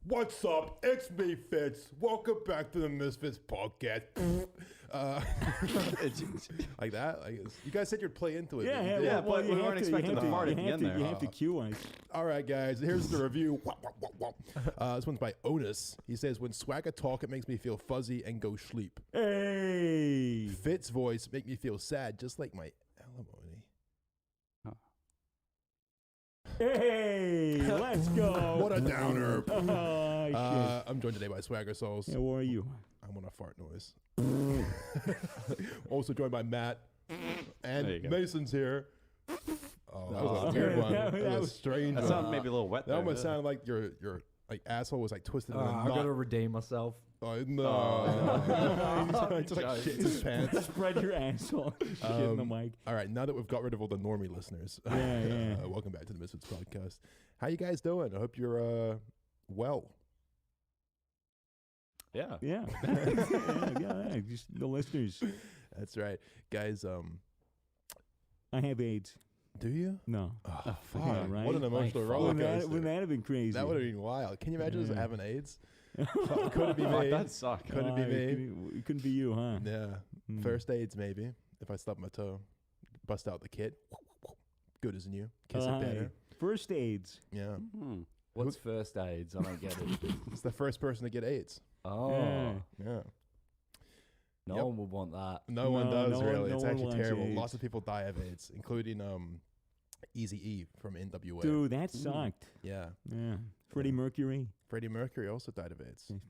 What's up? It's me, Fitz. Welcome back to the Misfits podcast. Like that? You guys said you'd play into it. Yeah, but we weren't expecting the fart at the end there. You have to cue us. All right, guys. Here's the review. This one's by Onus. He says, when Swagger talk, it makes me feel fuzzy and go sleep. Hey! Fitz voice make me feel sad, just like my alimony. Hey, let's go. What a downer. Oh, shit. I'm joined today by Swagger Souls. Yeah, where are you? I'm on a fart noise. Also joined by Matt. And Mason's here. Oh, that was a weird one. That was a strange one. That sounded maybe a little wet That there. almost sounded like your like asshole was like twisted in a I knot. gotta redeem myself. Oh, no. Just like shits his pants. Spread your asshole. Shit in the mic. All right, now that we've got rid of all the normie listeners, welcome back to the Misfits podcast. How you guys doing? I hope you're well. Yeah. Yeah. Just the listeners. That's right, guys. I have AIDS. Do you? No. Oh, fuck! Yeah, right? What an emotional roller Wouldn't coaster. that have been crazy? That would have been wild. Can you imagine us Yeah. having AIDS? Could it be Fuck, me? that sucked. Could it be me? It couldn't be you, huh? Yeah. Mm. First AIDS, maybe. If I stub my toe, bust out the kit. Good as new. Kiss it better. First AIDS. Yeah. Hmm. What's first AIDS? I don't get it. It's the first person to get AIDS. Oh, Yeah. no Yep. one would want that. No one does, no one- really. no It's one actually wants terrible. AIDS. Lots of people die of AIDS, including Eazy-E from NWA. Dude, that sucked. Yeah. Yeah. Freddie Mercury. Freddie Mercury also died of AIDS. Mm.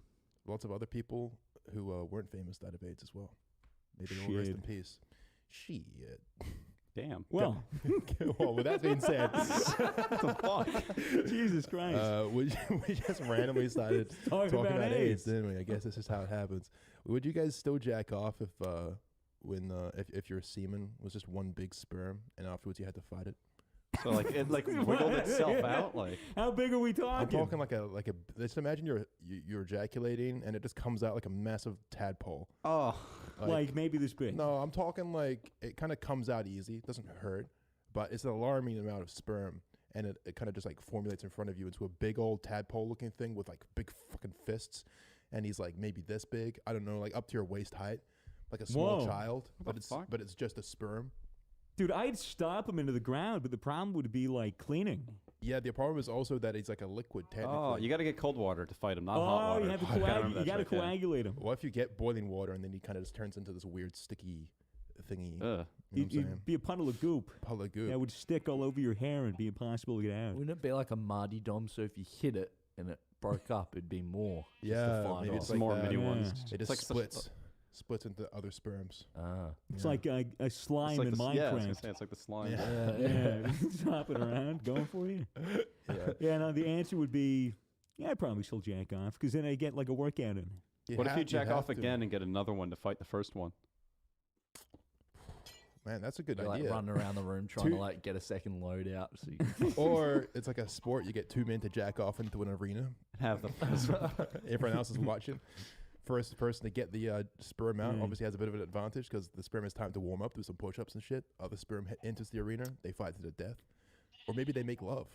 Lots of other people who weren't famous died of AIDS as well. May they all rest in peace. Shit. Damn. Well, Well, with that being said, Jesus Christ. we just randomly started talking about AIDS, didn't we? I guess this is how it happens. Would you guys still jack off if your semen was just one big sperm and afterwards you had to fight it? So like it wiggled itself out like. How big are we talking? I'm talking like a just imagine you're ejaculating and it just comes out like a massive tadpole. Oh. Like maybe this big. No, I'm talking like it kind of comes out easy. It doesn't hurt, but it's an alarming amount of sperm, and it kind of just like formulates in front of you into a big old tadpole looking thing with like big fucking fists, and he's like maybe this big. I don't know, like up to your waist height, like a small Whoa. child, What the fuck? but it's just a sperm. Dude, I'd stop him into the ground, but the problem would be like cleaning. Yeah, the problem is also that it's like a liquid technically. Oh, you got to get cold water to fight him, not hot water. You have to I gotta remember you that got to trick, yeah. coagulate him. What if you get boiling water and then he kind of just turns into this weird sticky thingy? You know what I'm You'd saying? be a puddle of goop. Puddle of goop. That would stick all over your hair and be impossible to get out. Wouldn't it be like a Mardi Dom? So if you hit it and it broke up, it'd be more. just to Yeah, fight maybe off. it's Some more that. mini Yeah. ones. It just like splits into other sperms. It's Yeah. like a slime like in the, yeah, I was gonna Minecraft. say, it's like the slime. Yeah. Yeah, it's hopping around, going for you. Yeah. Yeah, no, the answer would be, yeah, I'd probably still jack off because then I get like a workout in. What if you jack off again and get another one to fight the first one? Man, that's a good You're like idea. running around the room trying to like get a second load out. So you Or it's like a sport. You get 2 men to jack off into an arena. Have the Everyone else is watching. First person to get the sperm out Mm. obviously has a bit of an advantage because the sperm has time to warm up, do some push-ups and shit. Other sperm enters the arena. They fight to the death. Or maybe they make love.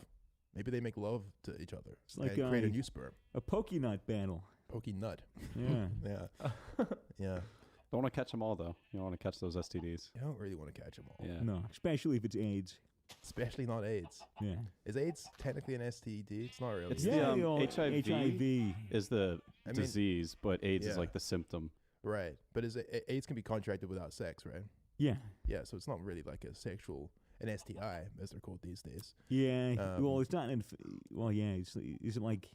Maybe they make love to each other It's like and create a new sperm. a pokey nut battle. Pokey nut. Yeah. Yeah. Yeah. Don't want to catch them all though. You don't want to catch those STDs. You don't really want to catch them all. Yeah. No, especially if it's AIDS. Especially not AIDS. Yeah. Is AIDS technically an STD? It's not really. It's Yeah, the old HIV is the I mean, disease, but AIDS is yeah. like the symptom. Right. But AIDS can be contracted without sex, right? Yeah. Yeah, so it's not really like an STI, as they're called these days. Yeah. Well, Um, it's not. Well, yeah. It's like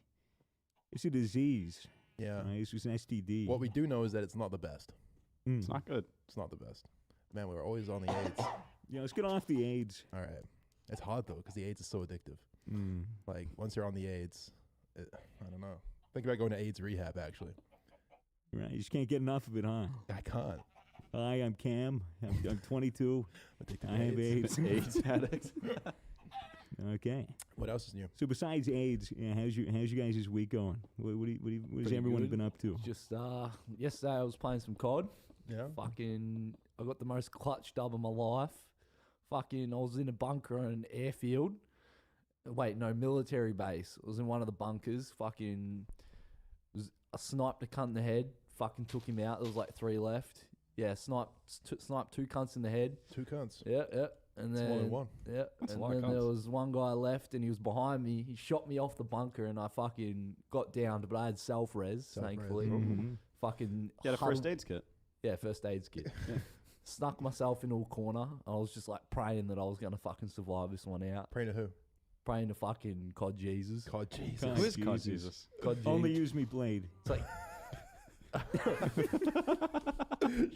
it's a disease. Yeah. Right? It's just an STD. What we do know is that it's not the best. Mm. It's not good. It's not the best. Man, we're always on the AIDS. Yeah, let's get off the AIDS. All right. It's hard, though, because the AIDS is so addictive. Mm. Like, once you're on the AIDS, I don't know. Think about going to AIDS rehab, actually. Right. You just can't get enough of it, huh? I can't. Hi, I'm Cam. I'm 22. Addicted to I have AIDS. AIDS addict. Okay. What else is new? So besides AIDS, yeah, how's your guys' week going? What has Pretty everyone good. been up to? just yesterday I was playing some COD. Yeah. Fucking, I got the most clutch dub of my life. Fucking, I was in a bunker on an airfield. Wait, no, military base. It was in one of the bunkers. Fucking, I sniped a cunt in the head. Fucking took him out. There was like 3 left. Yeah, sniped 2 cunts in the head. 2 cunts. Yeah. And It's then more than one. Yeah, That's a and lot of then there cunts. was one guy left, and he was behind me. He shot me off the bunker, and I fucking got downed, but I had self-res, Self-res. thankfully. Mhm. Fucking You had a huddled- first aids kit. Yeah, first aids kit. Yeah. Snuck myself into a corner. I was just like praying that I was gonna fucking survive this one out. Praying to who? Praying to fucking COD Jesus. God Jesus. God. Who is God Jesus. Jesus? COD Only Jesus. use me blade. It's like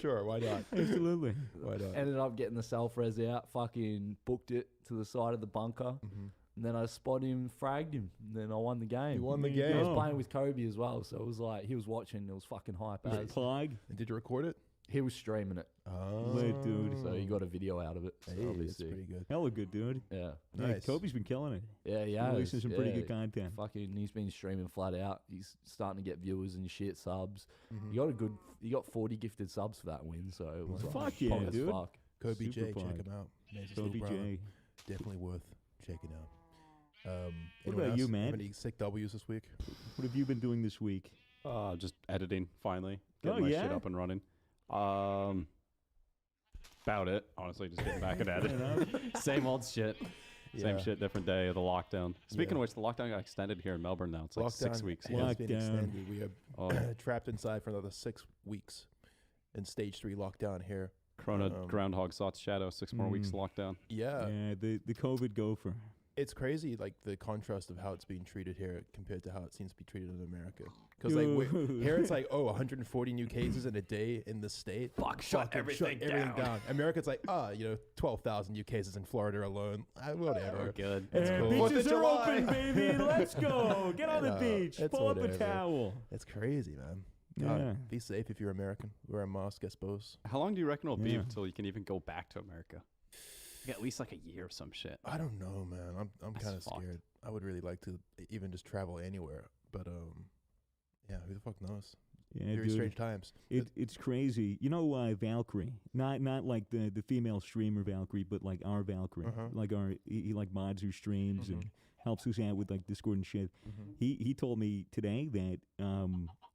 Sure, why not? Absolutely. Why not? ended up getting the self-res out. Fucking booked it to the side of the bunker, Mhm. and then I spotted him, fragged him, and then I won the game. You won the There you I game. was go. playing with Kobe as well, so it was like he was watching. It was fucking hype Was it as. Pog? And did you record it? He was streaming it, Oh. Lit, dude. so he got a video out of it. So Hey, that's obviously, pretty good. Hella good, dude. yeah, Yeah, Nice. Kobe's been killing it. yeah. Releasing some pretty good yeah. content. Fucking, he's been streaming flat out. He's starting to get viewers and shit subs. Mhm. He got 40 gifted subs for that win. So it was Fuck like, yeah, pop as dude. fuck. Kobe J, Super check Pog. him out. Amazing little Kobe brother. J. Definitely worth checking out. What Anyone about else you, have man? Any sick W's this week? What have you been doing this week? Just editing finally. Getting Oh, my shit yeah? up and running. About it. Honestly, just getting back at Fair it. enough. Same old shit. Same Yeah. shit, different day of the lockdown. Speaking Yeah. of which, the lockdown got extended here in Melbourne now. It's like 6 Lockdown weeks. has Yeah. been Lockdown. extended. We are Oh, trapped inside for another 6 weeks in stage 3 lockdown here. Corona Um, groundhog sought shadow. 6 more weeks lockdown. Yeah, Yeah, the COVID gopher. it's crazy, like the contrast of how it's being treated here compared to how it seems to be treated in America. Because like here it's like 140 new cases in a day in the state. Fuck, shut Fucking everything down. America, it's like 12,000 new cases in Florida alone. Whatever. We're good. It's And cool. beaches 4th of are July. open, baby. Let's go. Get on the know, beach. it's Pull up a whatever. towel. It's crazy, man. God, Yeah. be safe if you're American. Wear a mask, I suppose. How long do you reckon it'll be Yeah. until you can even go back to America? Yeah, at least like a year or some shit. I don't know, man. I'm That's kind of fucked. scared. I would really like to even just travel anywhere, but yeah, who the fuck knows? Yeah, Very dude. strange times. It's crazy. You know, Valkyrie, not like the female streamer Valkyrie, but like our Valkyrie, Uh-huh. like he like mods her streams and helps us out with like Discord and shit. Mhm. He told me today that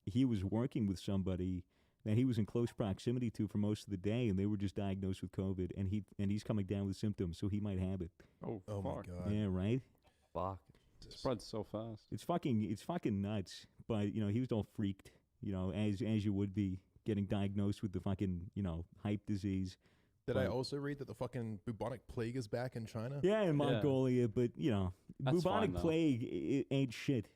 he was working with somebody that he was in close proximity to for most of the day, and they were just diagnosed with COVID, and he's coming down with symptoms, so he might have it. Oh, Oh my fuck. god. Yeah, right. Fuck. Spreads so fast. It's fucking nuts. But you know, he was all freaked. You know, as you would be getting diagnosed with the fucking hype disease. Did I Right. also read that the fucking bubonic plague is back in China? Yeah, in Mongolia, but That's bubonic fine, though. plague ain't shit.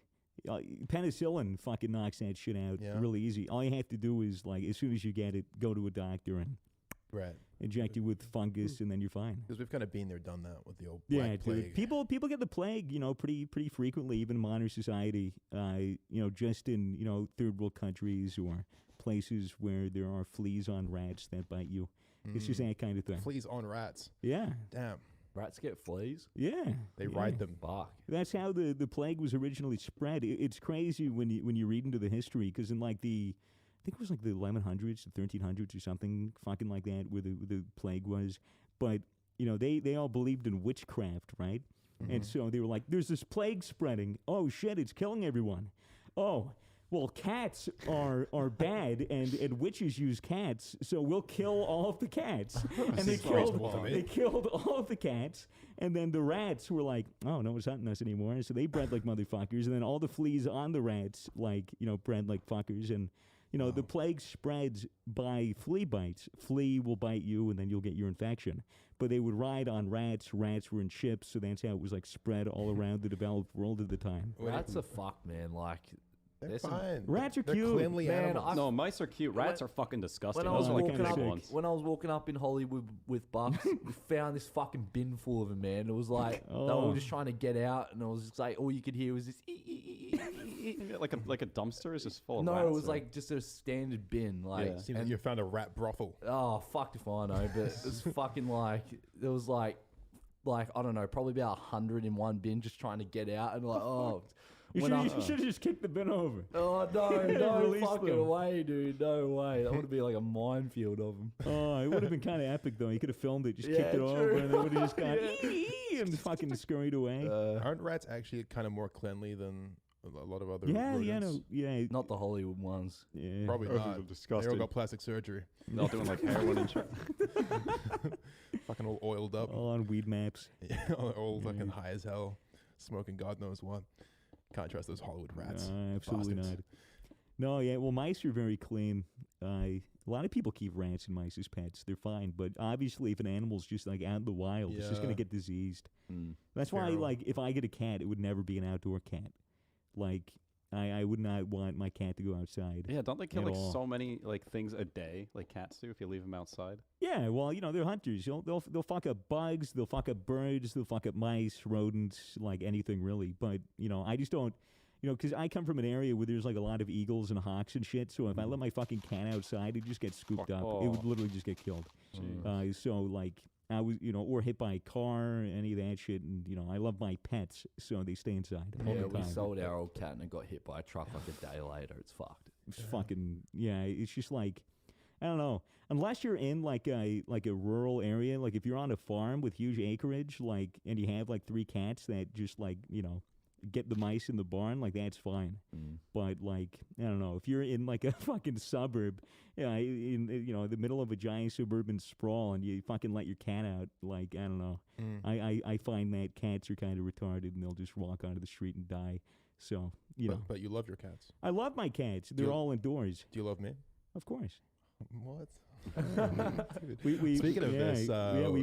Penicillin fucking knocks that shit out Yeah. really easy. All you have to do is like as soon as you get it, go to a doctor and Right. inject you with fungus, and then you're fine. Because we've kind of been there, done that with the old Yeah, black plague. dude. People get the plague, pretty frequently, even in modern society. Just in third world countries or places where there are fleas on rats that bite you. It's just that kind of thing. Fleas on rats. Yeah, Damn. Rats get fleas. yeah. They yeah. ride them. Fuck. That's how the plague was originally spread. It's crazy when you read into the history, because in like I think it was like the 1100s, the 1300s or something fucking like that, where the plague was. But they all believed in witchcraft, right? And so they were like, "There's this plague spreading. Oh shit, it's killing everyone. Oh." Well, cats are bad, and witches use cats, so we'll kill all of the cats. And they killed all of the cats, and then the rats were like, oh, no one's hunting us anymore, and so they bred like motherfuckers, and then all the fleas on the rats, bred like fuckers, and, the plague spreads by flea bites. Flea will bite you, and then you'll get your infection. But they would ride on rats. Rats were in ships, so that's how it was, like, spread all around the developed world at the time. Rats are fucked, man. Like, They're there's some- fine. Rats are They're cute. cleanly Man, animals. No, mice are cute. Rats are fucking disgusting. when I was Those are like walking the up- big sick. ones. when I was walking up in Hollywood with Bucks, we found this fucking bin full of them, man. It was like they were all just trying to get out, and it was just like all you could hear was this. Like a dumpster is just full of No, rats. it was or- like just a standard bin. Like, Yeah. Seems like and- you found a rat brothel. oh, fucked if I know, but it was fucking like there was like I don't know, probably about 100 in one bin, just trying to get out, and like You should have just kicked the bin over. Oh, no Release fucking them. way, dude. No way. That would be like a minefield of them. Oh, it would have been kind of epic, though. You could have filmed it, just kicked it true. over, and they would have just gone, and fucking scurried away. Aren't rats actually kind of more cleanly than a lot of other Yeah, rodents? Not the Hollywood ones. Yeah. Probably Those not. are They all disgusting. got plastic surgery. They're all doing like heroin and shit. Fucking all oiled up. All on weed maps. all fucking high as hell. Smoking God knows what. Can't trust those Hollywood rats. Absolutely Bastards. not. No, yeah. Well, mice are very clean. A lot of people keep rats and mice as pets. They're fine, but obviously, if an animal's just like out in the wild, it's just gonna Yeah. get diseased. Mm. That's why, Feral. like, if I get a cat, it would never be an outdoor cat. Like, I would not want my cat to go outside. Yeah, don't they kill At like all. so many like things a day, like cats do, if you leave them outside? Yeah, well, they're hunters. They'll fuck up bugs, they'll fuck up birds, they'll fuck up mice, rodents, like anything really. But I just don't. Because I come from an area where there's like a lot of eagles and hawks and shit. So if I let my fucking cat outside, it'd just get scooped up. It would literally just get killed. So like I was, or hit by a car, any of that shit. And I love my pets, so they stay inside all Yeah, the we time. sold our old cat and it got hit by a truck like a day later. It's fucked. It's fucking It's just like I don't know. Unless you're in like a rural area, like if you're on a farm with huge acreage, like and you have like 3 cats that just like get the mice in the barn, like that's fine. But like I don't know, if you're in like a fucking suburb, in the middle of a giant suburban sprawl, and you fucking let your cat out, like I don't know. I find that cats are kind of retarded and they'll just walk onto the street and die. So But you love your cats. I love my cats. They're you- all indoors, Do you love me? of course. What? We Speaking of this,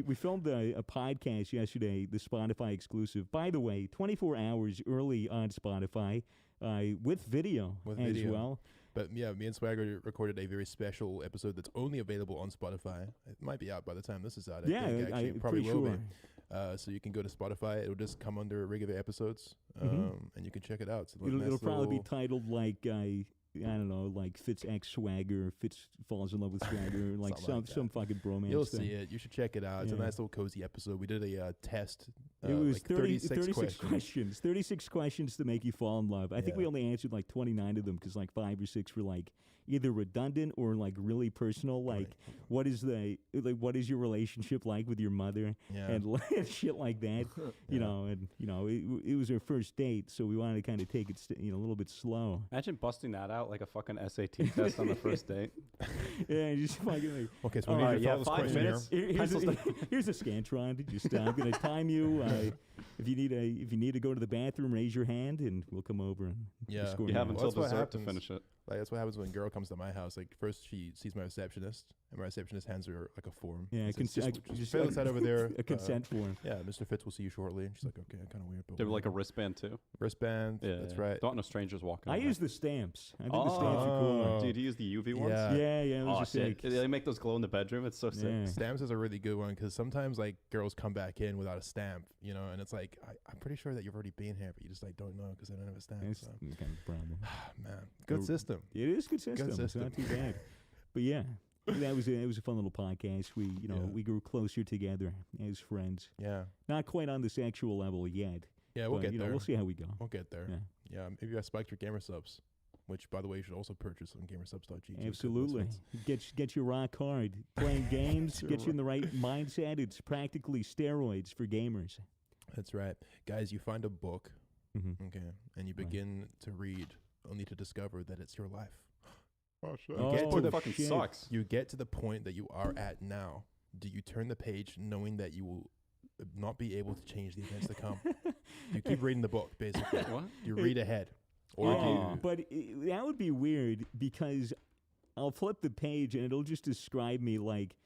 we filmed a podcast yesterday, the Spotify exclusive. By the way, 24 hours early on Spotify, with video With as video. well. But yeah, me and Swagger recorded a very special episode that's only available on Spotify. It might be out by the time this is out. I think, actually. It probably pretty will sure. be. So you can go to Spotify. It'll just come under regular episodes, Mhm. and you can check it out. So It'll probably be titled like I don't know, like Fitz X Swagger, Fitz falls in love with Swagger, like Something like some fucking bromance. You'll thing. see it. You should check it out. It's a Yeah. nice little cozy episode. We did a test. It was like 36 questions. questions. 36 questions to make you fall in love. I think Yeah. we only answered like 29 of them because like 5 or 6 were like either redundant or like really personal. Like, what is your relationship like with your mother? Yeah. And like, shit like that. You know, and it was our first date, so we wanted to kind of take it a little bit slow. Imagine busting that out like a fucking SAT test on the first date. Yeah, just fucking like. Okay, so we All need right, to yeah, follow this 5 questionnaire. minutes. Here's a Scantron. Just I'm gonna time you. If you need to go to the bathroom, raise your hand, and we'll come over and Yeah. score You have you. until that's what dessert to happens. finish it. Like that's what happens when a girl comes to my house. Like first she sees my receptionist, and my receptionist hands her like a form. Yeah, Says, just fill this out over there. a consent form. Yeah, Mr. Fitz will see you shortly. And she's like, okay, kind of weird. But They were like a whatever. wristband too. wristband. Yeah, That's yeah. right. Don't want no strangers walking. I around. use the stamps. I think the stamps are Oh. cool. Dude, you use the UV ones? Yeah. Yeah, it was Oh, just sick. like, They make those glow in the bedroom. It's so sick. yeah. Stamps is a really good one because sometimes like girls come back in without a stamp, and it's like I'm pretty sure that you've already been here, but you just like don't know because I don't have a stamp. That's So. the kind of problem. Man, good Oh. system. It is good system. It's system. not too bad. But yeah, it was a fun little podcast. We Yeah. we grew closer together as friends. Yeah, Not quite on the sexual level yet. yeah, we'll but, get there. We'll see how we go. We'll get there. Yeah. Yeah, maybe I spiked your gamer subs, which by the way you should also purchase on gamersubs.gg. Absolutely. Get you rock hard. Playing games, get you in the right mindset. It's practically steroids for gamers. That's right, guys. You find a book, Mm-hmm. okay, and you Right. begin to read, only to discover that it's your life. Oh shit. Oh, get to the fucking shit. sucks. You get to the point that you are at now. Do you turn the page knowing that you will not be able to change the events to come? You keep reading the book, basically. What? You read ahead. Or do Yeah, you, but that would be weird because I'll flip the page and it'll just describe me like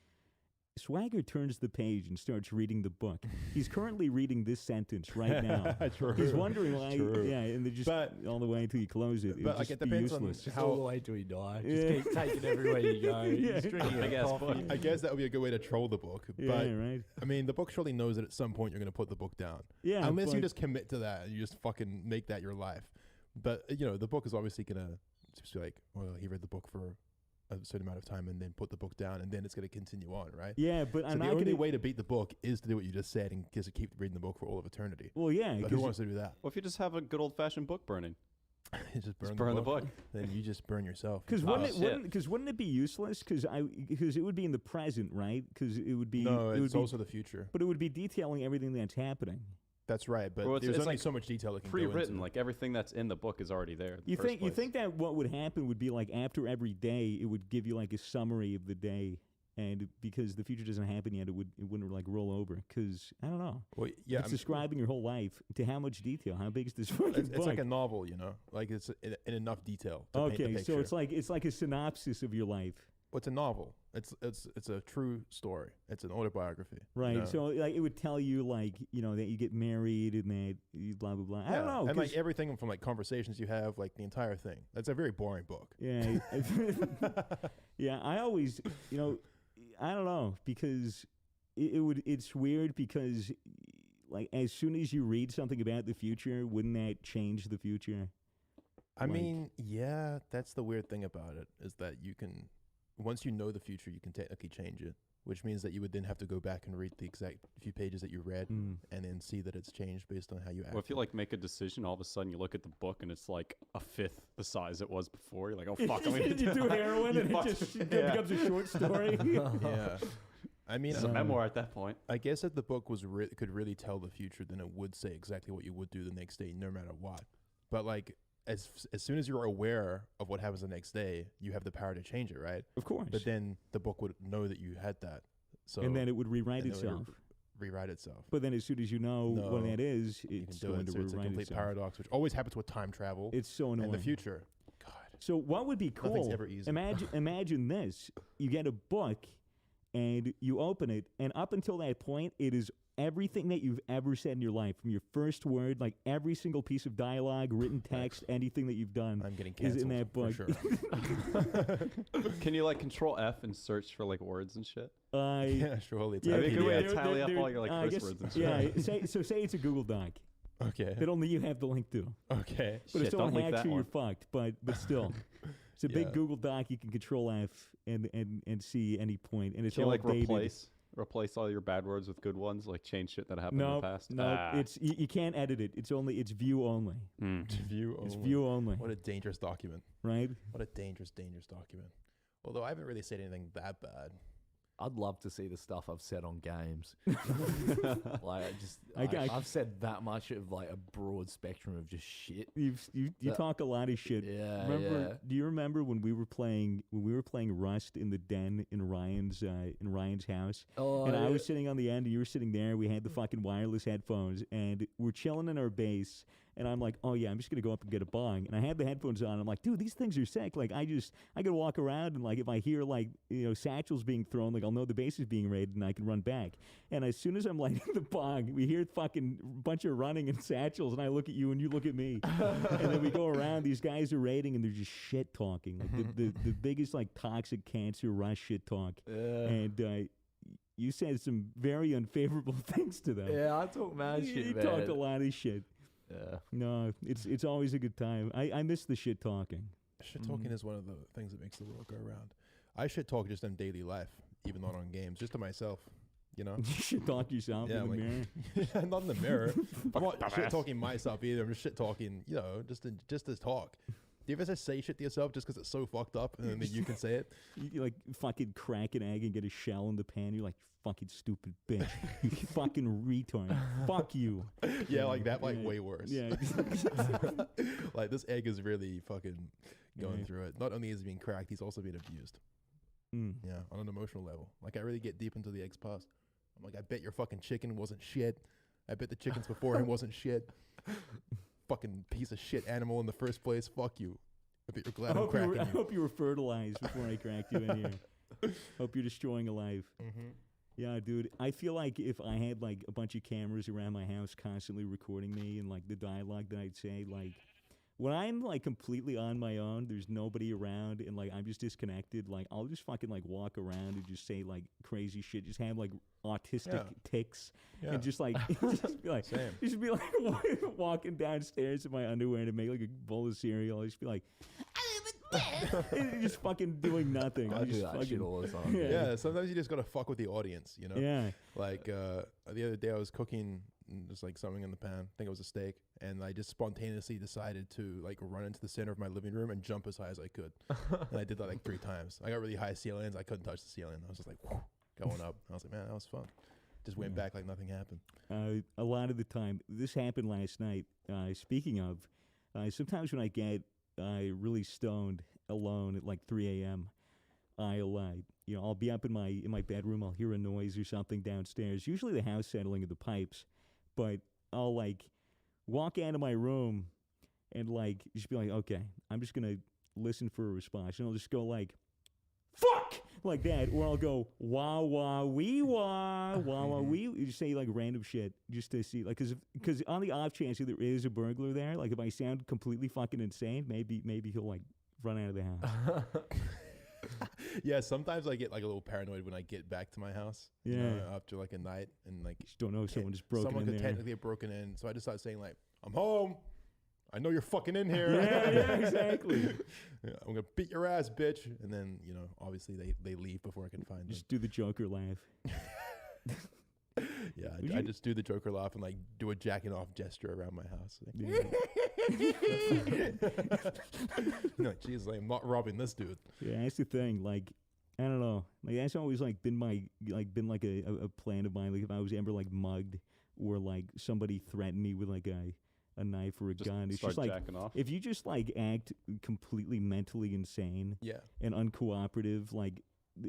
Swagger turns the page and starts reading the book. He's currently reading this sentence right now. True. He's wondering why. True. Yeah, and they just But- all the way until you close it. but, like, just it depends be on useless. Just How- all the way till you die. Just Yeah. keep taking everywhere you go. Yeah. Just drinking Big a ass coffee. book. I guess that would be a good way to troll the book. Yeah, But right. I mean, the book surely knows that at some point you're going to put the book down. Yeah, Unless you but- just commit to that and you just fucking make that your life. But the book is obviously going to just be like, well, he read the book for a certain amount of time and then put the book down, and then it's going to continue on, right? Yeah, but So I'm the not only gonna. way to beat the book is to do what you just said and just keep reading the book for all of eternity. Well, yeah, But 'cause who wants to do that? What if you just have a good old-fashioned book burning? You just burn, Burn the book. Then you just burn yourself. Because Oh, wouldn't it be useless? Because it would be in the present, right? Because it would be No, it would it's be, also the future. but it would be detailing everything that's happening. That's right, but Well, it's- there's it's only like so much detail that can go Pre-written, into. like everything that's in the book is already there. in the You first think place. that what would happen would be like after every day, it would give you like a summary of the day, and because the future doesn't happen yet, it wouldn't like roll over. Because I don't know. Well, yeah, It's describing your whole life to how much detail? How big is this fucking it's book? like a novel, you know, like it's in enough detail. To paint the Okay, so picture. it's like a synopsis of your life. Well, it's a novel. It's a true story. It's an autobiography. you Right. know? So like it would tell you like, you know, that you get married and that you blah blah blah. I don't know. and like 'cause- everything from like conversations you have, like the entire thing. That's a very boring book. yeah. Yeah, I always, you know, I don't know, because it's weird because like as soon as you read something about the future, wouldn't that change the future? I Like- mean, yeah, that's the weird thing about it is that you can, once you know the future, you can technically change it, which means that you would then have to go back and read the exact few pages that you read Mm. and then see that it's changed based on how you act. Well, if you like make a decision, all of a sudden you look at the book and it's like a fifth the size it was before. You're like, oh fuck, I'm gonna you do heroin You and it fuck- just yeah. becomes a short story. yeah. I mean, It's a memoir at that point. I guess if the book was could really tell the future, then it would say exactly what you would do the next day, no matter what. But like, as soon as you're aware of what happens the next day, you have the power to change it, right? Of course. But then the book would know that you had that, so and then it would rewrite and then it would itself. rewrite itself. But then as soon as you know what No, that is, You can it's do going it. to So it's a rewrite complete itself. paradox, which always happens with time travel It's so annoying. and the future. God, So what would be nothing's cool? ever easy. Imagine this: you get a book, and you open it, and up until that point, it is everything that you've ever said in your life, from your first word, like every single piece of dialogue, written text, anything that you've done. I'm getting is in canceled that book. for sure. Can you like Control F and search for like words and shit? Yeah, surely. It's Yeah, a That'd be a good way PDF. to tally up all your like I curse guess- words and shit. Yeah, say it's a Google Doc Okay. that only you have the link to. Okay. But if Shit, someone don't link hacks that you, you're one. fucked. But still, it's a big Yeah. Google Doc. You can Control F and see any point, and it's Can you all like updated. replace all your bad words with good ones, like change shit that happened in No, the past? no, Ah. it's you can't edit it. It's view only. View It's only. view only, What a dangerous document. right? What a dangerous document. Although I haven't really said anything that bad. I'd love to see the stuff I've said on games. Like, I've said that much of like a broad spectrum of just shit. You That- talk a lot of shit. Yeah, Remember? yeah. Do you remember when we were playing Rust in the den in Ryan's house? Oh, And I yeah. was sitting on the end, and you were sitting there. We had the fucking wireless headphones, and we're chilling in our base. And I'm like, oh yeah, I'm just gonna go up and get a bong. And I had the headphones on. I'm like, dude, these things are sick. Like, I could walk around, and like, if I hear like, you know, satchels being thrown, like, I'll know the base is being raided, and I can run back. And as soon as I'm lighting the bong, we hear fucking bunch of running and satchels, and I look at you, and you look at me, and then we go around. These guys are raiding, and they're just shit talking, like the biggest like toxic cancer rush shit talk. And you said some very unfavorable things to them. Yeah, I talk mad shit, You man. talk a lot of shit. Yeah. No, it's always a good time. I miss the shit talking. Shit talking is one of the things that makes the world go around. I shit talk just in daily life, even not on games, just to myself. You know? You should talk yourself Yeah, in the like- mirror. Yeah, not in the mirror. I'm not shit talking myself either. I'm just shit talking, you know, just to talk. Do you ever just say shit to yourself just because it's so fucked up and then you can say it? You like fucking crack an egg and get a shell in the pan. You're like, fucking stupid bitch. You fucking retard. Fuck you. Yeah, like that, like Yeah. way worse. Yeah. Like this egg is really fucking going Yeah. through it. Not only is he being cracked, he's also being abused. Mm. Yeah, on an emotional level. Like I really get deep into the egg's past. I'm like, I bet your fucking chicken wasn't shit. I bet the chickens before him wasn't shit. Fucking piece of shit animal in the first place. Fuck you. I bet you're glad I'm cracking I you. hope you were fertilized before I cracked you in here. Hope you're destroying a life. Mm-hmm. Yeah, dude. I feel like if I had like a bunch of cameras around my house constantly recording me and like the dialogue that I'd say, like when I'm like completely on my own, there's nobody around, and like I'm just disconnected. Like I'll just fucking like walk around and just say like crazy shit. Just have like autistic Yeah. tics Yeah. and just like just be like Same. just be like walking downstairs in my underwear to make like a bowl of cereal. I'll just be like, just fucking doing nothing. I do Just that fucking, shit all the time. Yeah. Yeah, sometimes you just gotta fuck with the audience, you know. Yeah. Like the other day, I was cooking just like something in the pan. I think it was a steak, and I just spontaneously decided to like run into the center of my living room and jump as high as I could. And I did that like 3 times. I got really high ceilings. I couldn't touch the ceiling. I was just like whoo, going up. I was like, man, that was fun. Just went back like nothing happened. A lot of the time, this happened last night. Speaking of, sometimes when I get really stoned alone at like 3 a.m., I'll be up in my bedroom. I'll hear a noise or something downstairs. Usually the house settling of the pipes, but I'll like walk out of my room and like just be like, okay, I'm just gonna listen for a response, and I'll just go like, fuck, like that, or I'll go wah wah wee wah wah wah wee. You just say like random shit just to see, like, because on the off chance that there is a burglar there, like if I sound completely fucking insane, maybe he'll like run out of the house. Yeah, sometimes I get like a little paranoid when I get back to my house. Yeah. You know, after like a night, and like Just don't know if someone just broke someone in could there. technically have broken in. So I just started saying like, I'm home. I know you're fucking in here. Yeah, exactly. Yeah, I'm gonna beat your ass, bitch. And then, you know, obviously they leave before I can find them. Just do the Joker laugh. Yeah, Would I you- just do the Joker laugh and like do a jacking off gesture around my house. No, geez, like, I'm not robbing this dude. Yeah, that's the thing. Like, I don't know. Like, that's always like been a plan of mine. Like, if I was ever like mugged or like somebody threatened me with like a knife or a Just gun, it's start just like jacking off. if you just like act completely mentally insane Yeah. and uncooperative, like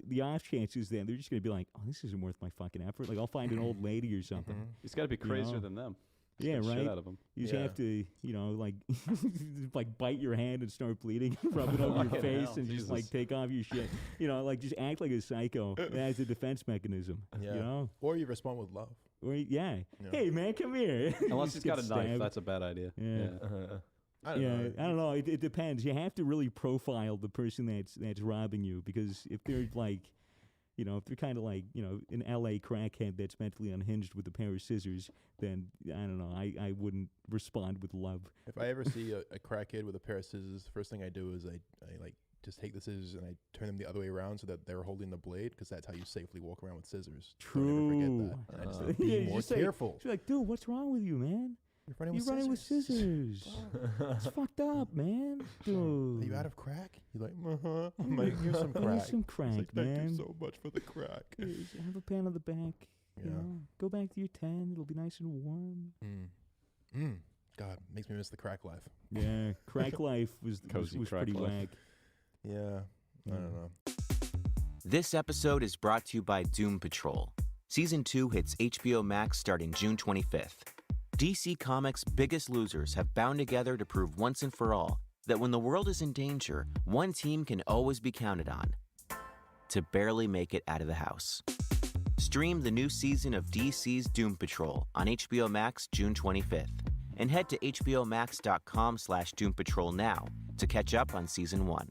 the off chances then they're just gonna be like, oh, this isn't worth my fucking effort. Like, I'll find an old lady or something. He's got to be crazier know? than them. Yeah, Get right. Shit out of him. You just Yeah. have to, like, like bite your hand and start bleeding, rub it over your Fucking face, hell, and just like Jesus. take off your shit. Like just act like a psycho as a defense mechanism. Yeah. You know, Or you respond with love. or yeah, Yeah. hey man, come here. Unless Just he's got a get knife, stabbed. that's a bad idea. Yeah. I don't Yeah, know. I don't know. It depends. You have to really profile the person that's robbing you, because if they're like, if they're kind of like, an LA crackhead that's mentally unhinged with a pair of scissors, then I don't know. I wouldn't respond with love. If I ever see a crackhead with a pair of scissors, the first thing I do is I like just take the scissors and I turn them the other way around so that they're holding the blade, because that's how you safely walk around with scissors. Don't ever forget True. that. And I just Yeah, like, you be more just say- careful. She's like, dude, what's wrong with you, man? You're running You're with running with scissors. scissors. It's fucked up, man. Dude. Are you out of crack? You're like, I'm like, here's some crack. Here's some He's crack, like, thank man. you so much for the crack. Here's- have a pan on the back. Yeah. Go back to your tent. It'll be nice and warm. God, makes me miss the crack life. Yeah, crack life was Cozy crack pretty life. whack. Yeah, I don't know. This episode is brought to you by Doom Patrol. Season 2 hits HBO Max starting June 25th. DC Comics' biggest losers have bound together to prove once and for all that when the world is in danger, one team can always be counted on to barely make it out of the house. Stream the new season of DC's Doom Patrol on HBO Max June 25th. And head to hbomax.com/Doom Patrol now to catch up on Season 1.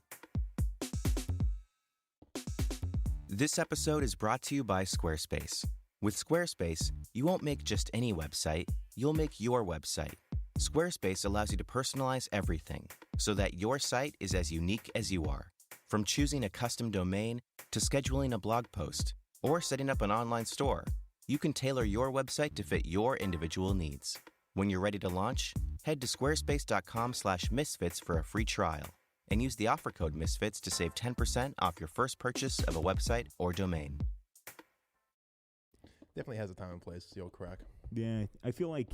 This episode is brought to you by Squarespace. With Squarespace, you won't make just any website, you'll make your website. Squarespace allows you to personalize everything so that your site is as unique as you are. From choosing a custom domain to scheduling a blog post or setting up an online store, you can tailor your website to fit your individual needs. When you're ready to launch, head to squarespace.com/misfits for a free trial and use the offer code MISFITS to save 10% off your first purchase of a website or domain. Definitely has a time and place, the old crack. Yeah, I feel like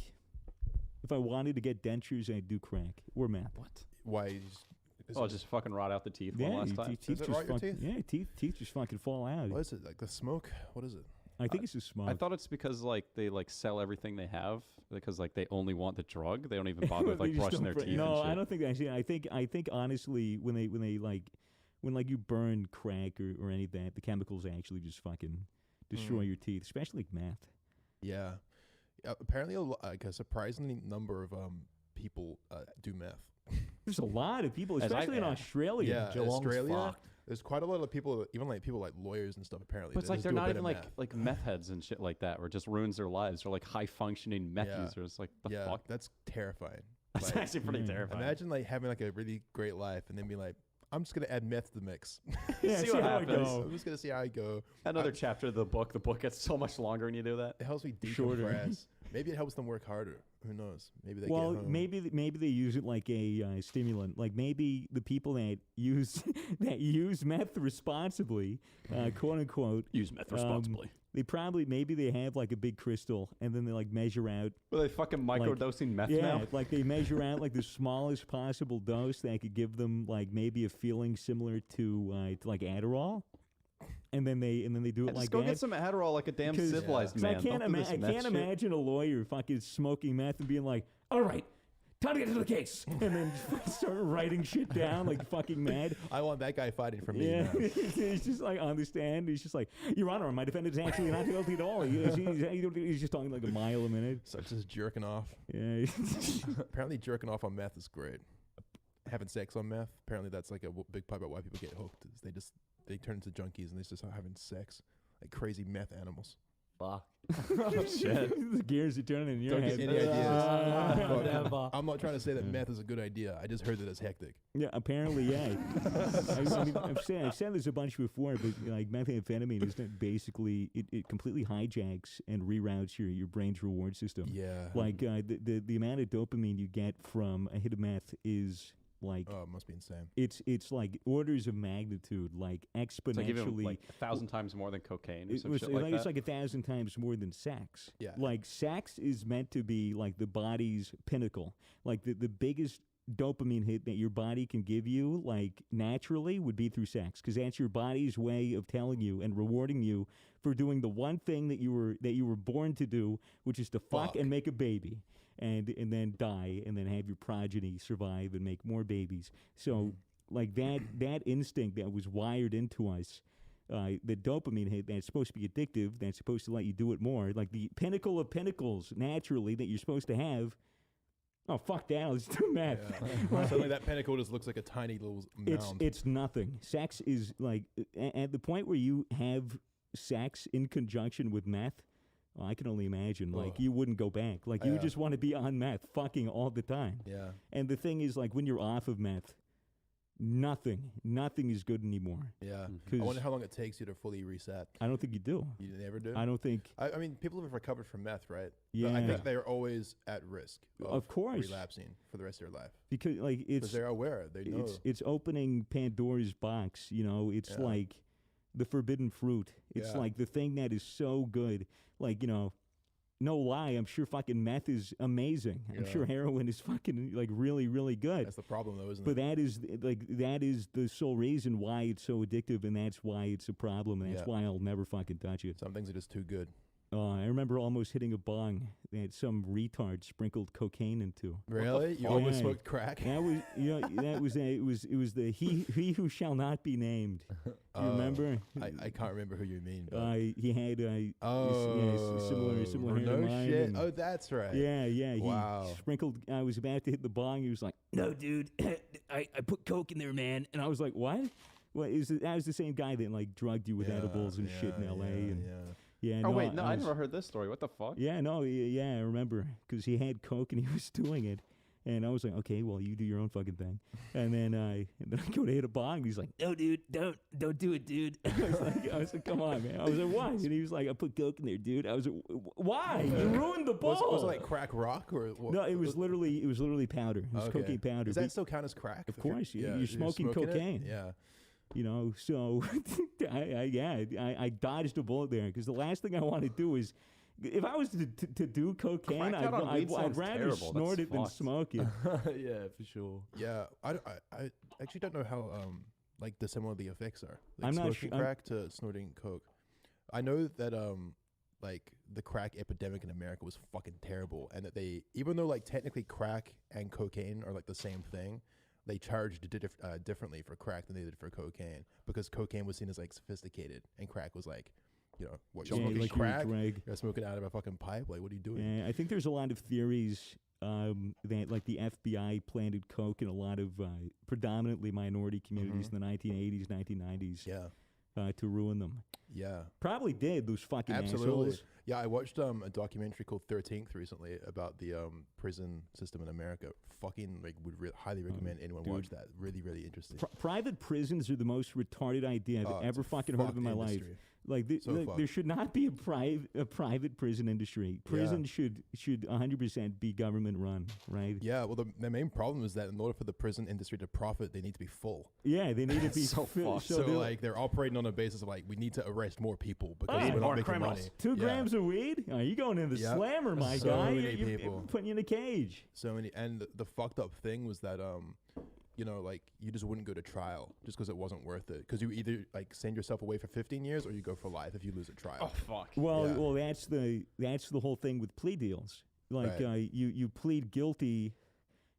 if I wanted to get dentures, I'd do crack or meth. What? Why? you just- is Oh, it- just fucking rot out the teeth Yeah, one last your time. teeth it just rot your fucking, teeth? yeah, teeth just fucking fall out. What is it? Like the smoke? What is it? I think it's a smoke. I thought it's because like they like sell everything they have because like they only want the drug. They don't even bother with They like just brushing don't their br- teeth. No, and shit. I don't think that's it. I think honestly, when you burn crack or any of that, the chemicals actually just fucking destroy your teeth, especially like meth. Yeah. Apparently, like a surprising number of people do meth. There's a lot of people, As I- especially in yeah. Australia. Yeah, Geelong's Australia. fucked. There's quite a lot of people, even like people like lawyers and stuff. Apparently, But it's that like just they're do a not bit even of like meth. like meth heads and shit like that, where it just ruins their lives. They're like high functioning meth Yeah. users. Like the yeah, fuck. that's terrifying. That's Like, actually pretty yeah. terrifying. imagine like having like a really great life and then be like, I'm just gonna add meth to the mix. Yeah, See what how it happens. goes. I'm just gonna see how I go. Another chapter of the book. The book gets so much longer when you do that. It helps me Shorter. decompress. Maybe it helps them work harder. Who knows? Maybe they Well, get home. maybe they use it like a stimulant. Like maybe the people that use that use meth responsibly, quote unquote, Use meth responsibly. maybe they have like a big crystal and then they like measure out. Were they fucking microdosing meth Yeah, now? like they measure out like the smallest possible dose that could give them like maybe a feeling similar to like Adderall, and then they do it Just like go that. get some Adderall like a damn 'Cause- civilized 'cause man. I can't, Don't do this I meth can't shit. imagine a lawyer fucking smoking meth and being like, all right, time to get to the case. And then start writing shit down like fucking mad. I want that guy fighting for me. Yeah, Now. he's just like on the stand. He's just like, Your Honor, my defendant is actually not guilty at all. He's just talking like a mile a minute. Starts just jerking off. Yeah. Apparently, jerking off on meth is great. Having sex on meth, apparently that's like a big part about why people get hooked. Is they turn into junkies and they just start having sex like crazy meth animals. Fuck. Shit. The gears are turning in your Don't head. get any ideas. Look, Never. I'm not trying to say that meth is a good idea. I just heard that it's hectic. Yeah, apparently, yeah. I mean, I've said this a bunch before, but like methamphetamine is basically it completely hijacks and reroutes your brain's reward system. Yeah. Like the amount of dopamine you get from a hit of meth is like Oh, it must be insane. it's like orders of magnitude, like It's like even exponentially. like 1,000 times more than cocaine or It some was, shit I like think that. it's like 1,000 times more than sex. Yeah. Like sex is meant to be like the body's pinnacle. Like the biggest dopamine hit that your body can give you, like naturally, would be through sex, because that's your body's way of telling you and rewarding you for doing the one thing that you were born to do, which is to fuck Fuck. and make a baby. And then die, and then have your progeny survive and make more babies. So, like that instinct that was wired into us, the dopamine hit that's supposed to be addictive, that's supposed to let you do it more, like the pinnacle of pinnacles, naturally, that you're supposed to have. Oh, fuck that! Let's do meth. Yeah. Suddenly that pinnacle just looks like a tiny little mound. It's nothing. Sex is like at the point where you have sex in conjunction with meth. I can only imagine. Like, Ugh. you wouldn't go back. Like, you Yeah. just want to be on meth, fucking all the time. Yeah. And the thing is, like, when you're off of meth, nothing is good anymore. Yeah. Because I wonder how long it takes you to fully reset. I don't think you do. You never do? I don't think. I mean, people who have recovered from meth, right? Yeah. But I think they're always at risk Of course. relapsing for the rest of their life. Because, like, Because it's they're aware. They know. it's opening Pandora's box. You know, it's Yeah. like the forbidden fruit. It's Yeah. like the thing that is so good. Like, you know, no lie, I'm sure fucking meth is amazing. I'm Yeah. sure heroin is fucking like really, really good. That's the problem, though, isn't But it? that is the sole reason why it's so addictive, and that's why it's a problem, and that's Yeah. why I'll never fucking touch it. Some things are just too good. I remember almost hitting a bong that some retard sprinkled cocaine into. Really? You fuck? almost Yeah. smoked crack? That was, you know, that was it was the he who shall not be named. You Oh, remember? I can't remember who you mean. But He had oh, similar hair to no mine, shit. and- Oh, that's right. Yeah. He Wow. sprinkled. I was about to hit the bong. He was like, "No, dude, I put coke in there, man." And I was like, "What?" Well, that was the same guy that like drugged you with Yeah, edibles and shit in yeah, L.A. yeah, and yeah. yeah. Oh, wait, no, I was- never heard this story. What the fuck? Yeah, no, yeah, I remember because he had coke and he was doing it, and I was like, "Okay, well, you do your own fucking thing." And then I go to hit a bong. And he's like, "No, dude, don't do it, dude." I was like, "Come on, man." I was like, "Why?" And he was like, "I put coke in there, dude." I was like, "Why? You ruined the ball." Was it like crack rock or what? No, it was literally powder. It was Okay. cocaine powder. Does that still count as crack? Of If you're- course, yeah, you're smoking it? cocaine. Yeah. You know, so I dodged a bullet there because the last thing I want to do is, if I was to do cocaine, Crack out on weed I'd sounds rather terrible. snort That's it than fucked. smoke it. Yeah, for sure. Yeah. I actually don't know how like dissimilar the effects are. Like I'm not smoking su- I'm- crack to snorting coke. I know that like the crack epidemic in America was fucking terrible, and that they, even though like technically crack and cocaine are like the same thing, they charged differently for crack than they did for cocaine, because cocaine was seen as like sophisticated and crack was like, you know, what, you're Yeah, smoking like you would crack? drag. You're smoking out of a fucking pipe? Like, what are you doing? Yeah, I think there's a lot of theories that like the FBI planted coke in a lot of predominantly minority communities in the 1980s, 1990s Yeah. to ruin them. Yeah. Probably did, those fucking Absolutely. assholes. Yeah, I watched a documentary called 13th recently about the prison system in America. Fucking like would highly recommend anyone watch that. Really, really interesting. Private prisons are the most retarded idea I've ever fucking heard of in my life. Like, there should not be a private prison industry. Prison should 100% be government run, right? Yeah, well, the main problem is that in order for the prison industry to profit, they need to be full. Yeah, they need to be so fucked. So like they're operating on a basis of like we need to arrest more people because we're not more making criminals. money. 2 grams of weed? Oh, you going in the slammer, my So guy? many You're people. putting you in a cage. So many, and the fucked up thing was that you know, like you just wouldn't go to trial just because it wasn't worth it. Because you either like send yourself away for 15 years or you go for life if you lose at trial. Oh fuck. Well, that's the whole thing with plea deals. Like you plead guilty,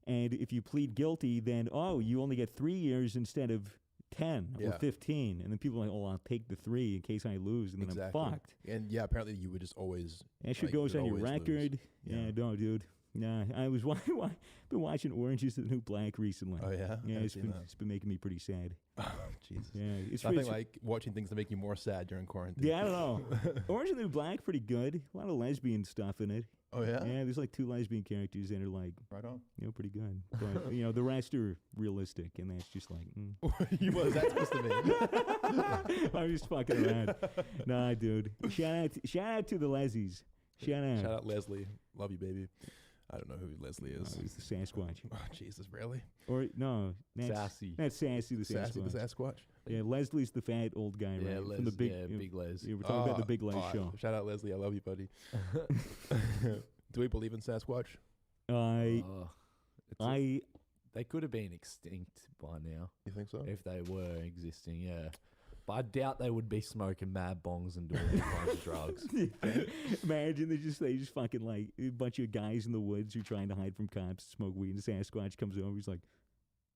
and if you plead guilty, then you only get 3 years instead of 10 or 15, and then people are like, I'll take the 3 in case I lose, and then I'm fucked. And apparently you would just always. That shit goes on your record. Yeah, no, dude. Nah, I was been watching Orange is the New Black recently. Oh yeah, Yeah, it's been making me pretty sad. Oh Jesus. Yeah, it's Nothing like watching things that make you more sad during quarantine. Yeah, I don't know. Orange is the New Black, pretty good. A lot of lesbian stuff in it. Oh yeah. Yeah, there's like 2 lesbian characters that are like, Right on. pretty good. But the rest are realistic, and that's just like. What is that supposed to mean? I'm just fucking around. Nah, dude. Shout out to the Lesies. Shout out Leslie. Love you, baby. I don't know who Leslie is. It's the Sasquatch. Oh Jesus, really? Or no, Sassy. That's Sassy the Sassy Sasquatch. the Sasquatch. Yeah, Leslie's the fat old guy, Yeah, right? From the big, Big Les. Yeah, we're talking about the Big Les show. Shout out Leslie, I love you, buddy. Do we believe in Sasquatch? They could have been extinct by now You think so? if they were existing, yeah. But I doubt they would be smoking mad bongs and doing all kinds of drugs. Imagine they just fucking like a bunch of guys in the woods who are trying to hide from cops, smoke weed, and Sasquatch comes over. He's like,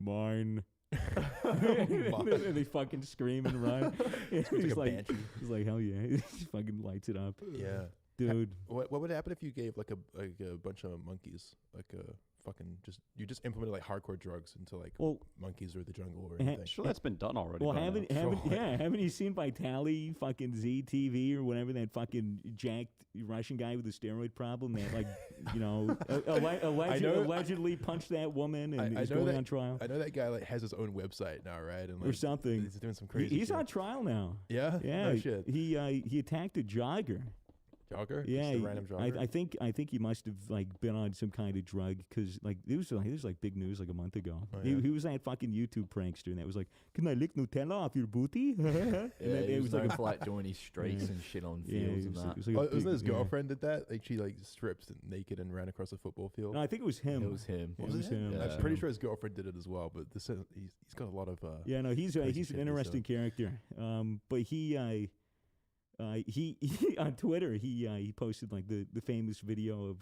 mine. And they fucking scream and run. He's like hell yeah. He just fucking lights it up. Yeah. Dude. What would happen if you gave like a bunch of monkeys you just implemented like hardcore drugs into like monkeys or the jungle or anything? Sure, that's been done already. Well, haven't you seen Vitaly fucking ZTV or whatever, that fucking jacked Russian guy with the steroid problem that allegedly punched that woman and is going on trial? I know that guy like has his own website now, right? And, like, or something. He's doing some crazy. He's shit. on trial now. Yeah. Yeah. No shit. He attacked a jogger. Jogger? Yeah, Just a random jogger? I think he must have like been on some kind of drug because like it was like big news like a month ago. Oh, yeah. He was that fucking YouTube prankster and that was like, can I lick Nutella off your booty? And it was like for like doing his streaks and shit on fields and that. Wasn't his girlfriend did that? Like she like stripped naked and ran across a football field. No, I think it was him. It was him. It was him. I'm pretty sure his girlfriend did it as well. But he's got a lot of. Yeah, no, he's an interesting character. But he on Twitter he posted like the famous video of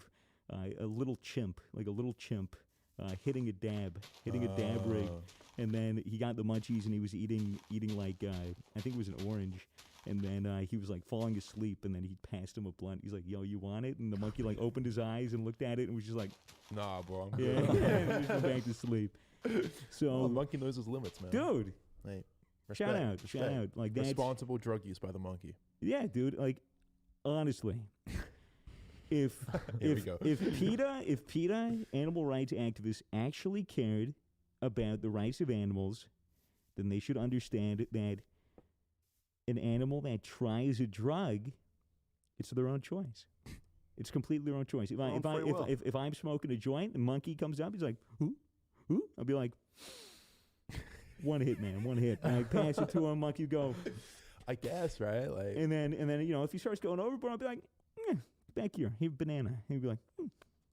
a little chimp hitting a dab rig, and then he got the munchies and he was eating like I think it was an orange, and then he was like falling asleep, and then he passed him a blunt. He's like, yo, you want it? And the monkey like opened his eyes and looked at it and was just like, nah, bro, I'm yeah, good. and he just went back to sleep. So monkey knows his limits, man. dude, Hey, shout out like that's responsible drug use by the monkey. Yeah, dude. Like, honestly, if PETA, animal rights activists, actually cared about the rights of animals, then they should understand that an animal that tries a drug, it's their own choice. It's completely their own choice. If I'm smoking a joint, the monkey comes up, he's like, who? I'll be like, one hit, man, one hit. And I pass it to him, monkey go. I guess, right? Like, and then if he starts going overboard, I'll be like, back here, here, banana. He'd be like,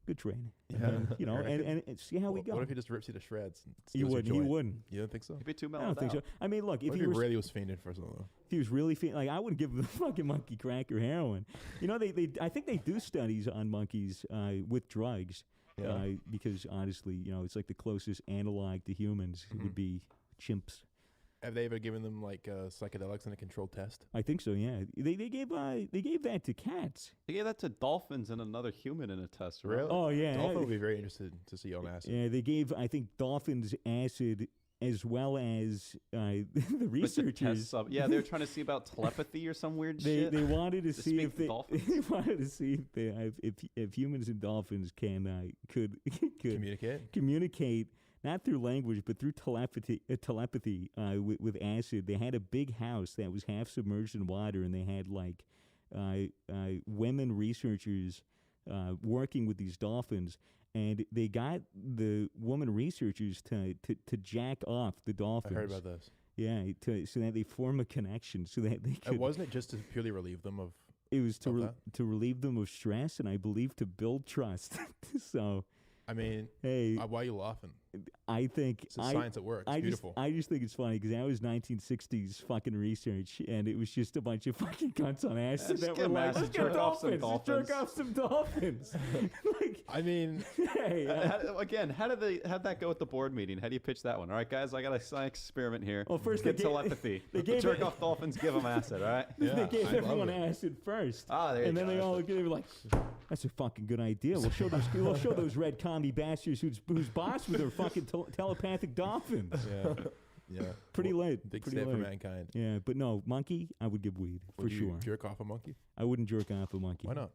good trade. yeah. And see how we go. What if he just rips you to shreds? He wouldn't. You don't think so? He'd be too I mellowed don't think so. out. I mean, look, if What he if he really was fiending for something? if he was really like, I wouldn't give the fucking monkey crack or heroin. I think they do studies on monkeys with drugs because honestly, it's like the closest analog to humans would be chimps. Have they ever given them like psychedelics in a controlled test? I think so. Yeah, they gave that to cats. They gave that to dolphins and another human in a test, right? Really? Oh yeah, Dolphin would be very interested to see on acid. Yeah, they gave I think dolphins acid as well as the Bunch of researchers. tests yeah, they were trying to see about telepathy or some weird They shit. they wanted to see speak if to they dolphins? they wanted to see if humans and dolphins could communicate not through language but through telepathy with acid. They had a big house that was half submerged in water, and they had like women researchers working with these dolphins, and they got the woman researchers to jack off the I dolphins. heard about this. Yeah, so that they form a connection, so that they could. Wasn't it just to purely relieve them of? It was of that? to relieve them of stress, and I believe to build trust. So, I mean, hey, why are you laughing? I think It's science at work. It's beautiful. I just think it's funny because that was 1960s fucking research, and it was just a bunch of fucking cunts on acid Just that get were like, acid, let's get jerk off some dolphins, let's jerk dolphins." off some dolphins. Like, I mean, hey, How'd that go at the board meeting? How do you pitch that one? All right, guys, I got a science experiment here. Well, first get they gave- telepathy. they gave Jerk it- off dolphins, give them acid, all right? yeah, they gave I love everyone it. acid first. Ah, there you And then go. they all looked at it and were like, that's a fucking good idea. We'll show those red commie bastards who's boss with their fucking telepathic dolphins. Yeah, yeah. Pretty Well, lit. Big pretty step for lit. mankind. Yeah, but no, monkey, I would give weed for Would you sure. jerk off a monkey? I wouldn't jerk off a monkey. Why not?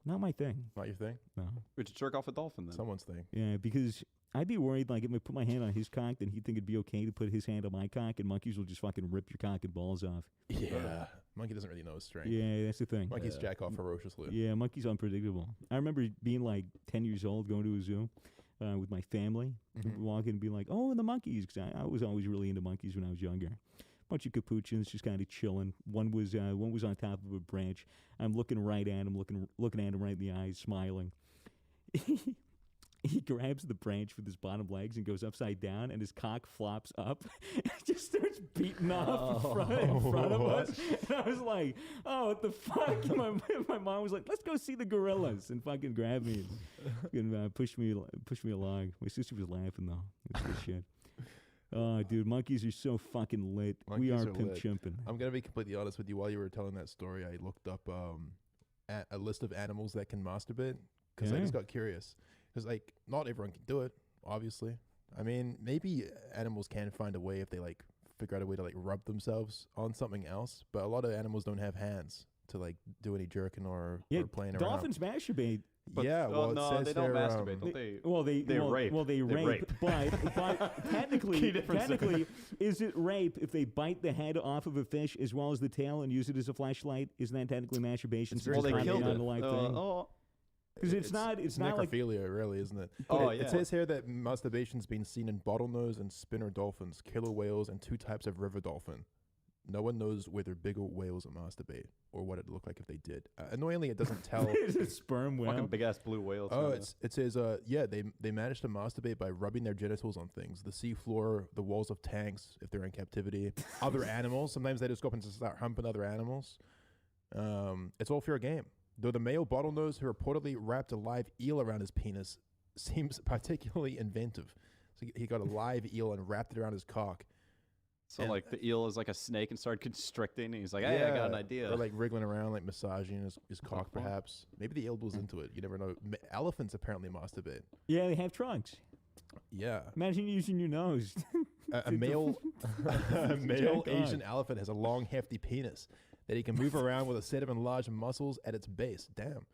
Not my thing. Not your thing. No. Would you jerk off a dolphin then? Someone's thing. Yeah, because I'd be worried, like, if I put my hand on his cock, then he'd think it'd be okay to put his hand on my cock, and monkeys will just fucking rip your cock and balls off. Yeah. Monkey doesn't really know his strength. Yeah, that's the thing. Monkeys jack off ferociously. Yeah, monkey's unpredictable. I remember being like 10 years old, going to a zoo with my family, Mhm. walking and being like, oh, and the monkeys, because I was always really into monkeys when I was younger. Bunch of capuchins just kind of chilling. One was on top of a branch. I'm looking right at him, looking at him right in the eyes, smiling. He grabs the branch with his bottom legs and goes upside down, and his cock flops up and just starts beating off in front of us. And I was like, oh, what the fuck? And my mom was like, let's go see the gorillas, and fucking grabbed me and push me along. My sister was laughing, though. It's good shit. Oh, dude, monkeys are so fucking lit. We Monkeys are are pimp lit. chimping. I'm gonna be completely honest with you. While you were telling that story, I looked up a list of animals that can masturbate because I Yeah. just got curious. Because like not everyone can do it, obviously. I mean, maybe animals can find a way if they like figure out a way to like rub themselves on something else. But a lot of animals don't have hands to like do any jerking or playing around. Dolphins masturbate. But, yeah, well, it no, says they don't they're, masturbate, don't they? Well, they rape. Well, they rape. But Key difference. technically, is it rape if they bite the head off of a fish as well as the tail and use it as a flashlight? Isn't that technically masturbation? It's since very Well, they it's tiny. not killed a it. live thing? Oh, Because it's not like necrophilia, really, isn't it? Oh, It yeah. says here that masturbation's been seen in bottlenose and spinner dolphins, killer whales, and 2 types of river dolphin. No one knows whether bigger whales masturbate or what it'd look like if they did. Annoyingly, it doesn't tell. it's a sperm whale. fucking big ass blue whales. Oh, it says yeah, they manage to masturbate by rubbing their genitals on things, the sea floor, the walls of tanks if they're in captivity, other animals. Sometimes they just go up and just start humping other animals. It's all fair game. Though the male bottlenose who reportedly wrapped a live eel around his penis seems particularly inventive. So he got a live eel and wrapped it around his cock. So and- like the eel is like a snake and started constricting. And he's like, hey, I got an idea. Or like wriggling around, like massaging his cock, fuck? perhaps. Maybe the eel was into it. You never know. Elephants apparently masturbate. Yeah, they have trunks. Yeah. Imagine using your nose. A male male Jack Asian on. elephant has a long, hefty penis that he can move around with a set of enlarged muscles at its base. Damn.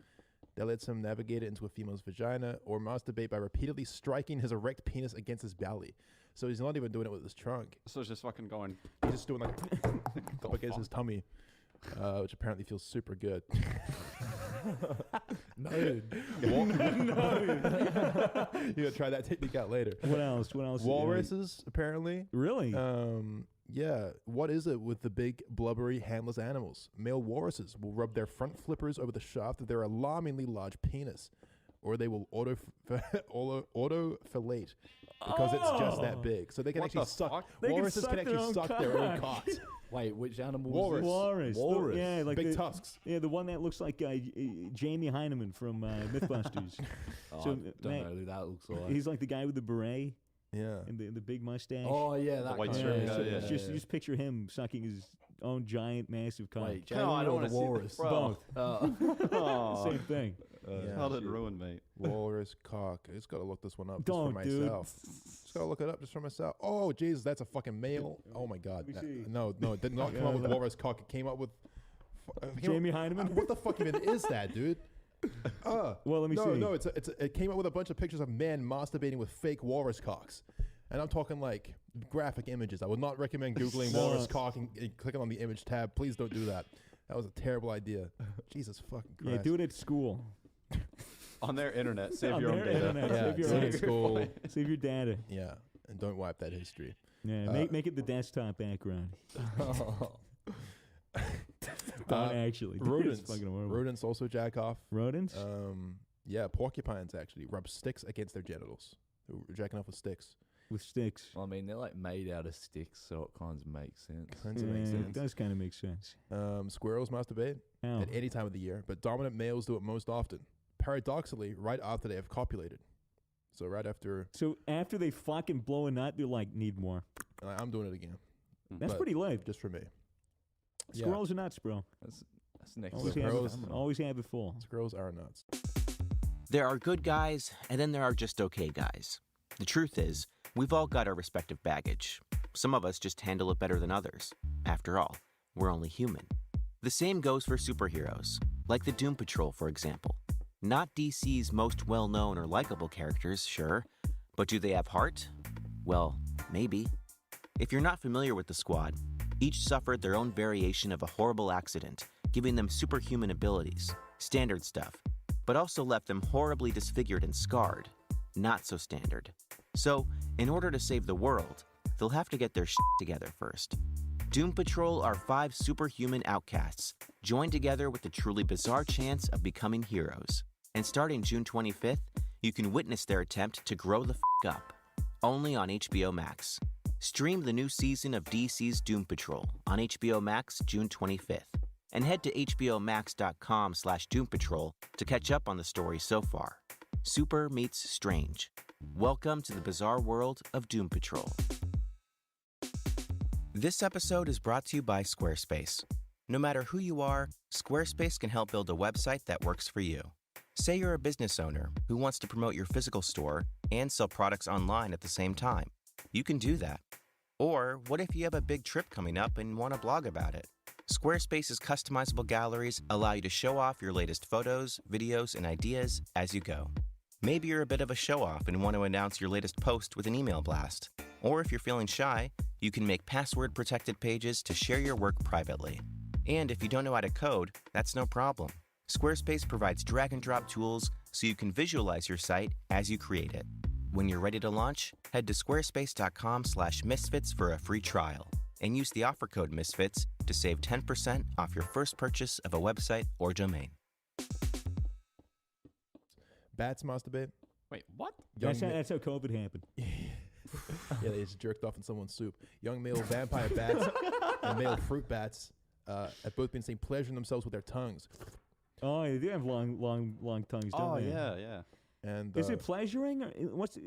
That lets him navigate it into a female's vagina or masturbate by repeatedly striking his erect penis against his belly. So he's not even doing it with his trunk. So it's just fucking going. He's just doing like up against his tummy, which apparently feels super good. Noted. You gotta try that technique out later. What else? Walruses, apparently. Really? Yeah. What is it with the big, blubbery, handless animals? Male walruses will rub their front flippers over the shaft of their alarmingly large penis, or they will auto-fillate because it's just that big. So they can What actually the suck. fuck? They can Walruses suck can their actually own suck their own cock. cocks. Wait, which animal? Walrus. Walrus. Walrus. Yeah, like Big the, tusks. Yeah, the one that looks like Jamie Heineman from Mythbusters. Oh, So, I don't Matt, know who that looks like. He's like the guy with the beret Yeah. and the big mustache. Oh yeah, that white kind shirt of guy, so yeah. you just picture him sucking his own giant, massive cock. Wait, No, Jamie I don't or want the to walrus? see bro. Both. Oh, Same thing. Yeah. How did it ruin, mate? Walrus cock. I just gotta look this one up just Don't, for dude. myself. Just gotta look it up just for myself. Oh, Jesus, that's a fucking male. Oh my God. Let me see. No, it did not come up with walrus cock. It came up with Jamie Heineman. What the fuck even is that, dude? Well, let me see. No, it came up with a bunch of pictures of men masturbating with fake walrus cocks. And I'm talking like graphic images. I would not recommend Googling walrus cock and clicking on the image tab. Please don't do that. That was a terrible idea. Jesus fucking Christ. Yeah, do it at school. On their internet, save On your own their data. internet, Yeah, save your do it own- at school. Save your data. Yeah, and don't wipe that history. Yeah, make it the desktop background. Don't actually. It's Rodents. fucking horrible. Rodents also jack off. Rodents? Yeah, porcupines actually rub sticks against their genitals. They're jacking off with sticks. With sticks. I mean, they're like made out of sticks, so it kind of makes sense. Kinds of make It sense. does kind of make sense. Squirrels masturbate How? at any time of the year, but dominant males do it most often. Paradoxically, right after they have copulated. So right after, So after they fucking blow a nut, they're like, need more. I'm doing it again. That's But pretty lit. just for me. Yeah. Squirrels are nuts, bro. That's next. Always So have, squirrels- it, always have it full. Squirrels are nuts. There are good guys, and then there are just okay guys. The truth is, we've all got our respective baggage. Some of us just handle it better than others. After all, we're only human. The same goes for superheroes, like the Doom Patrol, for example. Not DC's most well-known or likable characters, sure, but do they have heart? Well, maybe. If you're not familiar with the squad, each suffered their own variation of a horrible accident, giving them superhuman abilities, standard stuff, but also left them horribly disfigured and scarred, not so standard. So, in order to save the world, they'll have to get their shit together first. Doom Patrol are 5 superhuman outcasts, joined together with the truly bizarre chance of becoming heroes. And starting June 25th, you can witness their attempt to grow the up. Only on HBO Max. Stream the new season of DC's Doom Patrol on HBO Max June 25th. And head to hbomax.com/Doom Patrol to catch up on the story so far. Super meets strange. Welcome to the bizarre world of Doom Patrol. This episode is brought to you by Squarespace. No matter who you are, Squarespace can help build a website that works for you. Say you're a business owner who wants to promote your physical store and sell products online at the same time. You can do that. Or what if you have a big trip coming up and want to blog about it? Squarespace's customizable galleries allow you to show off your latest photos, videos, and ideas as you go. Maybe you're a bit of a show-off and want to announce your latest post with an email blast. Or if you're feeling shy, you can make password-protected pages to share your work privately. And if you don't know how to code, that's no problem. Squarespace provides drag-and-drop tools so you can visualize your site as you create it. When you're ready to launch, head to squarespace.com/misfits for a free trial. And use the offer code MISFITS to save 10% off your first purchase of a website or domain. Bats masturbate. Wait, what? Young That's how COVID happened. Yeah, they just jerked off in someone's soup. Young male vampire bats and male fruit bats have both been seen pleasuring themselves with their tongues. Oh, they do have long tongues, don't Oh, they? yeah. And Is it pleasuring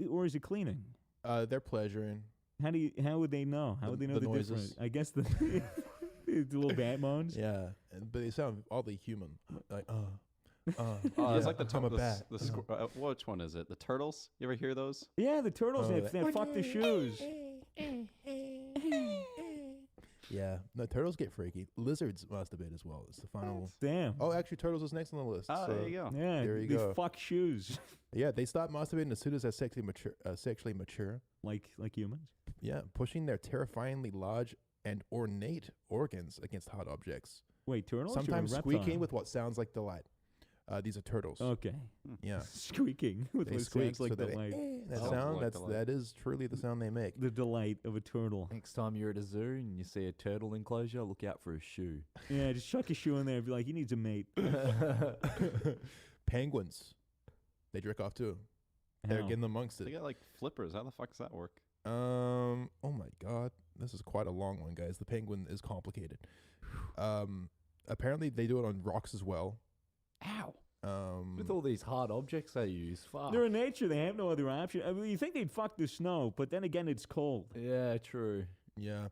or is it cleaning? they're pleasuring. How would they know? How would they know the noises. difference? I guess the little bat moans. Yeah, but they sound oddly human. Like, Oh, yeah, it's like the I'm a bat. which one is it? The turtles? You ever hear those? Yeah, the turtles Oh, they fuck the shoes. Yeah, no, turtles get freaky. Lizards masturbate as well. It's the final. Damn. Oh, actually, turtles is next on the list. Oh, so there you go. Yeah, there you they go. fuck shoes Yeah, they stop masturbating as soon as they're sexually mature. like humans. Yeah, pushing their terrifyingly large and ornate organs against hard objects. Wait, turtles? Sometimes or a squeaking reptile? with what sounds like delight. These are turtles. Okay. Yeah, Squeaking with they what squeak sounds like so that delight. that Sounds sound. like That delight. is truly the sound they make. The delight of a turtle. Next time you're at a zoo and you see a turtle enclosure, look out for a shoe. Yeah, just chuck a shoe in there and be like, he needs a mate. Penguins, they jerk off too. They're How? getting amongst They it. got like flippers. How the fuck does that work? Oh my God, this is quite a long one, guys. The penguin is complicated. Apparently they do it on rocks as well. Ow. With all these hard objects they use, fuck. They're in nature. They have no other option. I mean, you think they'd fuck the snow, but then again, it's cold. Yeah, true. Yeah,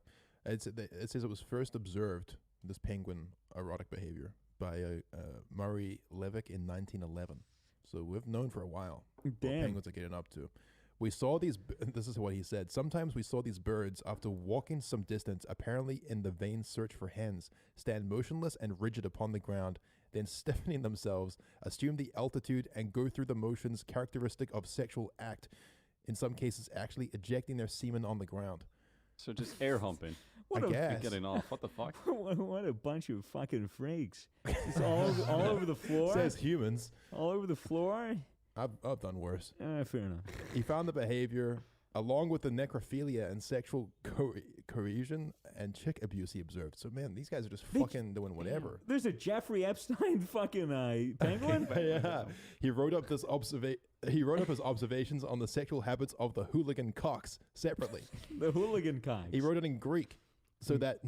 it says it was first observed, this penguin erotic behavior, by Murray Levick in 1911. So we've known for a while what Damn. penguins are getting up to. We saw these, this is what he said. Sometimes we saw these birds, after walking some distance, apparently in the vain search for hens, stand motionless and rigid upon the ground, then stiffening themselves, assume the altitude, and go through the motions characteristic of sexual act, in some cases actually ejecting their semen on the ground. So just air humping. What I a guess. Getting off. What the fuck? what a bunch of fucking freaks. It's all over the floor. Says humans. All over the floor. I've done worse. Fair enough. He found the behavior, along with the necrophilia and sexual coercion and chick abuse he observed. So, man, these guys are just fucking doing whatever. There's a Jeffrey Epstein fucking penguin. Yeah. He wrote up his observations on the sexual habits of the hooligan cocks separately. The hooligan cocks. He wrote it in Greek so that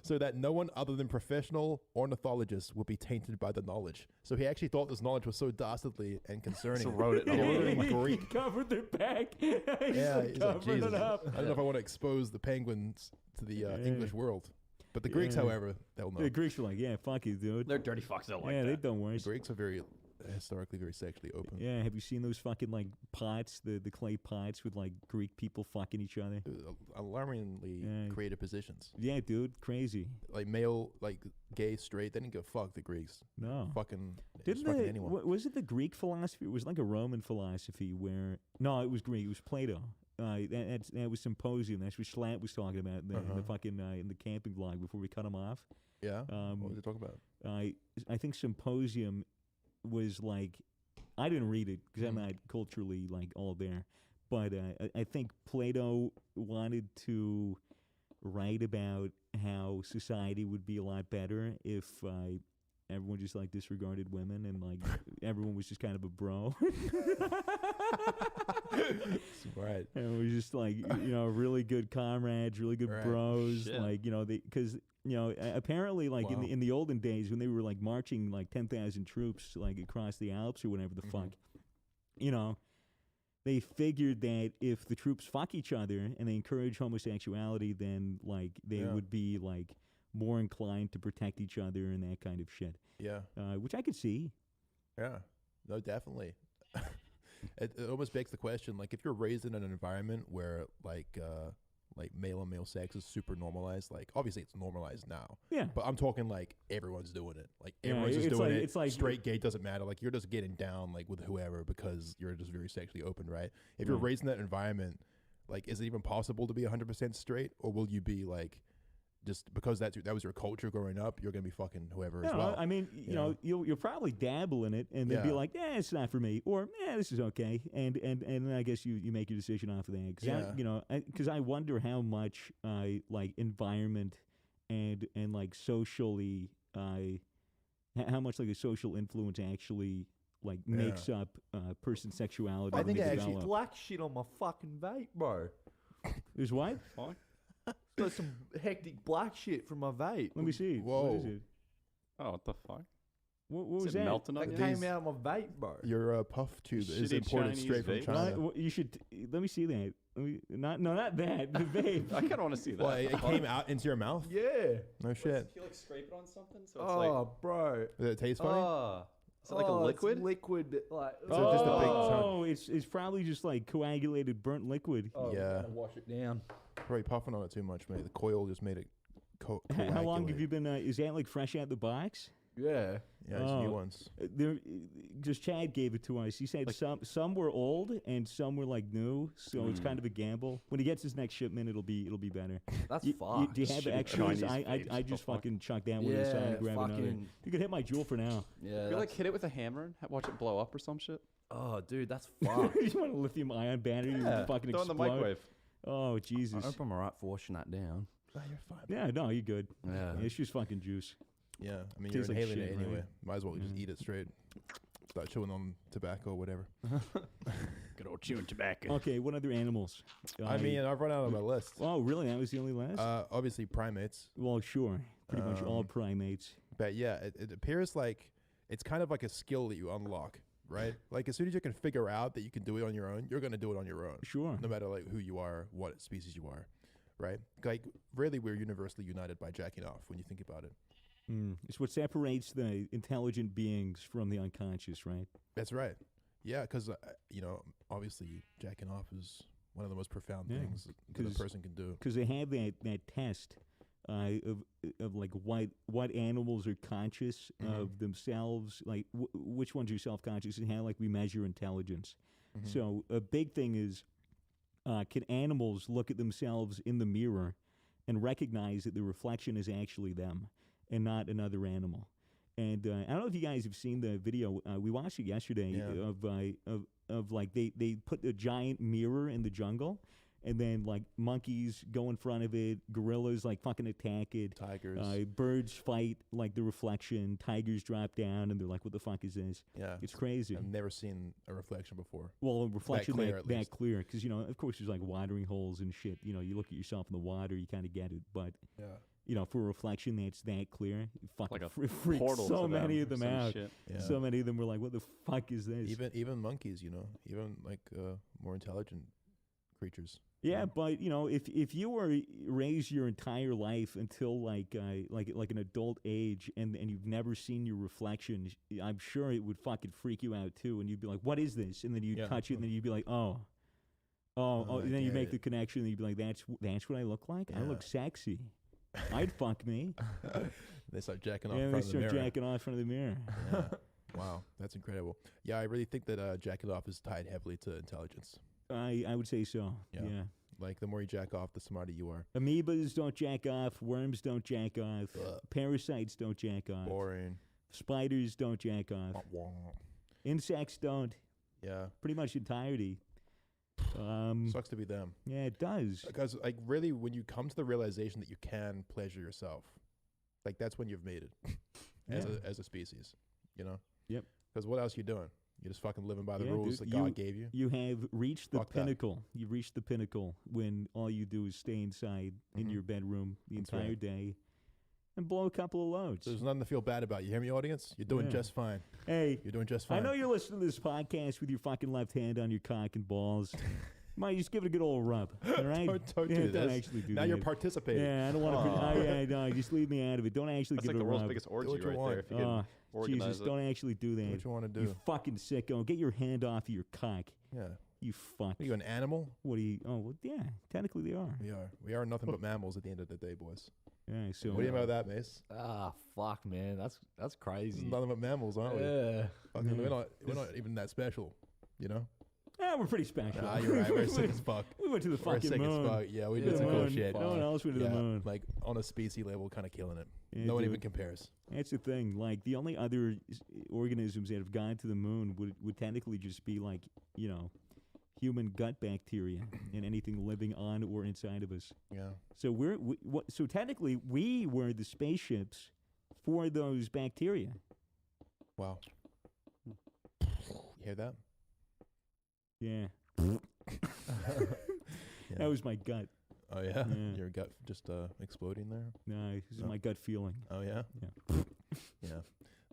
so that no one other than professional ornithologists would be tainted by the knowledge. So he actually thought this knowledge was so dastardly and concerning. So wrote it in He wrote it in He Greek. covered their back. Yeah, he's like, covering Jesus. it up. I don't know if I want to expose the penguins to the English world. But the Greeks, Yeah. however, they'll know. The Greeks were like, yeah, fuck you, dude. They're dirty fucks. They don't like Yeah, that. they've done The worse. Greeks are very historically very sexually open. Yeah, have you seen those fucking like pots, the clay pots with like Greek people fucking each other? Alarmingly Yeah. creative positions. Yeah, dude, crazy. Like male, like gay, straight, they didn't give a fuck, the Greeks. No. Fucking, Didn't fucking anyone. was it the Greek philosophy? It was like a Roman philosophy where no, it was Greek. It was Plato. That was Symposium. That's what Schlatt was talking about in the fucking in the camping vlog before we cut him off. Yeah? What was he talking about? I think Symposium was like, I didn't read it because I'm not culturally like all there, but I think Plato wanted to write about how society would be a lot better if everyone just like disregarded women and like everyone was just kind of a bro. Right. And it was just like, really good comrades, really good Right. bros. Shit. Like, because, apparently, like Wow. in the olden days when they were like marching like 10,000 troops like across the Alps or whatever the fuck, they figured that if the troops fuck each other and they encourage homosexuality, then like they would be like more inclined to protect each other and that kind of shit. Yeah. Which I could see. Yeah. No, definitely. It almost begs the question, like, if you're raised in an environment where, like male on male sex is super normalized, like, obviously it's normalized now. Yeah. But I'm talking, like, everyone's doing it. Like, Yeah, everyone's just it's doing like- it. it's like- straight, gay, doesn't matter. Like, you're just getting down, like, with whoever because you're just very sexually open, right? If you're Right. raised in that environment, like, is it even possible to be 100% straight? Or will you be, like, just because that was your culture growing up, you're going to be fucking whoever as No, well? I mean, you'll probably dabble in it and then be Yeah. like, yeah, it's not for me, or yeah, this is okay, and then I guess you make your decision off of that. Because I wonder how much like environment and like socially how much like a social influence actually like makes up person's sexuality. I when think they it actually develop. Black shit on my fucking vape, bro. There's what? Fuck. Got some hectic black shit from my vape. Let me see. Whoa. What is it? Oh, what the fuck? What was Is it that? melting on That you? came out of my vape, bro. Your puff tube is shitty imported Chinese straight from vape? China. Well, you should let me see that. Not that. The vape. I kind of want to see that. Well, it came out into your mouth? Yeah. No shit. You like scrape it on something, so Oh, bro. Does it taste funny? is it like a Oh, liquid? It's liquid, like. So just a big Oh, it's probably just like coagulated burnt liquid. Oh, Yeah. gotta wash it down. Probably puffing on it too much, mate. The coil just made it How long have you been? Is that like fresh out the box? Yeah. Yeah, it's new Oh. ones. There, just Chad gave it to us. He said some were old and some were like new, so it's kind of a gamble. When he gets his next shipment, it'll be better. That's Do fucked. you have Shitty extras? Chinese I vapes, what the just fuck? fucking chuck that one aside and grab another. fucking. You could hit my jewel for now. Yeah. You like hit it with a hammer and watch it blow up or some shit? Oh, dude, that's fucked. You want a lithium ion battery? You fucking throw it in the explode. microwave. Oh I Jesus! hope I'm alright for washing that down. Ah, you're fine. Yeah, no, you're good. Yeah. It's just fucking juice. Yeah, I mean, Tastes you're like inhaling shit, it anyway. right? Might as well just eat it straight. Start chewing on tobacco or whatever. Good old chewing tobacco. Okay, what other animals? I mean, I've run out of my list. Oh, really? That was the only last? Obviously, primates. Well, sure. Pretty much all primates. But yeah, it appears like it's kind of like a skill that you unlock, right? Like as soon as you can figure out that you can do it on your own, you're going to do it on your own. Sure. No matter like who you are, what species you are, right? Like really, we're universally united by jacking off when you think about it. It's what separates the intelligent beings from the unconscious, right? That's right. Yeah, because obviously jacking off is one of the most profound Yeah, things that a person can do. Because they have that test of like what animals are conscious of themselves, like which ones are self-conscious, and how like we measure intelligence. So a big thing is, can animals look at themselves in the mirror and recognize that the reflection is actually them and not another animal? And I don't know if you guys have seen the video. We watched it yesterday of like they put a giant mirror in the jungle, and then like monkeys go in front of it, gorillas like fucking attack it, Tigers. Birds fight like the reflection, tigers drop down, and they're like, "What the fuck is this?" Yeah, It's crazy. I've never seen a reflection before. Well, a reflection clear, at that least. clear, because of course there's like watering holes and shit. You look at yourself in the water, you kind of get it, but. Yeah. For a reflection that's that clear, you fucking Like a freak portal so to many them of or them some out. shit. Yeah. So many of them were like, "What the fuck is this?" Even monkeys, even like more intelligent creatures. Yeah, but if you were raised your entire life until like an adult age, and you've never seen your reflection, I'm sure it would fucking freak you out too, and you'd be like, "What is this?" And then you'd touch it, and then you'd be like, "Oh." And then you make the connection, and you'd be like, "That's what I look like. I Yeah. look sexy. I'd fuck me." They start jacking off Yeah, in they front of the start mirror. jacking off in front of the mirror. Yeah. Wow, that's incredible. Yeah, I really think that jacking off is tied heavily to intelligence. I would say so. Yeah. Like the more you jack off, the smarter you are. Amoebas don't jack off. Worms don't jack off. Ugh. Parasites don't jack off. Boring. Spiders don't jack off. Insects don't. Yeah. Pretty much entirety. Sucks to be them. Yeah, it does. Because like really, when you come to the realization that you can pleasure yourself, like that's when you've made it as a species. Yep. Because what else you doing? You're just fucking living by the Yeah, rules dude, that God gave you. You have reached the Fuck that. pinnacle. You've reached the pinnacle when all you do is stay inside in your bedroom the That's entire right. day and blow a couple of loads. There's nothing to feel bad about. You hear me, audience? You're doing Yeah. just fine. Hey, You're doing just fine. I know you're listening to this podcast with your fucking left hand on your cock and balls. Might just give it a good old rub, all right? Don't Yeah, do don't this. actually do Now that. you're participating. Yeah, I don't want to. No, just leave me out of it. Don't actually That's give like it the a world's rub. biggest Do orgy what you right want. there. If you can organize Jesus, it. don't actually do Do that. what you want to You do. fucking sicko. Get your hand off of your cock. Yeah. You fuck. Are you an animal? What do you? Oh, well, yeah. Technically, they are. We are. We are nothing but mammals at the end of the day, boys. Yeah. So. What do you know about that, Mace? Fuck, man, that's crazy. Nothing but mammals, aren't we? Yeah. Fucking, we're not even that special, Yeah, we're pretty special. Nah, you're right. We're sick as fuck. We went to the We're fucking sick moon. as fuck. Yeah, we To did the some cool moon. shit. No one else went to the moon. Like on a species level, kind of killing it. Yeah, no one dude. even compares. That's the thing. Like the only other organisms that have gone to the moon would technically just be like human gut bacteria and anything living on or inside of us. Yeah. So so technically we were the spaceships for those bacteria. Wow. You hear that? Yeah. Yeah. That was my gut. Oh yeah. Yeah. Your gut just exploding there. No, this is Oh. my gut feeling. Oh yeah. Yeah. Yeah.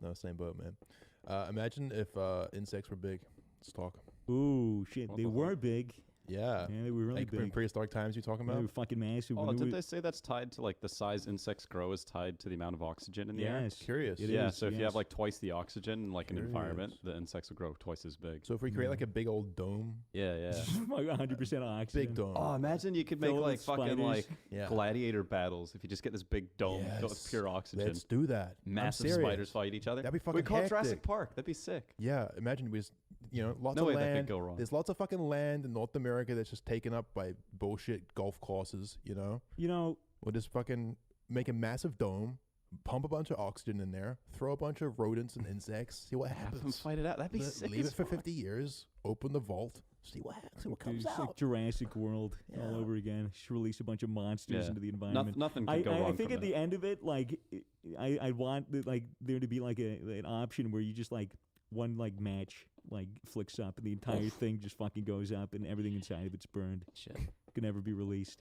No, same boat, man. Imagine if insects were big. Let's talk. Ooh, shit. What They the were big. Yeah. Yeah, they were really Like in big. prehistoric times, you talking They about? were fucking massive. Oh, When did we- they say that's tied to like the size insects grow is tied to the amount of oxygen in the air? Yes. Curious. It Yeah, is, so if you yes. have like twice the oxygen in like an environment, Curious. the insects will grow twice as big. So if we create like a big old dome, Yeah, yeah. like 100% oxygen. big dome. Oh, imagine you could make Fill it like with fucking spiders. like Yeah. gladiator battles if you just get this big dome filled with Yes. pure oxygen. Let's do that. I'm Massive serious. spiders fight each other. That'd be We fucking call it Jurassic hectic. Park. That'd be sick. Yeah, imagine we just, lots No of way that could land. go wrong. There's lots of fucking land in North America that's just taken up by bullshit golf courses, You know, We'll just fucking make a massive dome, pump a bunch of oxygen in there, throw a bunch of rodents and insects, see what Have them happens. fight it out. That'd be sick. Leave as it for fuck. 50 years, open the vault, see what happens, see what comes it's like out. Jurassic World all Yeah. over again. Just release a bunch of monsters Yeah. into the environment. Nothing could go I wrong. think from at the end of it, like, I want there to be like an option where you just like one like match like flicks up and the entire thing just fucking goes up and everything inside of it's burned. Shit. Can never be released.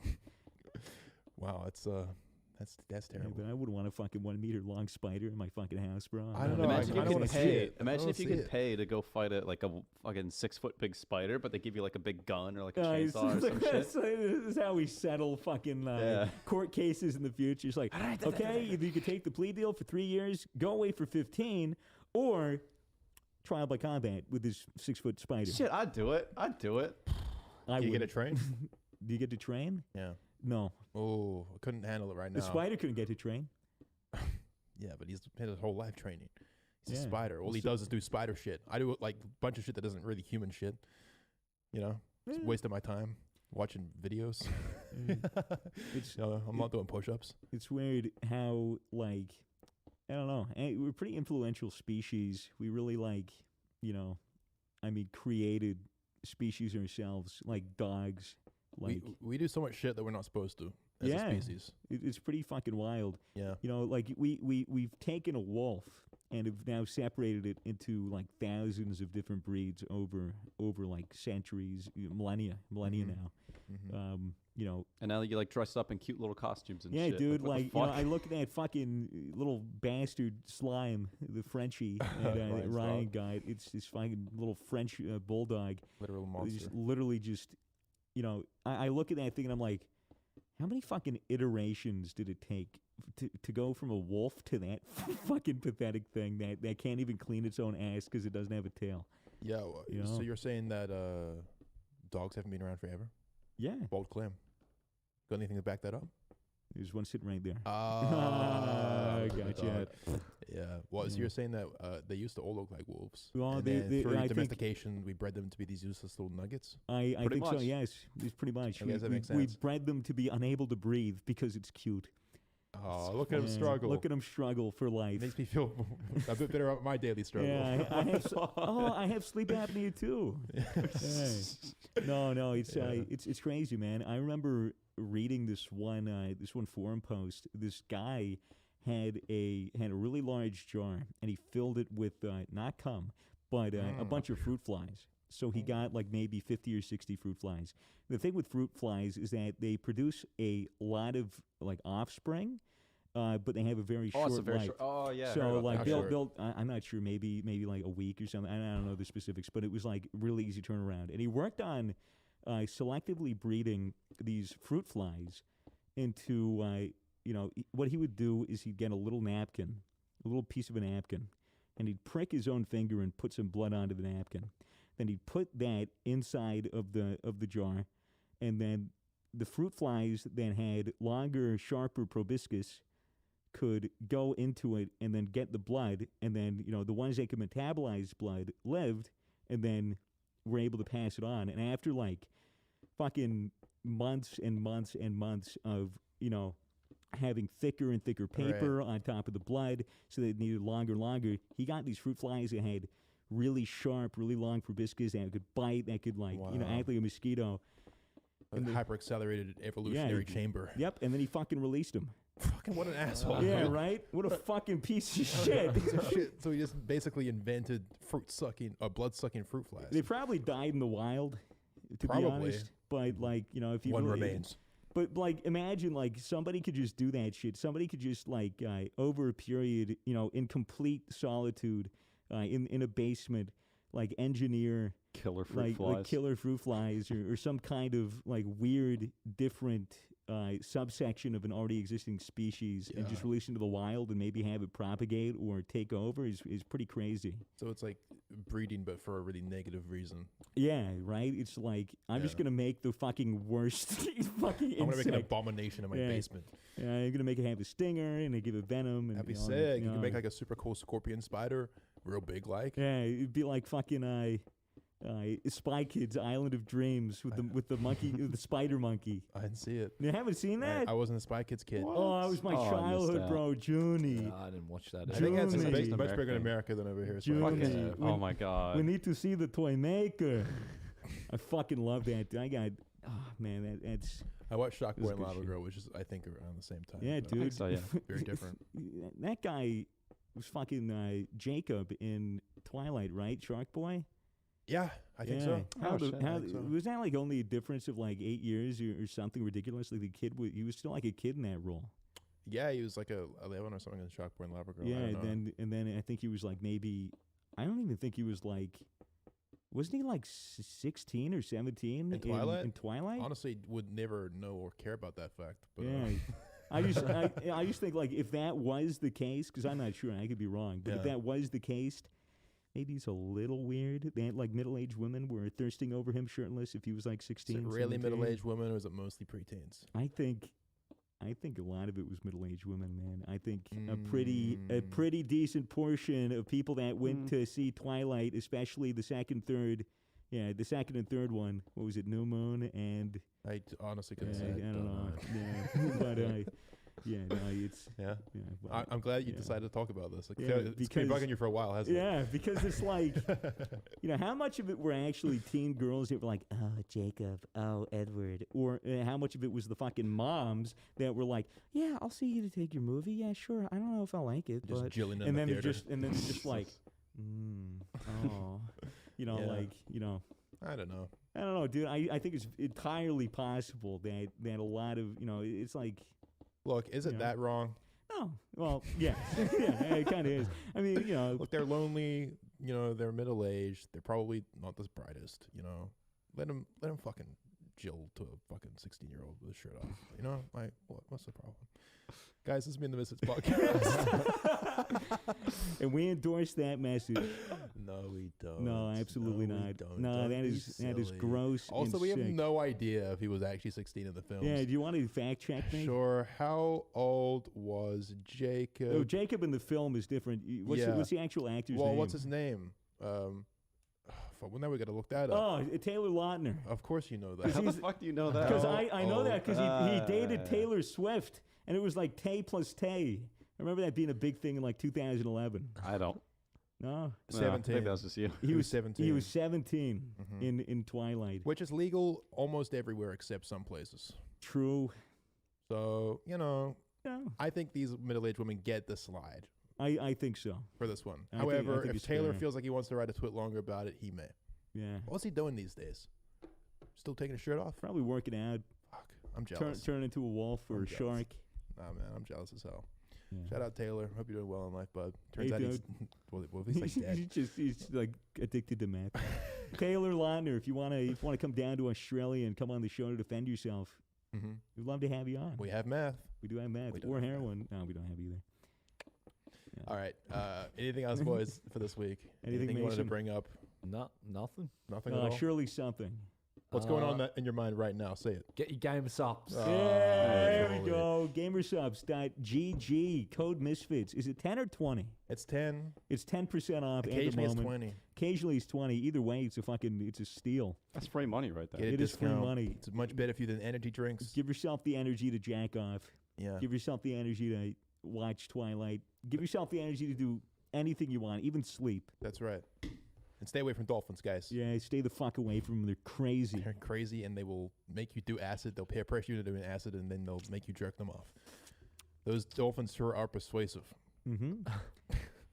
Wow, that's Yeah, terrible. but I wouldn't want a fucking 1 meter long spider in my fucking house, bro. I don't know, Imagine I you don't could see pay. it. I Imagine don't if you see could it. pay to go fight like a fucking 6-foot big spider, but they give you like a big gun or like a It's chainsaw or some shit. this is how we settle fucking Yeah. court cases in the future. It's like, okay, either you could take the plea deal for 3 years, go away for 15, or trial by combat with this 6-foot spider. Shit, I'd do it. I'd do it. I Do you get a wouldn't. train? Do you get to train? Yeah. No. Oh, I couldn't handle it right now. The spider couldn't get to train. Yeah, but he's had his whole life training. He's a Yeah. spider. All he does is do spider shit. I do like a bunch of shit that isn't really human shit. You know, it's Yeah. wasting my time watching videos. It's I'm not doing push-ups. it's weird how like I don't know. We're a pretty influential species. We really created species ourselves, like dogs. Like We do so much shit that we're not supposed to as Yeah. a species. it's pretty fucking wild. Yeah. Like we've taken a wolf and have now separated it into like thousands of different breeds over like centuries, millennia Mhm. now. Mhm. And now you like dressed up in cute little costumes and Yeah, shit. dude. what the Like, fuck? I look at that fucking little bastard slime, the Frenchie that Ryan's Ryan dog. got. It's this fucking little French bulldog. Literal It's monster. just literally just, I look at that thing and I'm like, how many fucking iterations did it take to go from a wolf to that fucking pathetic thing that can't even clean its own ass because it doesn't have a tail? Yeah. You So know? you're saying that dogs haven't been around forever? Yeah, Bold claim. Got anything to back that up? there's one sitting right there. Ah, Gotcha. Yeah. Well, so Yeah. you're saying that they used to all look like wolves. Well, and they- then through I think- domestication, we bred them to be these useless little nuggets. I Pretty think so. much. Yes, it's pretty much. I guess that makes we sense. bred them to be unable to breathe because it's cute. Oh, look at him Yeah, struggle. Look at them struggle for life. Makes me feel a bit better about my daily struggle. Yeah, I have sleep apnea too. Hey. No, it's crazy, man. I remember reading this one forum post. This guy had a really large jar, and he filled it with not cum, but a bunch of fruit flies. So he got like maybe 50 or 60 fruit flies. The thing with fruit flies is that they produce a lot of like offspring, but they have a very Oh, short it's a very life. short. Oh yeah. I heard So about like that. How they'll, short? I'm not sure, maybe like a week or something. I don't know the specifics, but it was like really easy turnaround. And he worked on selectively breeding these fruit flies into what he would do is he'd get a little napkin, a little piece of a napkin, and he'd prick his own finger and put some blood onto the napkin. Then he'd put that inside of the jar, and then the fruit flies that had longer, sharper proboscis could go into it and then get the blood, and then the ones that could metabolize blood lived, and then were able to pass it on. And after like fucking months and months and months of having thicker and thicker paper on top of the blood, so they needed longer and longer, he got these fruit flies that had really sharp, really long proboscis that could bite, that could Wow. act like a mosquito. A hyper accelerated evolutionary chamber. Yep, and then he fucking released them. Fucking what an asshole. Yeah, right? What a fucking piece of shit. Piece of shit. So he just basically invented blood sucking fruit flies. They probably died in the wild, to be Probably. honest. But like, if you One really- remains. But like, imagine like somebody could just do that shit. Somebody could just like over a period, in complete solitude, in a basement, like engineer Killer fruit like flies. killer fruit flies or some kind of like weird different subsection of an already existing species and just Yeah. release into the wild and maybe have it propagate or take over is pretty crazy. So it's like breeding, but for a really negative reason. Yeah, right? It's like, I'm just Yeah. going to make the fucking worst fucking I'm gonna make an insect. abomination in my Yeah. basement. I'm going to make it have a stinger and give it venom. And, That'd be all that, sick. You can make like a super cool scorpion spider, real big like. Yeah, it'd be like fucking Spy Kids Island of Dreams with the monkey, the spider monkey. I didn't see it. You haven't seen that? I wasn't a Spy Kids kid. Oh, that was my Oh, I missed childhood, that. bro. Junie. Nah, I didn't watch that. I think that's June. much It's bigger in American. America than over here. So June. I Fuck guess- June. yeah. When- Oh my god. We need to see the toy maker. I fucking love that. I got, man, that's I watched Shockboy This is and good Lava shit. Girl, which is I think around the same time. yeah, but dude. so, yeah. Very different. That guy was fucking Jacob in Twilight, right? Shark Boy. Yeah, I think so. How Oh, the, shit. how, I think so. was that like only a difference of like 8 years or something ridiculous? Like the kid, he was still like a kid in that role. Yeah, he was like a 11 or something in Shockboy and Lava Girl. I Yeah, don't know. and then I think he was like maybe, I don't even think he was like, wasn't he like 16 or 17 In Twilight? In Twilight? Honestly, would never know or care about that fact. But Yeah. I just think like if that was the case, because I'm not sure, I could be wrong, but if Yeah. that was the case, maybe it's a little weird that like middle-aged women were thirsting over him shirtless if he was like Is 16. it really 17. middle-aged women, or is it mostly preteens? I think a lot of it was middle-aged women, man. I think a pretty decent portion of people that went to see Twilight, especially the second and third one. What was it, New Moon and I honestly couldn't say. I don't know. Yeah, but it's well, I'm glad you decided to talk about this. Like, Yeah, it's been bugging you for a while, hasn't it? yeah, because it's like, how much of it were actually teen girls that were like, oh, Jacob, oh, Edward, or how much of it was the fucking moms that were like, yeah, I'll see you to take your movie. Yeah, sure. I don't know if I like it, Just but jilling in and the then they're theater. just like, oh, Yeah. like, I don't know. I don't know, dude. I think it's entirely possible that a lot of, it's like. Look, is it that wrong? No. Well, yeah. Yeah, it kind of is. I mean, Look, they're lonely. They're middle-aged. They're probably not the brightest. Let them fucking jill to a fucking 16-year-old with his shirt off. Like, what's the problem? Guys, this has been the Misfits podcast. And we endorse that message. No, we don't. No, absolutely No, we not. don't. No, Don't that be is silly. gross. Also, and we have sick. no idea if he was actually 16 in the film. Yeah, do you want to fact check me? Sure. How old was Jacob? Oh, Jacob in the film is different. What's the actual actor's name? Well, what's his name? Well, now we got to look that up. Oh, Taylor Lautner. Of course you know that. How the fuck do you know that? Because I know that because he dated Taylor Swift, and it was like Tay plus Tay. I remember that being a big thing in like 2011. I don't. No, 17. Maybe that was just you. He was 17. He was 17 in Twilight. Which is legal almost everywhere except some places. True. So, Yeah, I think these middle-aged women get the slide I think so. for this one. I think However, it's if Taylor fair. feels like he wants to write a twit longer about it, he may. Yeah. What's he doing these days? Still taking his shirt off? Probably working out. Fuck. I'm jealous. Turn into a wolf or I'm a jealous. shark. Nah, man, I'm jealous as hell. Yeah. Shout out Taylor. Hope you're doing well in life, bud. Turns Hey, out he's dude. well, he's like dead. he's like addicted to meth. Taylor Lautner, if you wanna come down to Australia and come on the show to defend yourself, Mm-hmm. we'd love to have you on. We have math. We do have meth We don't or have meth. heroin. No, we don't have either. Yeah. All right. Anything else, boys, for this week? Anything, you wanted to Mason? bring up? No, nothing. Nothing at all? Surely something. What's going on in your mind right now? Say it. Get your game subs. Oh, There we holy. go. Gamersubs.gg. Code Misfits. Is it 10 or 20? It's 10. It's 10% off at the Occasionally it's moment. 20. Occasionally it's 20. Either way, it's a steal. That's free money right there. Get a It is free discount. money. It's much better for you than energy drinks. Give yourself the energy to jack off. Yeah. Give yourself the energy to watch Twilight. Give yourself the energy to do anything you want, even sleep. That's right. And stay away from dolphins, guys. Yeah, stay the fuck away from them. They're crazy. They're crazy, and they will make you do acid. They'll peer pressure you to do an acid, and then they'll make you jerk them off. Those dolphins sure are persuasive. Mm-hmm.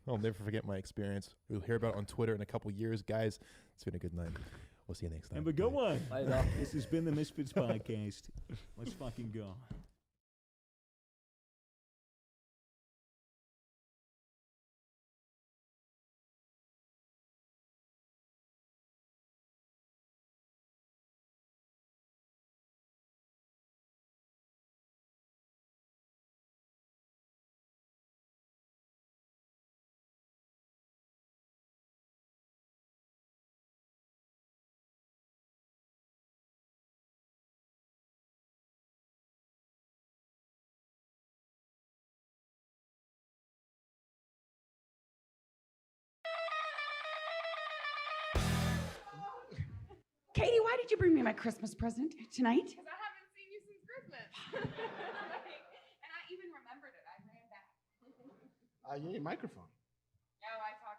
I'll never forget my experience. We'll hear about it on Twitter in a couple years. Guys, it's been a good night. We'll see you next time. Have a good one. Later. This has been the Misfits Podcast. Let's fucking go. Katie, why did you bring me my Christmas present tonight? Because I haven't seen you since Christmas. And I even remembered it. I ran back. You need a microphone. Oh, I talk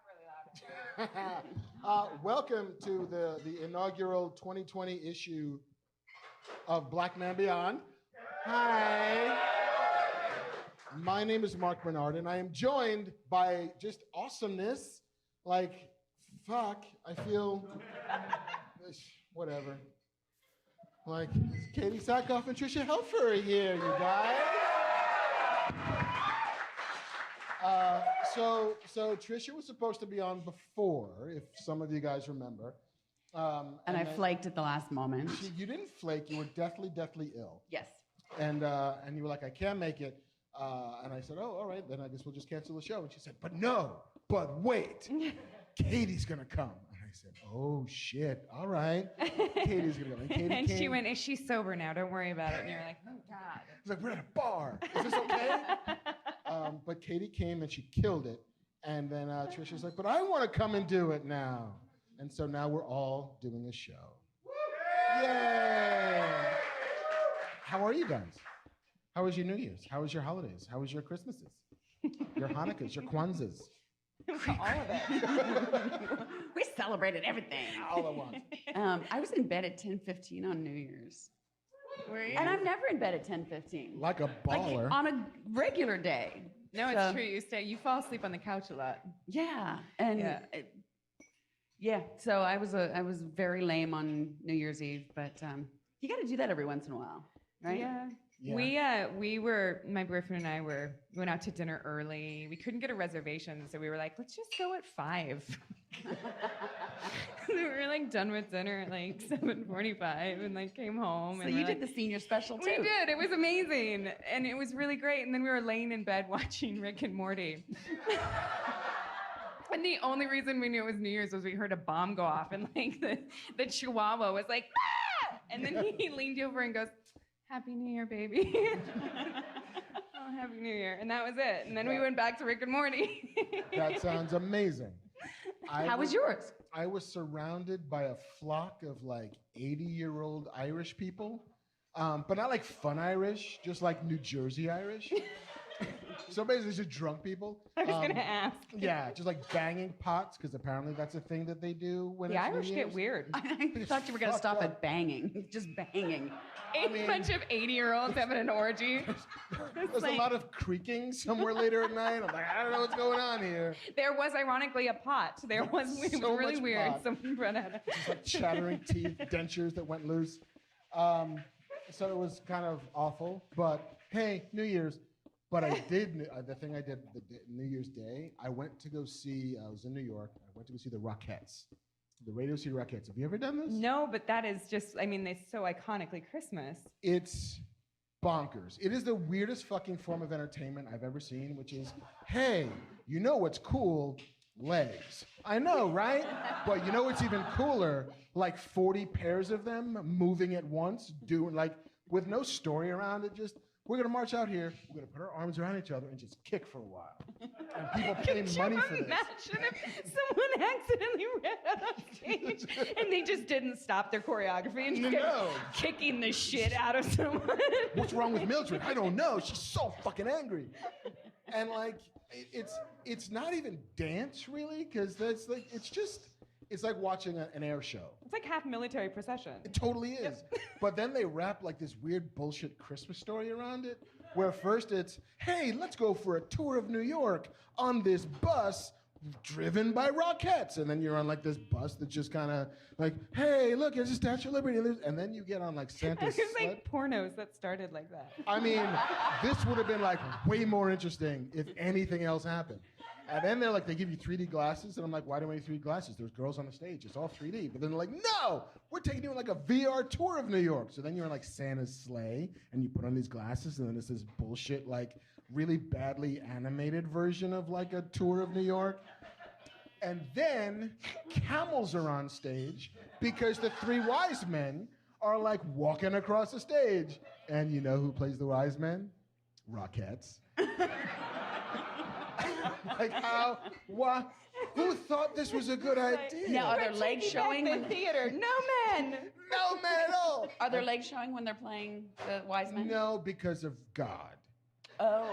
really loud. Welcome to the inaugural 2020 issue of Black Man Beyond. Hi. My name is Mark Bernard, and I am joined by just awesomeness. Like, fuck, I feel... whatever. Like, Katie Sackhoff and Trisha Helfer are here, you guys. So Trisha was supposed to be on before, if some of you guys remember. And I then flaked at the last moment. you didn't flake. You were deathly ill. Yes. And you were like, I can't make it. And I said, oh, all right, then I guess we'll just cancel the show. And she said, but wait. Katie's gonna come. And I said, oh shit, all right. Katie's gonna come. And Katie And came. she went, is she sober now? Don't worry about it. And you're like, oh God. I was like, we're at a bar. Is this okay? But Katie came and she killed it. And then Trisha's like, but I want to come and do it now. And so now we're all doing a show. Yay! How are you guys? How was your New Year's? How was your holidays? How was your Christmases? Your Hanukkahs, your Kwanzas? All of it. We celebrated everything. All at once. I was in bed at 10:15 on New Year's. Were you? And I'm never in bed at 10:15. Like a baller. Like on a regular day. No, So- it's true. You fall asleep on the couch a lot. Yeah. And Yeah. so I was very lame on New Year's Eve, but you got to do that every once in a while, right? Yeah. Yeah. We my boyfriend and I went out to dinner early. We couldn't get a reservation, so we were like, let's just go at 5. We were like done with dinner at like 7:45 and like came home. So and you we're did like, the senior special too. We did. It was amazing, and it was really great. And then we were laying in bed watching Rick and Morty. And the only reason we knew it was New Year's was we heard a bomb go off, and like the Chihuahua was like, ah! And then he leaned over and goes, Happy New Year, baby. Oh, Happy New Year. And that was it. And then we went back to Rick and Morty. That sounds amazing. How was yours? I was surrounded by a flock of like 80-year-old Irish people, but not like fun Irish, just like New Jersey Irish. So basically, just drunk people. I was going to ask. Yeah, just like banging pots, because apparently that's a thing that they do when The it's New Irish get Year's. weird. I thought you were going to Fucked stop up. at banging, just banging. A bunch of 80-year-olds having an orgy. There's a lot of creaking somewhere later at night. I'm like, I don't know what's going on here. There was ironically a pot. It was So really much weird. pot. Someone brought out a Just like chattering teeth, dentures that went loose. So it was kind of awful. But hey, New Year's. But I did, the thing I did New Year's Day, I went to go see, I was in New York, I went to go see the Rockettes. The Radio City Rockettes. Have you ever done this? No, but that is just, I mean, it's so iconically Christmas. It's bonkers. It is the weirdest fucking form of entertainment I've ever seen, which is, hey, you know what's cool? Legs. I know, right? But you know what's even cooler? Like 40 pairs of them moving at once, doing like, with no story around it, just, we're gonna march out here, we're gonna put our arms around each other and just kick for a while. And people pay money for this. Imagine if someone accidentally ran out on stage and they just didn't stop their choreography and just kept kicking the shit out of someone. What's wrong with Mildred? I don't know. She's so fucking angry. And like, it's not even dance really, because that's like, it's like watching an air show. It's like half military procession. It totally is. But then they wrap like this weird bullshit Christmas story around it, where first it's, hey, let's go for a tour of New York on this bus driven by Rockettes. And then you're on like this bus that's just kind of like, hey, look, there's a Statue of Liberty. And then you get on like Santa's There's sled. like pornos that started like that. I mean, this would have been like way more interesting if anything else happened. And then they're like, they give you 3D glasses, and I'm like, why do I need 3D glasses? There's girls on the stage, it's all 3D. But then they're like, no, we're taking you on like a VR tour of New York. So then you're in like Santa's sleigh, and you put on these glasses, and then it's this bullshit, like really badly animated version of like a tour of New York. And then camels are on stage because the 3 wise men are like walking across the stage. And you know who plays the wise men? Rockettes. Like how? What? Who thought this was a good idea? Now, are their legs showing? In the theater. No men. No man at all. Are their legs showing when they're playing the wise men? No, because of God. Oh.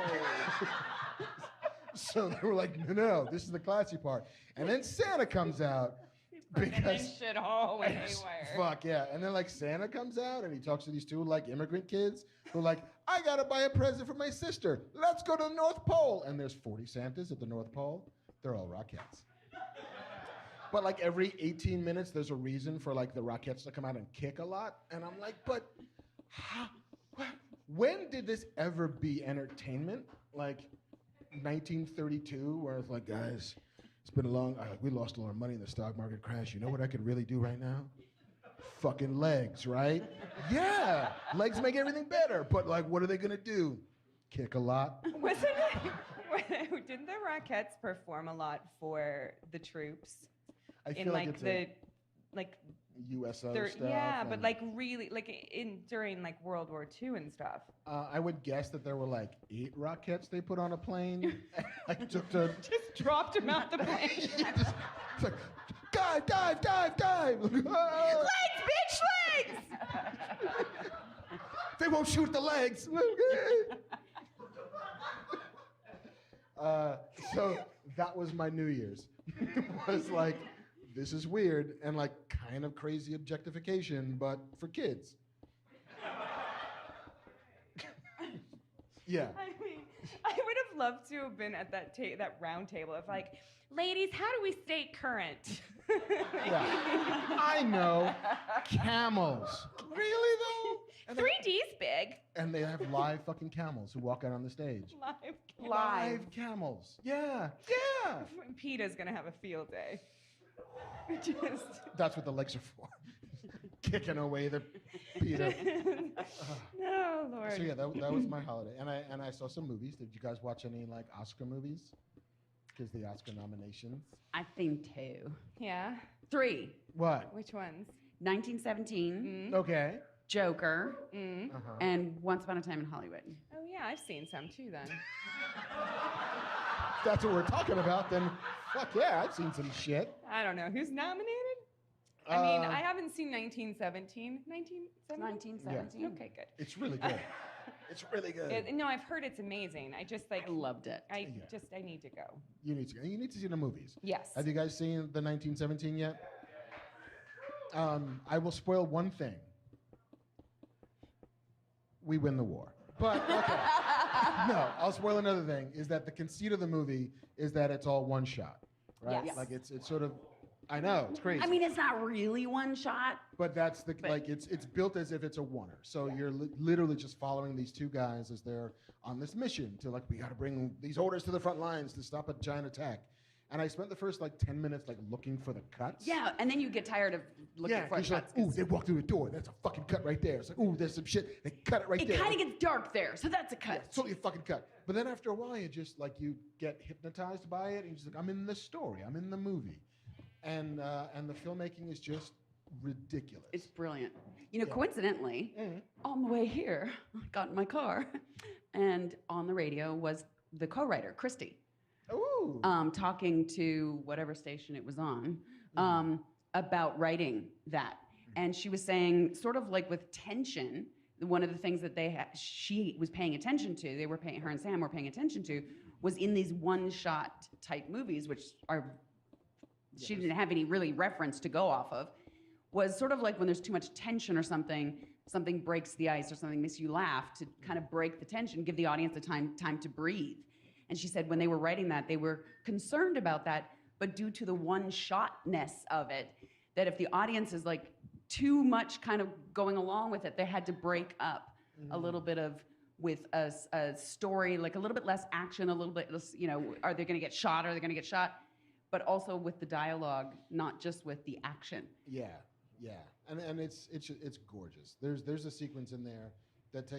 So they were like, no, this is the classy part. And then Santa comes out because shit all went haywire. fuck yeah. And then like Santa comes out and he talks to these 2 like immigrant kids who are like, I gotta buy a present for my sister. Let's go to the North Pole. And there's 40 Santas at the North Pole. They're all Rockettes. But like every 18 minutes, there's a reason for like the Rockettes to come out and kick a lot. And I'm like, but how, when did this ever be entertainment? Like 1932, where it's like, guys, it's been a long, we lost all our money in the stock market crash. You know what I could really do right now? Fucking legs, right? Yeah, legs make everything better. But like, what are they gonna do? Kick a lot? Wasn't it? Didn't the Rockettes perform a lot for the troops? I in feel like it's the like USO thir- stuff. yeah, but and, like really like in during like World War II and stuff. I would guess that there were like 8 rockets they put on a plane. I took to. Just dropped him out the plane. It's like, dive! Legs, bitch, legs! They won't shoot the legs. So that was my New Year's. Was like, this is weird and like kind of crazy objectification, but for kids. Yeah. I mean, I would have loved to have been at that that round table of like, ladies, how do we stay current? Yeah. I know. Camels. Really though? And 3D's big. And they have live fucking camels who walk out on the stage. Live. Camels. Yeah. PETA's gonna have a field day. Just That's what the legs are for. Kicking away the PETA. no, Lord. So yeah, that was my holiday. And I saw some movies. Did you guys watch any like Oscar movies? Because the Oscar nominations. I've seen 2. Yeah. 3. What? Which ones? 1917, Okay. Joker, Uh-huh. and Once Upon a Time in Hollywood. Oh yeah, I've seen some too then. If that's what we're talking about, then fuck yeah, I've seen some shit. I don't know. Who's nominated? I mean, I haven't seen 1917. 1917? 1917. Okay, good. It's really good. It's really good. No, I've heard it's amazing. I just like I loved it. I need to go. You need to see the movies. Yes. Have you guys seen the 1917 yet? I will spoil one thing. We win the war. But okay. No, I'll spoil another thing. Is that the conceit of the movie is that it's all one shot, right? Yes. Like it's sort of. I know it's crazy. I mean, it's not really one shot. But that's like it's built as if it's a oneer. So you're literally just following these two guys as they're on this mission to like we got to bring these orders to the front lines to stop a giant attack. And I spent the first like 10 minutes like looking for the cuts. Yeah, and then you get tired of looking for because you're cuts. like, ooh, they walked through the door. That's a fucking cut right there. It's like, ooh, there's some shit. They cut it right there. It kind of gets dark there, so that's a cut. Yeah, it's totally a fucking cut. But then after a while, you just like you get hypnotized by it, and you're just like, I'm in the story. I'm in the movie, and the filmmaking is just ridiculous. It's brilliant. You know, coincidentally, on the way here, I got in my car, and on the radio was the co-writer, Christy. Ooh. Talking to whatever station it was on about writing that. And she was saying, sort of like with tension, one of the things that she was paying attention to, her and Sam were paying attention to, was in these one-shot type movies, which she didn't have any really reference to go off of, was sort of like when there's too much tension or something breaks the ice or something makes you laugh, to kind of break the tension, give the audience the time to breathe. And she said when they were writing that, they were concerned about that, but due to the one-shotness of it, that if the audience is like too much kind of going along with it, they had to break up a little bit with a story, like a little bit less action, a little bit less, are they going to get shot? Are they going to get shot? But also with the dialogue, not just with the action. Yeah, and it's gorgeous. There's a sequence in there that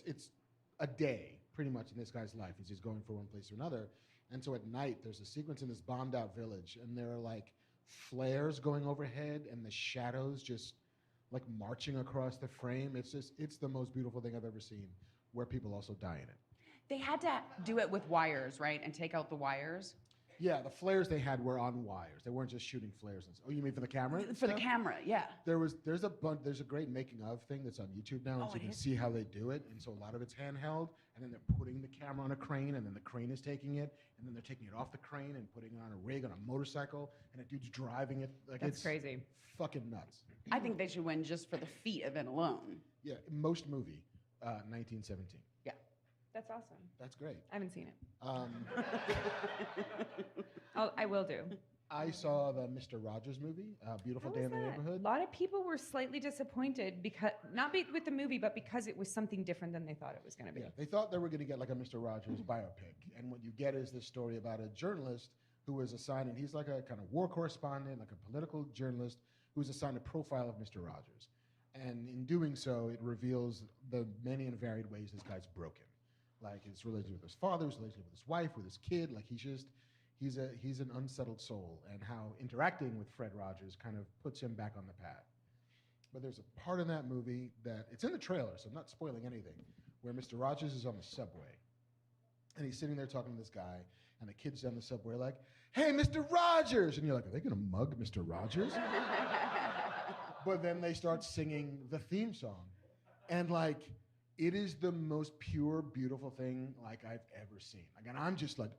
it's a day pretty much in this guy's life as he's going from one place to another. And so at night, there's a sequence in this bombed out village, and there are like flares going overhead and the shadows just like marching across the frame. It's the most beautiful thing I've ever seen, where people also die in it. They had to do it with wires, right? And take out the wires? Yeah, the flares they had were on wires. They weren't just shooting flares. Oh, you mean for the camera? For the camera, yeah. There's a great making of thing that's on YouTube now, and so you can see how they do it. And so a lot of it's handheld, and then they're putting the camera on a crane, and then the crane is taking it, and then they're taking it off the crane and putting it on a rig on a motorcycle, and a dude's driving it. Like That's it's crazy. Fucking nuts. I think they should win just for the feat of it alone. Yeah, most movie, 1917. Yeah. That's awesome. That's great. I haven't seen it. Um, I will do. I saw the Mr. Rogers movie, Beautiful Day in the Neighborhood. A lot of people were slightly disappointed because with the movie, but because it was something different than they thought it was going to be. Yeah, they thought they were going to get like a Mr. Rogers biopic, and what you get is this story about a journalist who was assigned, and he's like a kind of war correspondent, like a political journalist who was assigned a profile of Mr. Rogers. And in doing so, it reveals the many and varied ways this guy's broken. Like his relationship with his father, his relationship with his wife, with his kid. Like he's an unsettled soul, and how interacting with Fred Rogers kind of puts him back on the path. But there's a part in that movie that it's in the trailer, so I'm not spoiling anything, where Mr. Rogers is on the subway, and he's sitting there talking to this guy, and the kids on the subway are like, "Hey, Mr. Rogers!" And you're like, "Are they gonna mug Mr. Rogers?" But then they start singing the theme song, and like, it is the most pure, beautiful thing like I've ever seen. Like, and I'm just like,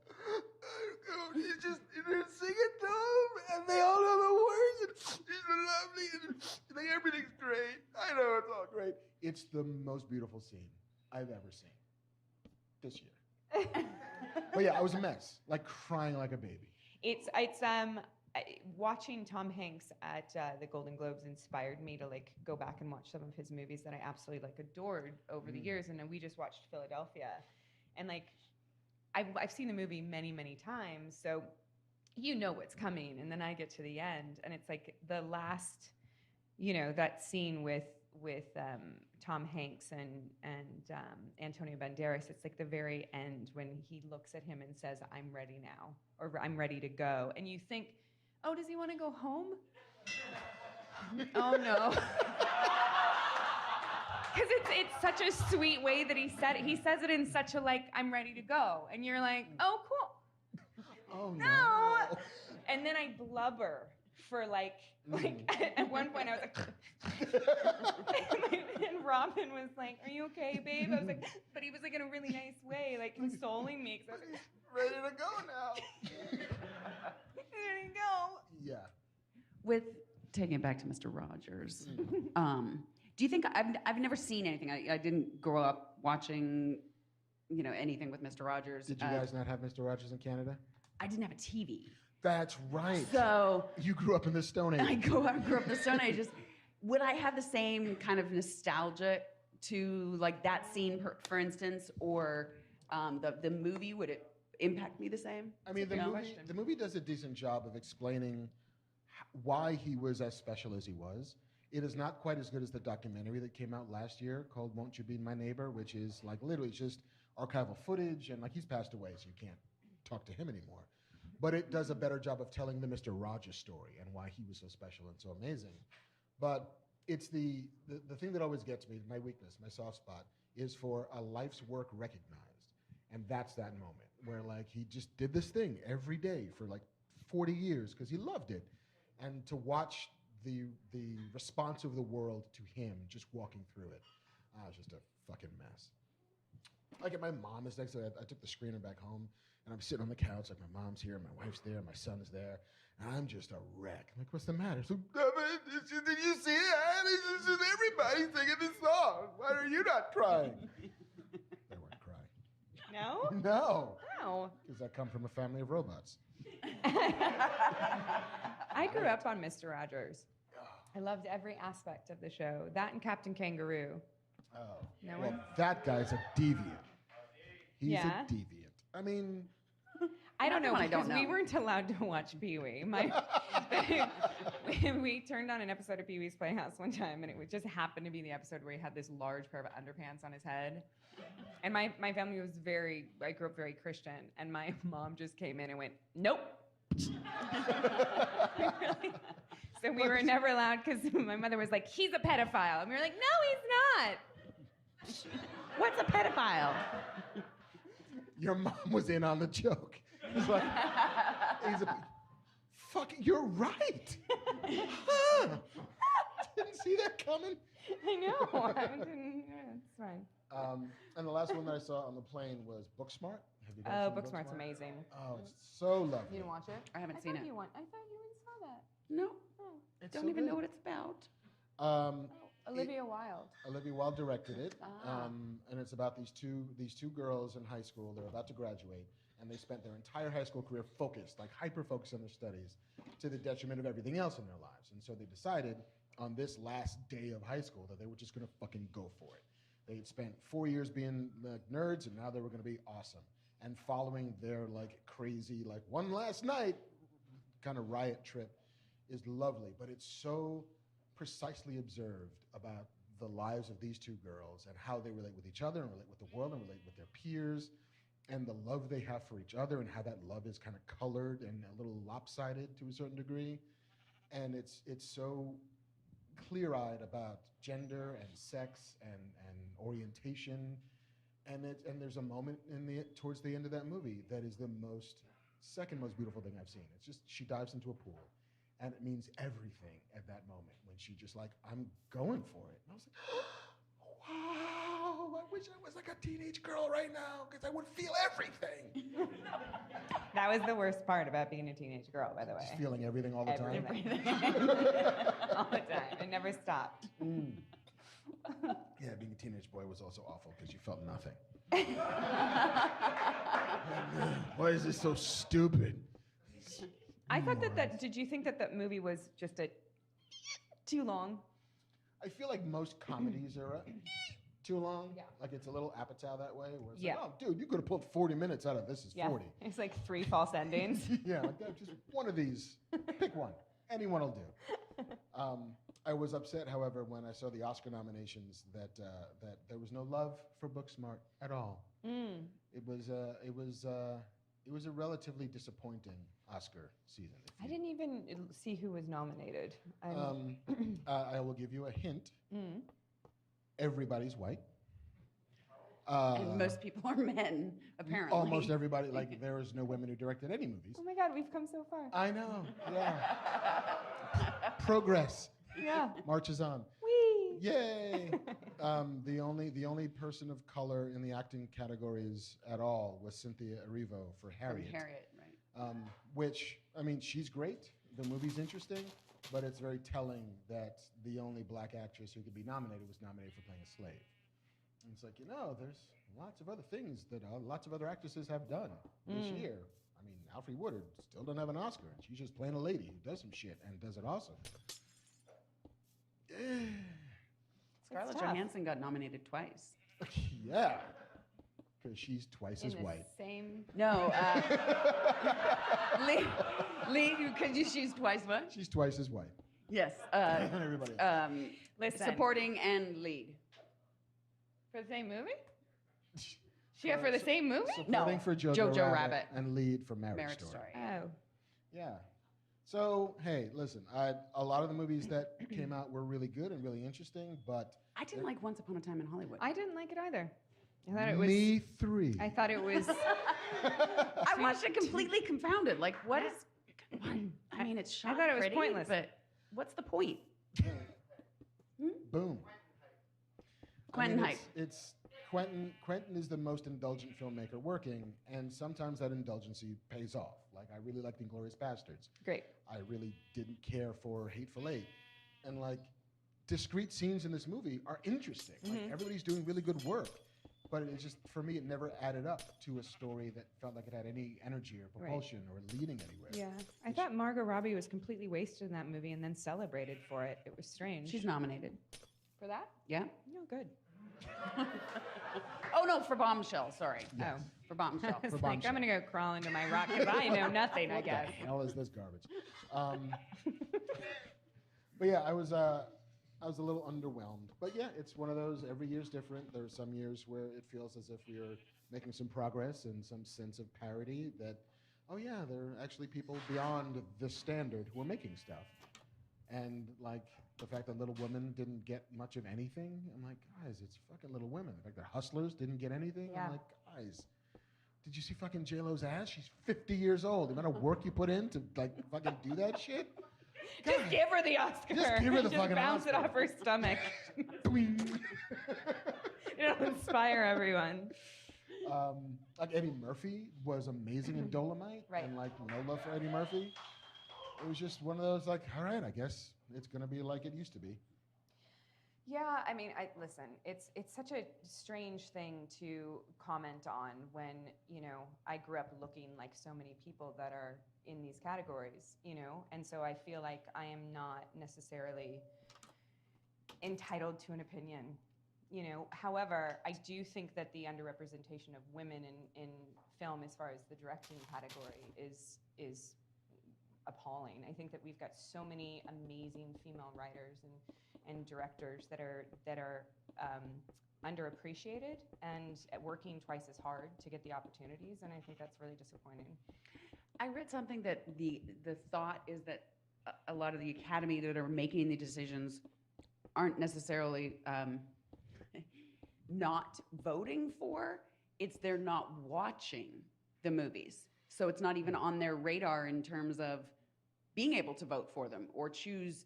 he's just singing to him, and they all know the words, and he's lovely, and like, everything's great. I know it's all great. It's the most beautiful scene I've ever seen this year. But yeah, I was a mess, like crying like a baby. It's watching Tom Hanks at the Golden Globes inspired me to like go back and watch some of his movies that I absolutely like adored over the years. And then we just watched Philadelphia, and like I've seen the movie many, many times, so you know what's coming. And then I get to the end, and it's like the last, that scene with Tom Hanks and Antonio Banderas. It's like the very end when he looks at him and says, "I'm ready now," or "I'm ready to go," and you think, oh, does he want to go home? Oh no. Because it's such a sweet way that he said it. He says it in such a like, "I'm ready to go," and you're like, oh cool. Oh No. And then I blubber for like at one point I was like, and Robin was like, "Are you okay, babe?" I was like, but he was like in a really nice way, like consoling me. Cause I was like, ready to go now. there you go. Yeah. With taking it back to Mr. Rogers, do you think I've never seen anything? I didn't grow up watching, anything with Mr. Rogers. Did you guys not have Mr. Rogers in Canada? I didn't have a TV. That's right. So you grew up in the Stone Age. I grew up in the Stone Age. Would I have the same kind of nostalgia to like that scene, for instance, or the movie? Would it impact me the same? I mean, the movie does a decent job of explaining why he was as special as he was. It is not quite as good as the documentary that came out last year called "Won't You Be My Neighbor," which is like literally just archival footage, and like he's passed away, so you can't talk to him anymore. But it does a better job of telling the Mr. Rogers story and why he was so special and so amazing. But it's the thing that always gets me, my weakness, my soft spot, is for a life's work recognized. And that's that moment where like he just did this thing every day for like 40 years because he loved it. And to watch the response of the world to him just walking through it, I was just a fucking mess. Like my mom is next to it. I took the screener back home, and I'm sitting on the couch, like my mom's here, my wife's there, my son's there, and I'm just a wreck. I'm like, what's the matter? So, did you see it? It's just everybody singing this song. Why are you not crying? They weren't crying. No? No. No. Because I come from a family of robots. I grew up on Mr. Rogers. I loved every aspect of the show. That and Captain Kangaroo. Oh. No Well, one? that guy's a deviant. He's Yeah? a deviant. I mean... I don't know, I don't because we know. weren't allowed to watch Pee-wee. We turned on an episode of Pee-wee's Playhouse one time, and it just happened to be the episode where he had this large pair of underpants on his head. And my family was I grew up very Christian, and my mom just came in and went, "Nope." So we were never allowed, because my mother was like, "He's a pedophile." And we were like, "No, he's not." What's a pedophile? Your mom was in on the joke. It's like, you're right. Huh. Didn't see that coming. I know. It's fine. And the last one that I saw on the plane was Booksmart. Have you guys Oh, seen Booksmart's amazing. Oh, it's so lovely. You didn't watch it? I haven't seen it. I thought you even saw that. No, It's don't so even know good. what it's about. Olivia Wilde. Olivia Wilde directed it, Ah. and it's about these two girls in high school. They're about to graduate, and they spent their entire high school career focused, like hyper-focused on their studies, to the detriment of everything else in their lives. And so they decided on this last day of high school that they were just going to fucking go for it. They had spent 4 years being like nerds, and now they were going to be awesome. And following their like crazy, like one last night kind of riot trip is lovely, but it's so precisely observed about the lives of these two girls and how they relate with each other and relate with the world and relate with their peers. and the love they have for each other and how that love is kind of colored and a little lopsided to a certain degree. And it's so clear-eyed about gender and sex and orientation. And there's a moment towards the end of that movie that is the second most beautiful thing I've seen. It's just she dives into a pool, and it means everything at that moment when she just like, I'm going for it. And I was like, wow, I wish I was like a teenage girl right now because I would feel everything. That was the worst part about being a teenage girl, by the way. Just feeling everything all the time. Everything. All the time. It never stopped. Yeah, being a teenage boy was also awful because you felt nothing. Why is this so stupid? I thought that did you think that movie was just too long? I feel like most comedies are too long. Yeah. Like it's a little Apatow that way. Where it's Yeah. like, oh, dude, you could have pulled 40 minutes out of this is 40. It's like 3 false endings. Yeah, like that, just one of these. Pick one. Anyone will do. I was upset, however, when I saw the Oscar nominations that there was no love for Booksmart at all. It was a relatively disappointing Oscar season. I didn't even see who was nominated. I will give you a hint. Everybody's white. And most people are men, apparently. Almost everybody. Like, there is no women who directed any movies. Oh my God, we've come so far. I know. Yeah. Progress. Yeah. Marches on. Whee! Yay! The only person of color in the acting categories at all was Cynthia Erivo for Harriet. From Harriet, right. Which, I mean, she's great. The movie's interesting, but it's very telling that the only black actress who could be nominated was nominated for playing a slave. And it's like, there's lots of other things that lots of other actresses have done this year. I mean, Alfre Woodard still doesn't have an Oscar. She's just playing a lady who does some shit and does it awesome. Scarlett tough. Johansson got nominated twice. Yeah. Because she's twice as In the white. same. No, Lee, could you choose twice what? She's twice as white. Yes. than everybody else. Listen. Supporting and lead. For the same movie? For the same movie? Supporting for Jojo Rabbit and lead for Marriage Story. Oh. Yeah. So, hey, listen, a lot of the movies that came out were really good and really interesting, but... I didn't like Once Upon a Time in Hollywood. I didn't like it either. I thought it was. Me three. I thought it was. I watched it completely confounded. Like, what is... I mean, it's shot I thought it was pretty, pointless. but what's the point? Boom. Quentin hype. It's Quentin is the most indulgent filmmaker working, and sometimes that indulgency pays off. Like, I really liked Inglourious Bastards. Great. I really didn't care for Hateful Eight. And, like, discrete scenes in this movie are interesting. Like, everybody's doing really good work. But it just, for me, it never added up to a story that felt like it had any energy or propulsion or leading anywhere. Yeah. I thought Margot Robbie was completely wasted in that movie and then celebrated for it. It was strange. She's nominated. For that? Yeah. No, good. Oh, no, for Bombshell, sorry. Oh. For Bombshell. I was For like, I'm going to go crawl into my rock because I know nothing, I guess. What the hell is this garbage? But yeah, I was a little underwhelmed. But yeah, it's one of those, every year's different. There are some years where it feels as if we are making some progress and some sense of parity that, oh yeah, there are actually people beyond the standard who are making stuff. And like the fact that Little Women didn't get much of anything, I'm like, guys, it's fucking Little Women. The fact that Hustlers didn't get anything, Yeah. I'm like, guys, did you see fucking J-Lo's ass? She's 50 years old. The amount of work you put in to like fucking do that shit? Just God. give her the Oscar. Just give her the Just fucking bounce it Oscar. off her stomach. It'll inspire everyone. Like Eddie Murphy was amazing in Dolomite, Right. and like no love for Eddie Murphy. It was just one of those like, all right, I guess it's gonna be like it used to be. Yeah, I mean, listen. It's such a strange thing to comment on when I grew up looking like so many people that are in these categories, and so I feel like I am not necessarily entitled to an opinion, However, I do think that the underrepresentation of women in film, as far as the directing category, is appalling. I think that we've got so many amazing female writers and directors that are underappreciated and working twice as hard to get the opportunities, and I think that's really disappointing. I read something that the thought is that a lot of the Academy that are making the decisions aren't necessarily not voting for, it's they're not watching the movies. So it's not even on their radar in terms of being able to vote for them or choose.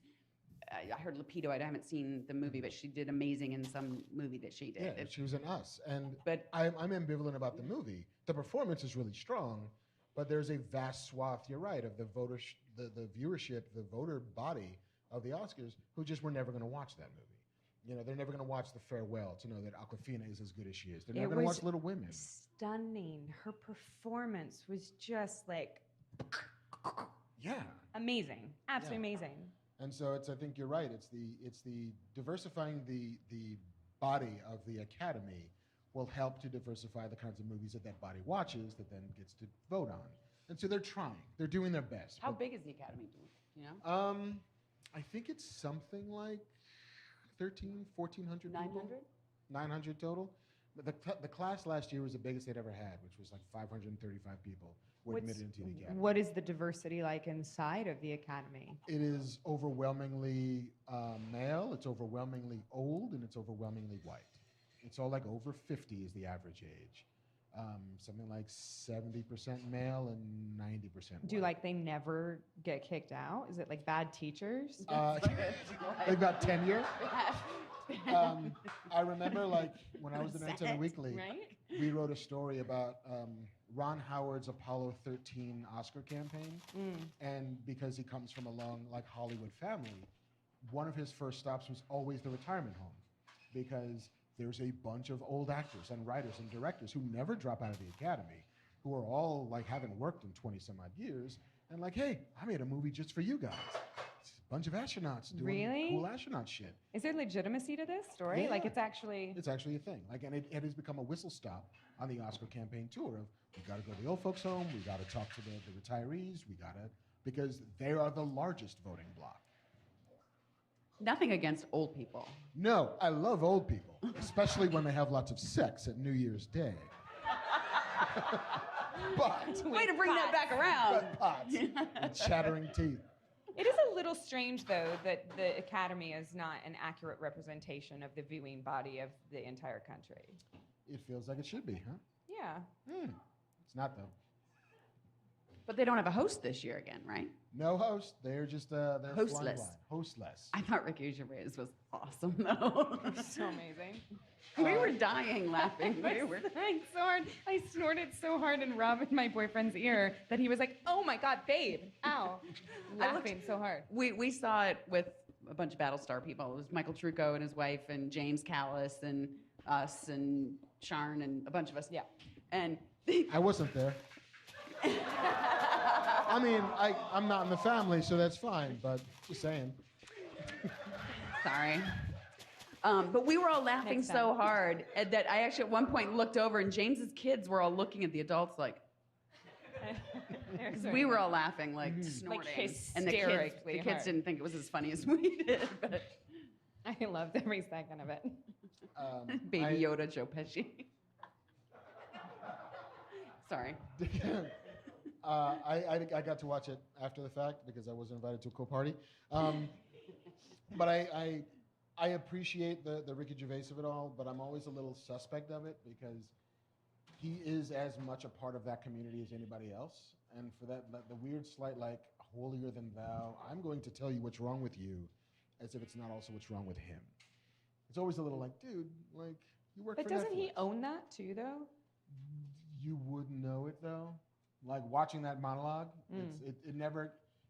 I heard Lupito, I haven't seen the movie, but she did amazing in some movie that she did. Yeah, she was in Us. And But- I'm ambivalent about the movie. The performance is really strong, but there's a vast swath, you're right, of the the viewership, the voter body of the Oscars who just were never going to watch that movie. You know, they're never going to watch The Farewell to know that Awkwafina is as good as she is. They're never going to watch Little Women. Stunning. Her performance was just like Yeah. amazing, absolutely amazing. And so I think you're right. It's the diversifying the body of the Academy will help to diversify the kinds of movies that body watches that then gets to vote on. And so they're trying. They're doing their best. How big is the Academy? You know? I think it's something like 1,400 people. 900? 900 total. The class last year was the biggest they'd ever had, which was like 535 people were admitted into the Academy. What is the diversity like inside of the Academy? It is overwhelmingly male, it's overwhelmingly old, and it's overwhelmingly white. It's all like over 50 is the average age. Something like 70% male and 90% white. Do like they never get kicked out? Is it like bad teachers? They've got tenure. I remember like when I was in Entertainment Weekly, right? we wrote a story about Ron Howard's Apollo 13 Oscar campaign. And because he comes from a long like Hollywood family, one of his first stops was always the retirement home because there's a bunch of old actors and writers and directors who never drop out of the Academy, who are all like haven't worked in 20 some odd years, and like, hey, I made a movie just for you guys. It's a bunch of astronauts doing Really? cool astronaut shit. Is there legitimacy to this story? Yeah. Like it's actually It's actually a thing. Like, and it has become a whistle stop on the Oscar campaign tour of we got to go to the old folks' home, we got to talk to the retirees, we got to because they are the largest voting bloc. Nothing against old people. No, I love old people, especially when they have lots of sex at New Year's Day. But Way to bring that back around. pots and chattering teeth. It is a little strange, though, that the Academy is not an accurate representation of the viewing body of the entire country. It feels like it should be, huh? Yeah. It's not though. But they don't have a host this year again, right? No host. They're just they're flying Hostless. blind. Hostless. I thought Ricky Gervais was awesome, though. So amazing. We were dying laughing. We were. I snorted so hard in Robin, my boyfriend's ear, that he was like, "Oh my God, babe! Ow!" Laughing so hard. We saw it with a bunch of Battlestar people. It was Michael Trucco and his wife and James Callis and us and Sharn and a bunch of us. Yeah. And I wasn't there. I mean, I'm not in the family, so that's fine, but just saying. sorry. But we were all laughing Next so time. hard that I actually at one point looked over and James's kids were all looking at the adults like, because we were all laughing like snorting. And the kids hysterically hard. didn't think it was as funny as we did. But I loved every second of it. Baby Yoda, Joe Pesci. Sorry. I got to watch it after the fact because I was invited to a cool party. But I appreciate the Ricky Gervais of it all, but I'm always a little suspect of it because he is as much a part of that community as anybody else. And for that, the weird slight like holier than thou, I'm going to tell you what's wrong with you as if it's not also what's wrong with him. It's always a little like, dude, like you work But for doesn't he Netflix. own that too, though? You would know it though. Like watching that monologue,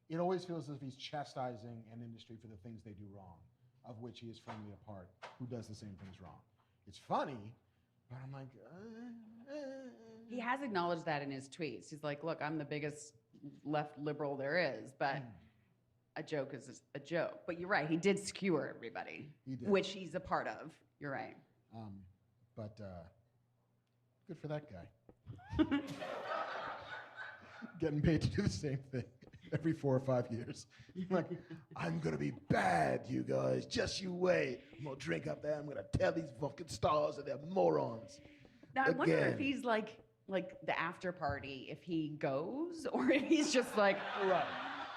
it always feels as if he's chastising an industry for the things they do wrong, of which he is firmly a part, who does the same things wrong. It's funny, but I'm like, He has acknowledged that in his tweets. He's like, look, I'm the biggest left liberal there is, but a joke is a joke. But you're right, he did skewer everybody, He did. which he's a part of. You're right. But good for that guy. Getting paid to do the same thing. every 4 or 5 years. Like, I'm gonna be bad, you guys. Just you wait. I'm gonna drink up there. I'm gonna tell these fucking stars that they're morons. Now I wonder if Again. he's like the after party, if he goes, or if he's just like, Right.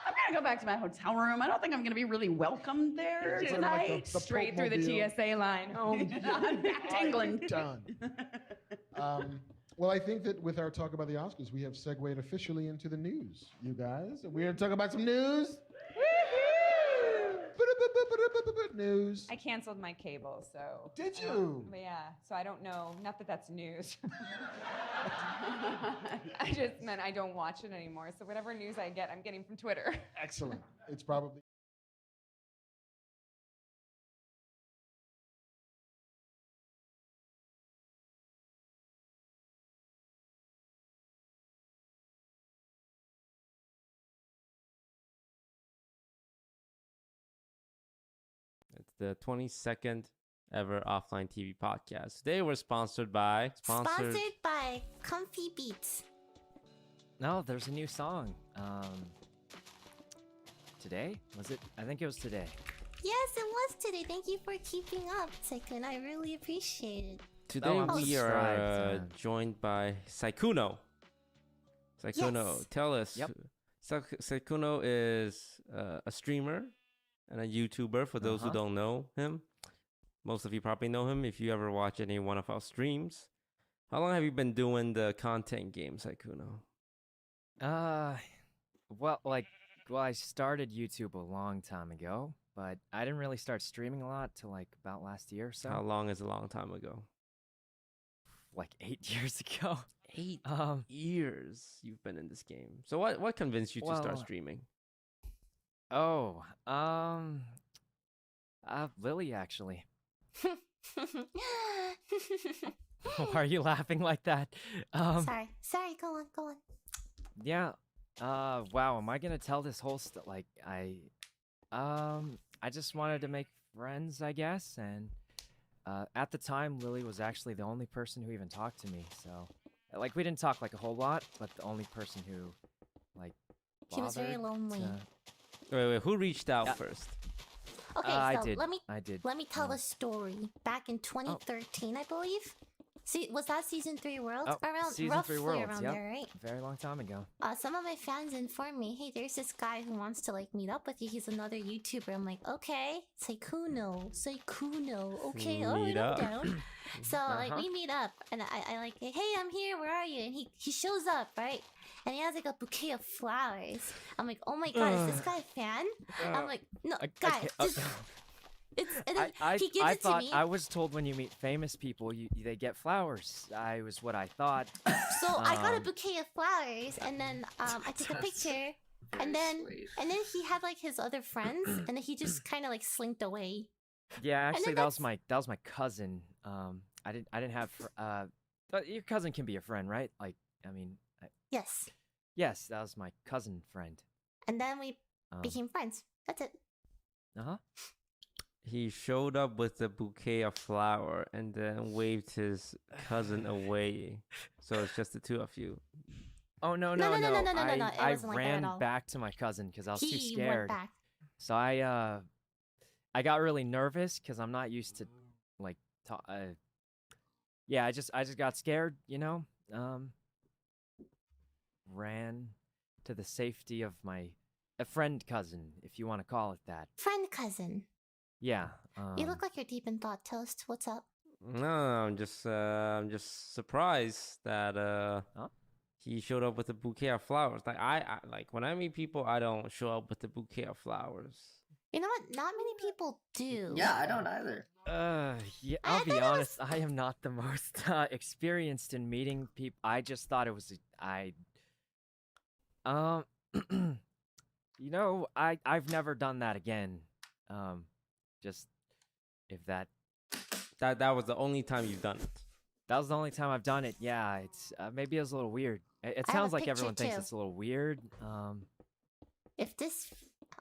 I'm gonna go back to my hotel room. I don't think I'm gonna be really welcomed there It's sort of like tonight. the Straight through the Popemobile. TSA line home. I'm back to England. Done. Well, I think that with our talk about the Oscars, we have segued officially into the news, you guys. We're going to talk about some news. News. I canceled my cable, so. Did you? But yeah, so I don't know. Not that that's news. I just meant I don't watch it anymore. So whatever news I get, I'm getting from Twitter. Excellent. It's probably. It's the 22nd ever offline TV podcast. Today we're sponsored by Sponsored by Comfy Beats. No, there's a new song. Today? Was it? I think it was today. Yes, it was today. Thank you for keeping up, Sekun. I really appreciate it. Today I'm we subscribed, are joined by Saikuno. Saikuno, Yes. tell us. Yep. Saikuno is a streamer and a YouTuber for those who don't know him. Most of you probably know him if you ever watch any one of our streams. How long have you been doing the content game, Saikuno? Well, I started YouTube a long time ago, but I didn't really start streaming a lot till like about last year or so. How long is a long time ago? Like 8 years ago. 8 years you've been in this game. So what convinced you to start Well, streaming? Lily actually. Why are you laughing like that? Sorry, go on. Yeah. Wow, am I gonna tell this whole I just wanted to make friends, I guess, and at the time, Lily was actually the only person who even talked to me, so, like, we didn't talk, like, a whole lot, but the only person who, like, He was very bothered lonely. Wait, who reached out first? Okay, I so did. let me I did. tell a story. Back in 2013, I believe. See, was that season 3 Worlds? Around Season 3 roughly Worlds, around yep. there, right? Very long time ago. Some of my fans informed me, hey, there's this guy who wants to like meet up with you. He's another YouTuber. I'm like, okay, Saikuno. Okay, all Meet right, up. I'm down. So like we meet up, and I like, hey, I'm here. Where are you? And he shows up, right? And he has like a bouquet of flowers. I'm like, oh my god, is this guy a fan? I'm like, no, guys, just. And then he gives it to me. I was told when you meet famous people, they get flowers. Was what I thought. So I got a bouquet of flowers, and then I took a picture, and then he had like his other friends, and then he just kind of like slinked away. Yeah, actually, then that was my cousin. I didn't have. But your cousin can be a friend, right? Like, I mean. Yes. Yes, that was my cousin friend. And then we became friends. That's it. He showed up with a bouquet of flower and then waved his cousin away. So it's just the two of you. Oh no! No. It I wasn't like that at all. ran back to my cousin because I was too He scared. went back. So I got really nervous because I'm not used to like yeah, I just got scared, you know. Ran to the safety of a friend cousin, if you want to call it that. Friend cousin. Yeah. You look like you're deep in thought. Toast. What's up? No, I'm just surprised that he showed up with a bouquet of flowers. Like I like when I meet people, I don't show up with a bouquet of flowers. You know what? Not many people do. Yeah, I don't either. Yeah, I'll be honest. I am not the most experienced in meeting people. I just thought it was you know, I've never done that again. Just if that was the only time you've done it. That was the only time I've done it. Yeah, it's maybe it was a little weird. It I have sounds a like everyone picture, thinks too. it's a little weird.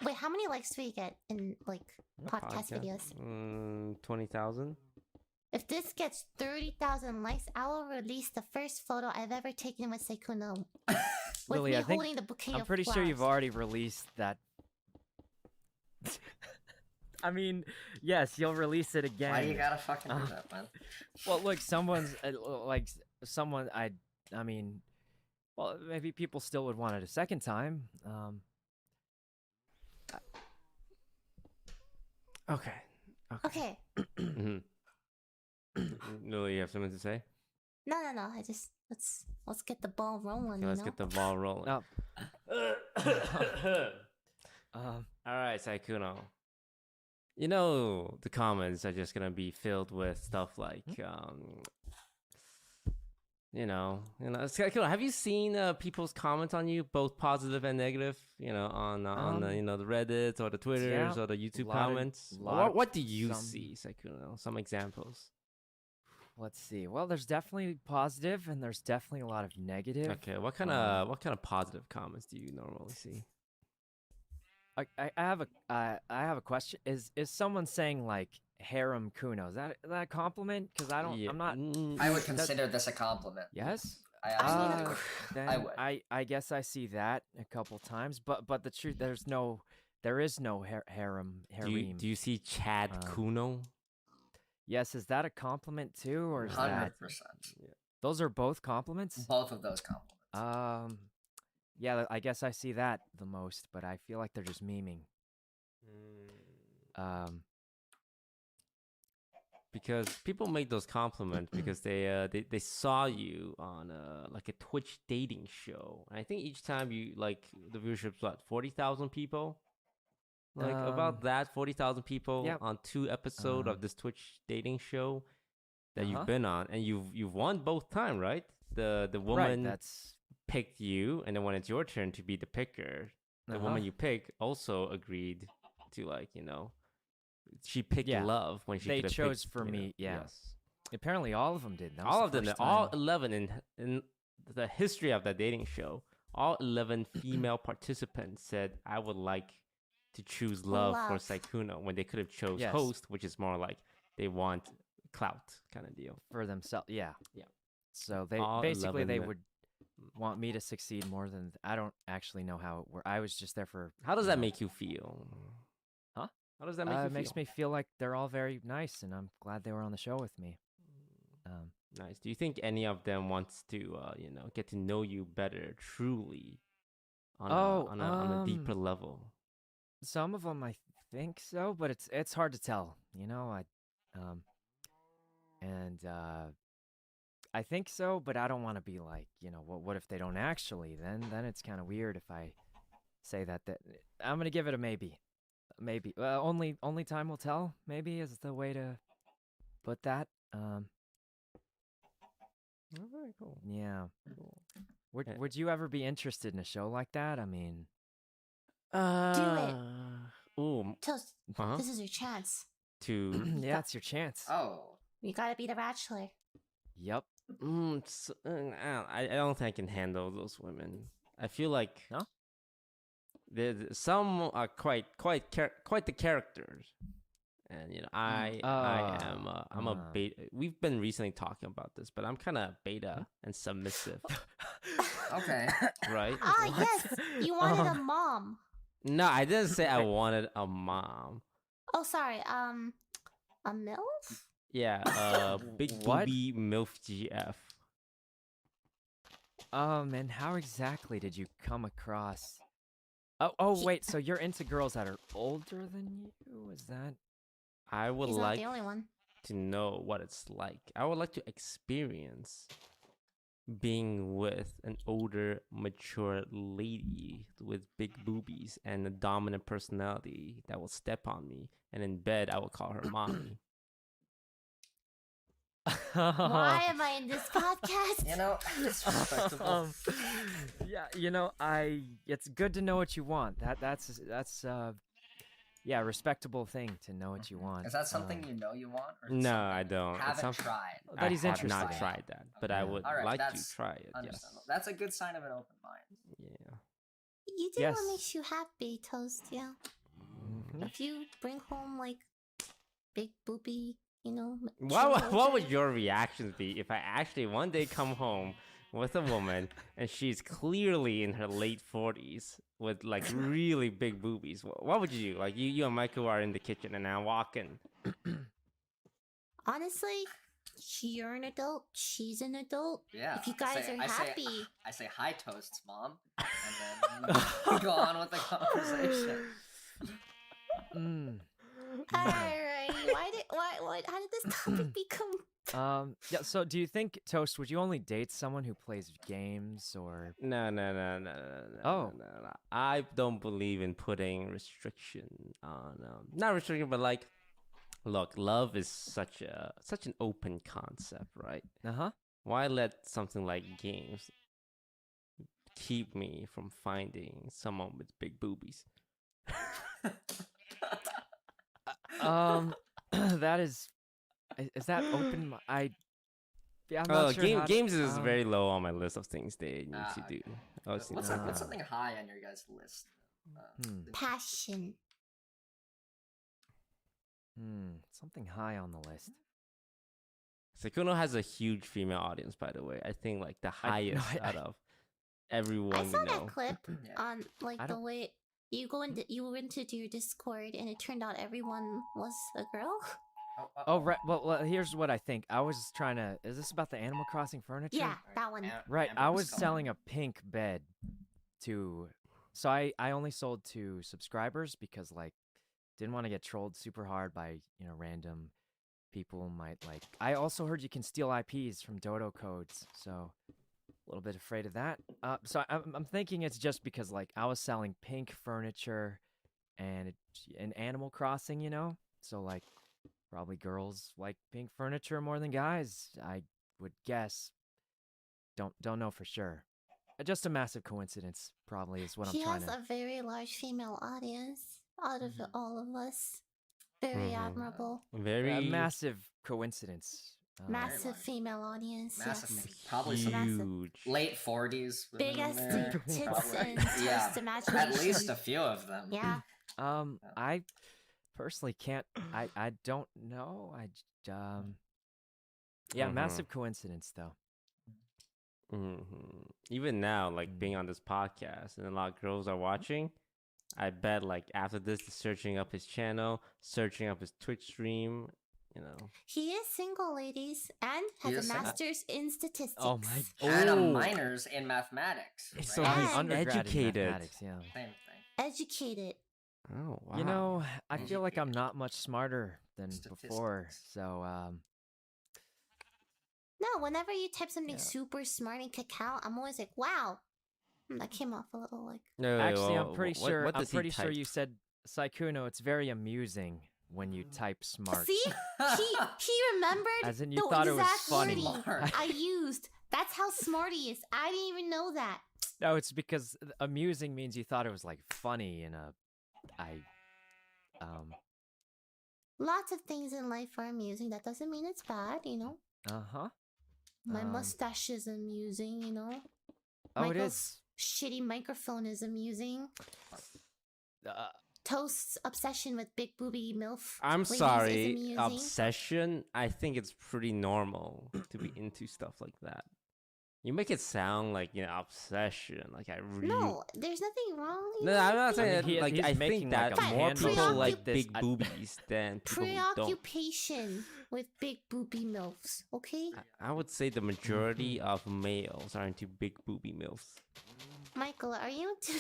Wait, how many likes do we get in like podcast videos? 20,000. If this gets 30,000 likes, I will release the first photo I've ever taken with Saikuno. with Lily, me I think holding the bouquet I'm of pretty sure you've flowers. already released that. I mean, yes, you'll release it again. Why do you gotta fucking do that, man? Well, look, someone's like someone. I mean, well, maybe people still would want it a second time. Okay. Okay. Mhm. Lily, you have something to say? No. I just let's get the ball rolling. Okay, let's get the ball rolling. Oh. All right, Saikuno. You know the comments are just gonna be filled with stuff like, Saikuno, have you seen people's comments on you, both positive and negative? On the the Reddits or the Twitters or the YouTube comments. What do you see, Saikuno? Some examples. Let's see. Well, there's definitely positive, and there's definitely a lot of negative. Okay, what kind of positive comments do you normally see? I have a question. Is someone saying like harem kuno? Is that a compliment? Because I'm not. I would consider this a compliment. Yes. I would. I guess I see that a couple times, but the truth, there is no harem. Do you see Chad Kuno? Yes, is that a compliment too, or is 100%. that? Those are both compliments. Both of those compliments. Yeah, I guess I see that the most, but I feel like they're just memeing. Because people make those compliments because they saw you on like a Twitch dating show. And I think each time you the viewership's 40,000 people. About that 40,000 people on 2 episodes of this Twitch dating show that you've been on, and you've won both time, right? The woman that's picked you, and then when it's your turn to be the picker, the woman you pick also agreed to she picked love when she they could've chose picked, for me. Yeah. Yes. Apparently, all of them did. That was All the of them, first all time. 11 in the history of that dating show, all 11 female participants said, "I would like to choose love for Saikuno," when they could have chose host, which is more like they want clout kind of deal for themselves. Yeah. So they all basically 11 they men. would want me to succeed more than I don't actually know how it works. I was just there for. How does that make you feel? Huh? How does that make you It feel? makes me feel like they're all very nice, and I'm glad they were on the show with me. Nice. Do you think any of them wants to get to know you better truly on a deeper level? Some of them I think so, but it's hard to tell. I think so, but I don't want to be like, what if they don't actually? Then it's kind of weird if I say that. I'm gonna give it a maybe. Maybe only time will tell. Maybe is the way to put that. Very cool. Yeah. Cool. Would you ever be interested in a show like that? I mean, Do it. Ooh. Toast. This is your chance. Yeah, it's your chance. Oh. You gotta be the bachelor. Yep. I don't think I can handle those women. I feel like some are quite the characters, and I'm a beta. We've been recently talking about this, but I'm kind of beta and submissive. Okay. Right? Yes, you wanted a mom. No, I didn't say I wanted a mom. Oh, sorry. A MILF? Yeah, big booby MILF GF. And how exactly did you come across? Oh, wait. So you're into girls that are older than you? Is that? I would He's like not the only one. to know what it's like. I would like to experience being with an older, mature lady with big boobies and a dominant personality that will step on me. And in bed, I will call her mommy. Why am I in this podcast? It's respectable. Yeah, it's good to know what you want. That's yeah, respectable thing to know what you want. Is that something you want? Or No, I don't. Haven't tried. That he's I have interested not in. tried that, but I would like to try it. Yes. Understandable. That's a good sign of an open mind. Yeah. You do Yes. what makes you happy, Toast, yeah. If you bring home, like, big booby, What would your reactions be if I actually one day come home with a woman, and she's clearly in her late 40s with like really big boobies. What would you do? Like you and Michael are in the kitchen, and I'm walking. Honestly, you're an adult. She's an adult. Yeah. If you guys are happy. I say hi, toasts, mom, and then we go on with the conversation. Alright. How did this topic become? Yeah, so do you think, Toast, would you only date someone who plays games or No. Oh. No. I don't believe in putting restriction on not restriction, but like look, love is such an open concept, right? Uh-huh. Why let something like games keep me from finding someone with big boobies? That is that open? I'm not sure games is very low on my list of things they need to do. What's something high on your guys' list? Passion. Something high on the list. Sekuno has a huge female audience, by the way. I think like the highest out of everyone I saw we know. that clip on like the way you went into your Discord and it turned out everyone was a girl. Oh, right. Well, here's what I think. I was trying to. Is this about the Animal Crossing furniture? Yeah, that one. Right. I was selling a pink bed to. So I only sold to subscribers because like didn't want to get trolled super hard by random people might like. I also heard you can steal IPs from dodo codes, so a little bit afraid of that. So I'm thinking it's just because like I was selling pink furniture and in Animal Crossing, so like. Probably girls like pink furniture more than guys, I would guess. Don't know for sure. Just a massive coincidence, probably, is what I'm trying to... He has a very large female audience out of all of us. Very admirable. Very... A massive coincidence. Massive female audience, massive, yes. Probably huge. Some late 40s. Big as tits and yeah, imagination. at least a few of them. Yeah. I... personally can't I don't know. Massive coincidence though. Even now, like being on this podcast and a lot of girls are watching, I bet like after this searching up his channel, searching up his Twitch stream, He is single, ladies, and has a master's in statistics. Oh my and a minor's in mathematics. Right? So he's educated. In mathematics, yeah. Same thing. Educated. Oh, wow. I feel like I'm not much smarter than before, so, No, whenever you type something super smart in Kakao, I'm always like, wow. That came off a little like... No, actually, I'm pretty sure what I'm pretty he sure you said, Saikuno, it's very amusing when you type smart. See? He remembered As in you the thought it was exact funny. wording I used. That's how smart he is. I didn't even know that. No, it's because amusing means you thought it was like funny in a... Lots of things in life are amusing. That doesn't mean it's bad, Uh-huh. My mustache is amusing, Oh, Michael's it is. shitty microphone is amusing. Uh, Toast's obsession with big booby MILF. I'm ladies is sorry, amusing. obsession. I think it's pretty normal to be into stuff like that. You make it sound like obsession. Like I really. No, there's nothing wrong. No, I'm not saying He- that. Like he's I making, think that like, a more handle people like like this. big boobies than people who don't. Preoccupation with big booby MILFs, okay? I would say the majority of males are into big booby milfs. Michael, are you into...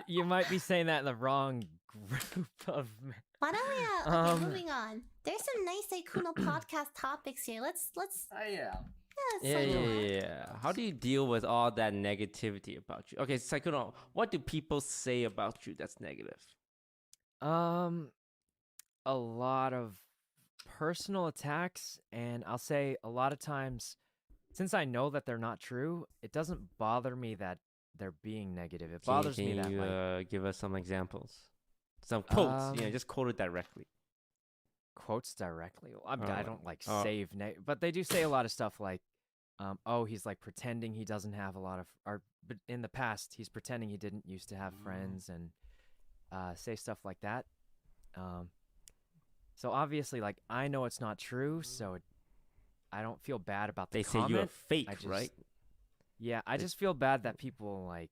you might be saying that in the wrong group of... Why don't we, okay, moving on. There's some nice Saikuno podcast topics here. Let's... yeah. Yeah. How do you deal with all that negativity about you? Okay, Saikuno, what do people say about you that's negative? A lot of personal attacks, and I'll say a lot of times, since I know that they're not true, it doesn't bother me that they're being negative. It bothers me that Can you like, give us some examples? Some quotes, just quote it directly. Quotes directly? I don't like save, but they do say a lot of stuff like, he's like pretending he doesn't have a lot of, but in the past, he's pretending he didn't used to have friends and say stuff like that. So obviously, like, I know it's not true, so I don't feel bad about the They say comment. you're fake, I just, right? Yeah, I just feel bad that people like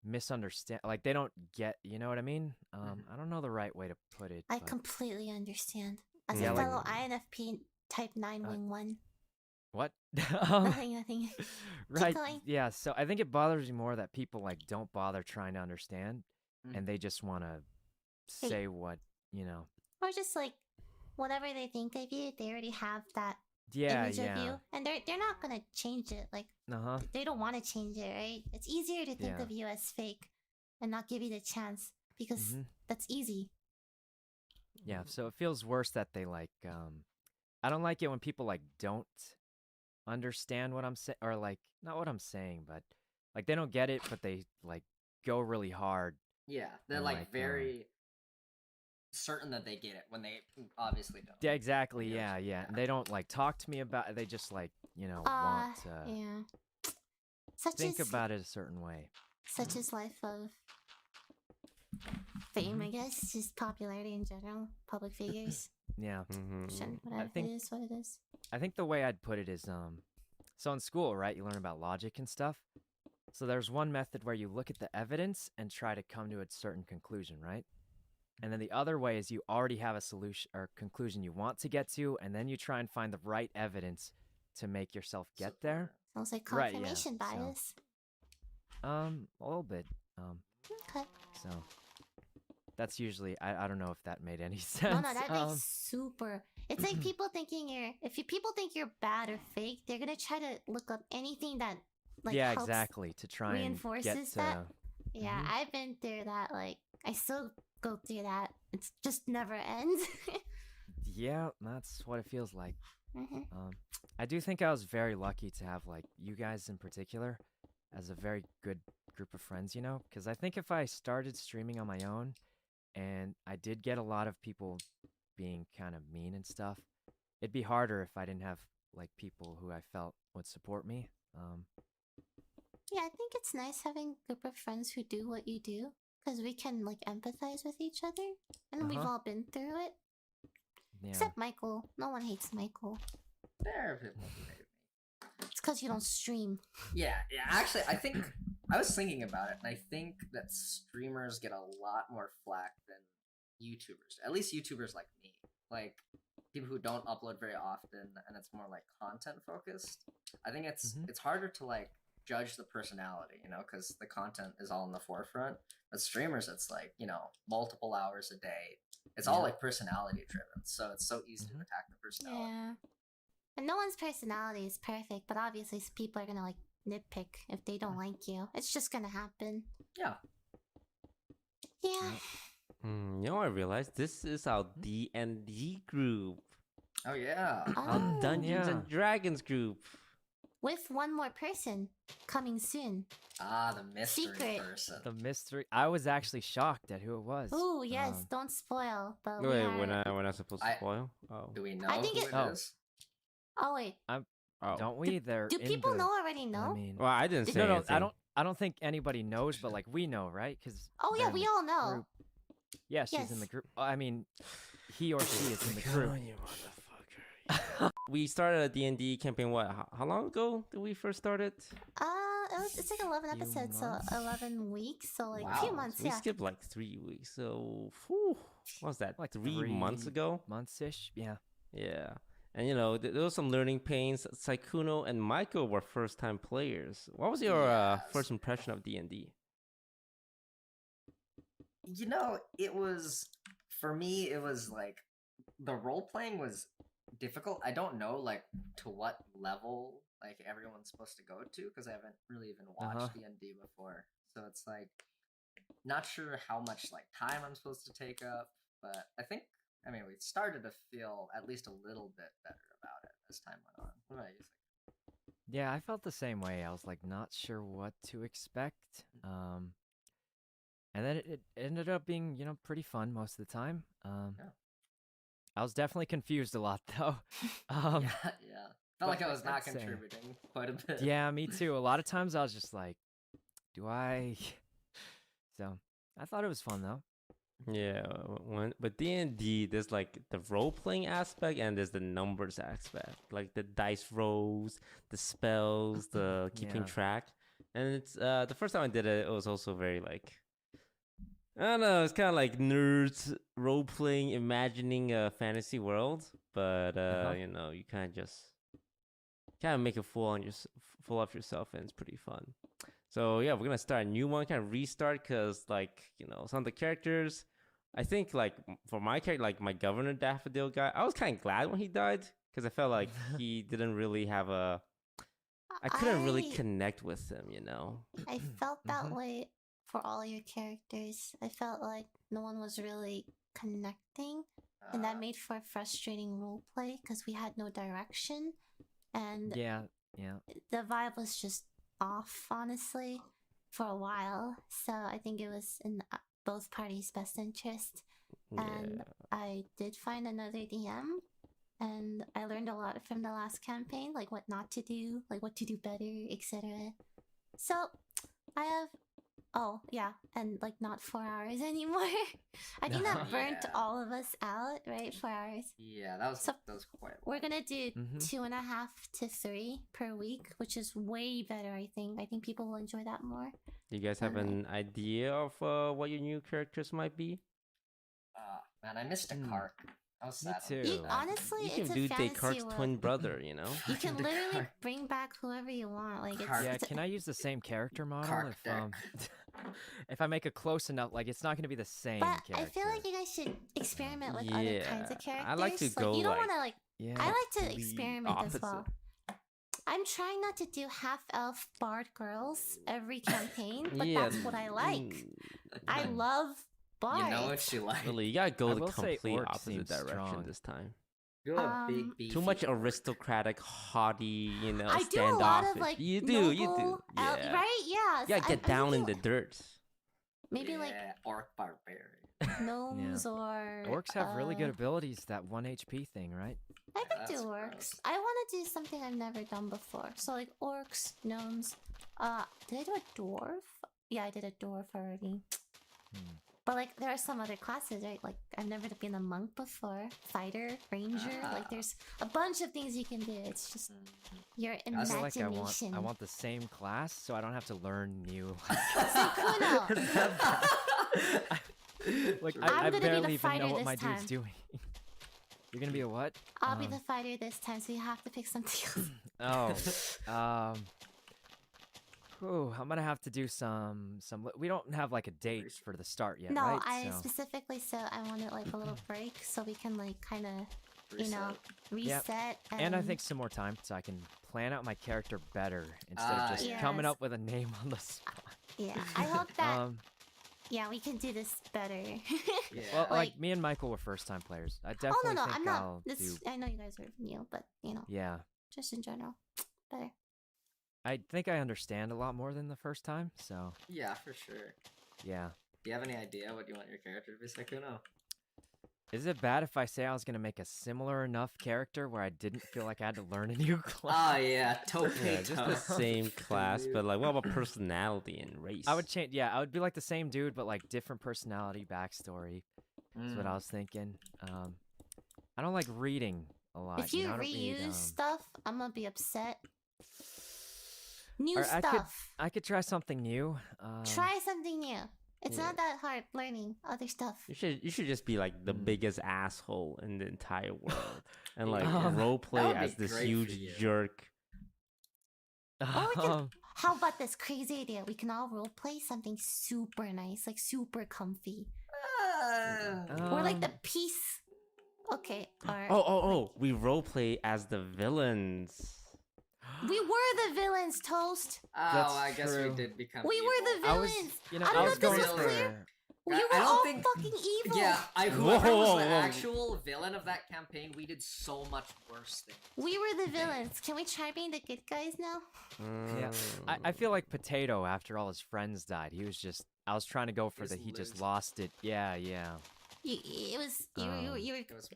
misunderstand, like they don't get, you know what I mean? I don't know the right way to put it. I but- completely understand. As Yeah, a like- fellow INFP type 9 wing 1. What? Nothing. Right. going. Yeah. So I think it bothers me more that people like don't bother trying to understand, and they just want to Hey. say what you know. Or just like whatever they think of you, they already have that Yeah. image of you, Yeah. and they're not gonna change it. Like Uh huh. they don't want to change it, right? It's easier to think Yeah. of you as fake and not give you the chance because that's easy. Yeah. So it feels worse that they like. I don't like it when people like don't understand what I'm saying, or like not what I'm saying, but like they don't get it, but they like go really hard. Yeah, they're and, like very certain that they get it when they obviously don't. Yeah, exactly. Yeah, yeah. And they don't like talk to me about it. They just like, you know, want to Yeah. Such think is about it a certain way. such is life of fame, I guess. Just popularity in general. Public figures. Yeah. Whatever think- it is, what it is. I think the way I'd put it is, so in school, right, you learn about logic and stuff. So there's one method where you look at the evidence and try to come to a certain conclusion, right? And then the other way is you already have a solution or conclusion you want to get to, and then you try and find the right evidence to make yourself get there. Sounds like Right, yeah, confirmation so- bias. A little bit. Okay. So that's usually I don't know if that made any No, sense. no, that makes super. It's like people thinking people think you're bad or fake, they're gonna try to look up anything that like yeah, helps exactly. To try and reinforces get to that. Yeah, I've been through that. Like I still go through that. It's just never ends. yeah, that's what it feels like. Mhm. I do think I was very lucky to have like you guys in particular as a very good group of friends, you know, because I think if I started streaming on my own and I did get a lot of people being kind of mean and stuff, it'd be harder if I didn't have like people who I felt would support me. Yeah, I think it's nice having a group of friends who do what you do because we can like empathize with each other, and we've all been through it. Yeah. Except Michael. No one hates Michael. There are people who hate me. It's because you don't stream. Yeah. Actually, I think I was thinking about it, and I think that streamers get a lot more flack than YouTubers. At least YouTubers like me, like people who don't upload very often, and it's more like content focused. I think it's harder to like judge the personality, you know, because the content is all in the forefront. But streamers, it's like, you know, multiple hours a day. It's all like personality driven, so it's so easy to attack the personality. Yeah. And no one's personality is perfect, but obviously people are gonna like nitpick if they don't like you. It's just gonna happen. Yeah. Yeah. You know, I realized this is our D&D group. Oh yeah. Our Oh. Dungeons and Dragons group. With one more person coming soon. Ah, the mystery Secret. person. The mystery. I was actually shocked at who it was. Oh yes, Um, don't spoil. But we Wait, are... we're not supposed to spoil? Oh. Do we know I think who it- it is? Oh wait, Oh. Don't we? They're do in people the- know already? No. I mean, Well, I didn't say no, anything. I don't think anybody knows, but like we know, right? Because Oh yeah, we all know. Yeah, she's in the Yes. group. I mean, he or she is in the group. We started a D&D campaign, what, how long ago did we first start it? It's like 11 episodes, so 11 weeks, so like a few months. We Yeah. skipped like 3 weeks, so what was that, Like 3 months ago? Months-ish, yeah. Yeah. And you know, there was some learning pains. Saikuno and Michael were first-time players. What was your first impression of D&D? You know, it was, for me, it was like the role playing was difficult. I don't know like to what level like everyone's supposed to go to because I haven't really even watched D&D before. So it's like not sure how much like time I'm supposed to take up, but I mean we started to feel at least a little bit better about it as time went on. What about you think? Yeah, I felt the same way. I was like not sure what to expect. And then it ended up being, you know, pretty fun most of the time. I was definitely confused a lot though. Yeah. Felt like but I was not I'd say- contributing quite a bit. Yeah, me too. A lot of times I was just like, do I? So I thought it was fun though. Yeah, but D&D, there's like the role playing aspect and there's the numbers aspect, like the dice rolls, the spells, the keeping Yeah. track. And it's the first time I did it, it was also very like, I don't know, it's kind of like nerds role playing, imagining a fantasy world, but you know, you kind of make a fool of yourself, and it's pretty fun. So yeah, we're gonna start a new one, kind of restart, because like, you know, some of the characters, I think like for my character, like my Governor Daffodil guy, I was kind of glad when he died, because I felt like he didn't really have I couldn't really connect with him, you know. I felt that way for all your characters. I felt like no one was really connecting, and that made for a frustrating roleplay because we had no direction, and Yeah. the vibe was just off, honestly, for a while. So I think it was in both parties' best interest. And I did find another DM, and I learned a lot from the last campaign, like what not to do, like what to do better, etc. So I have, and like not 4 hours anymore. I think that burnt all of us out, right? 4 hours. Yeah, that was quite. We're gonna do 2.5 to 3 per week, which is way better. I think people will enjoy that more. Do you guys have an idea of what your new characters might be? Man, I missed Descartes. I was sad. Me too. Honestly, You it's can do a fantasy Descartes' world. twin brother, you know. You can literally bring back whoever you want. Like it's Can I use the same character model if I make it close enough? Like it's not going to be the same But character. I feel like you guys should experiment with other kinds of characters. I like to go you don't like, want to I like to experiment as opposite. well. I'm trying not to do half-elf bard girls every campaign, but that's what I like. I love bards. You know what she likes. Really, you gotta go I the will say complete orc opposite seems direction strong. this time. You're a big beefy Too much aristocratic, haughty, you know, I do a standoffish. lot of like you do. noble Yeah. right? Yeah. You gotta get down in the dirt. Maybe like orc barbarian. gnomes or Orcs have really good abilities. That 1 HP thing, right? I could do orcs. I want to do something I've never done before. So like orcs, gnomes. Did I do a dwarf? Yeah, I did a dwarf already. But like there are some other classes, right? Like I've never been a monk before. Fighter, ranger. Like there's a bunch of things you can do. It's just your I feel imagination. like I want the same class, so I don't have to learn new. Like I I'm gonna be barely the even fighter know what this my time. dude's doing. You're gonna be a what? I'll be the fighter this time, so you have to pick something else. I'm gonna have to do some. We don't have like a date for the start yet, No, right? I specifically said I wanted like a little break so we can like kind of, you know, reset. And I think some more time so I can plan out my character better instead of just coming up with a name on the spot. Yeah, I hope that. Yeah, we can do this better. Well, like me and Michael were first-time players. I definitely think I'm not. I'll do. I know you guys are new, but you know. Yeah. Just in general, better. I think I understand a lot more than the first time, so. Yeah, for sure. Yeah. Do you have any idea what you want your character to be, Sekuno? Is it bad if I say I was gonna make a similar enough character where I didn't feel like I had to learn a new class? Oh yeah, Yeah, just the same class, but like, what about personality and race? I would change. Yeah, I would be like the same dude, but like different personality, backstory. Is what I was thinking. I don't like reading a lot. If you know, I don't reuse read, stuff, I'm gonna be upset. New or stuff. I could try something new. Try something new. It's not that hard learning other stuff. You should just be like the biggest asshole in the entire world and like That role play would be as this great for huge you. jerk. Or we can, how about this crazy idea? We can all role play something super nice, like super comfy. Or like the peace. Okay. Or Oh! We role play as the villains. we were the villains, Toast. Oh, I guess we did become. We evil. were the villains. You know, I don't know if this was for. clear. You I were don't all think- fucking evil. Yeah, whoever Whoa, was whoa, the whoa. actual villain of that campaign, we did so much worse things. We were the villains. Can we try being the good guys now? Yeah, I feel like Potato after all his friends died. He was just. I was trying to go for the he just lost it. Yeah. It was you were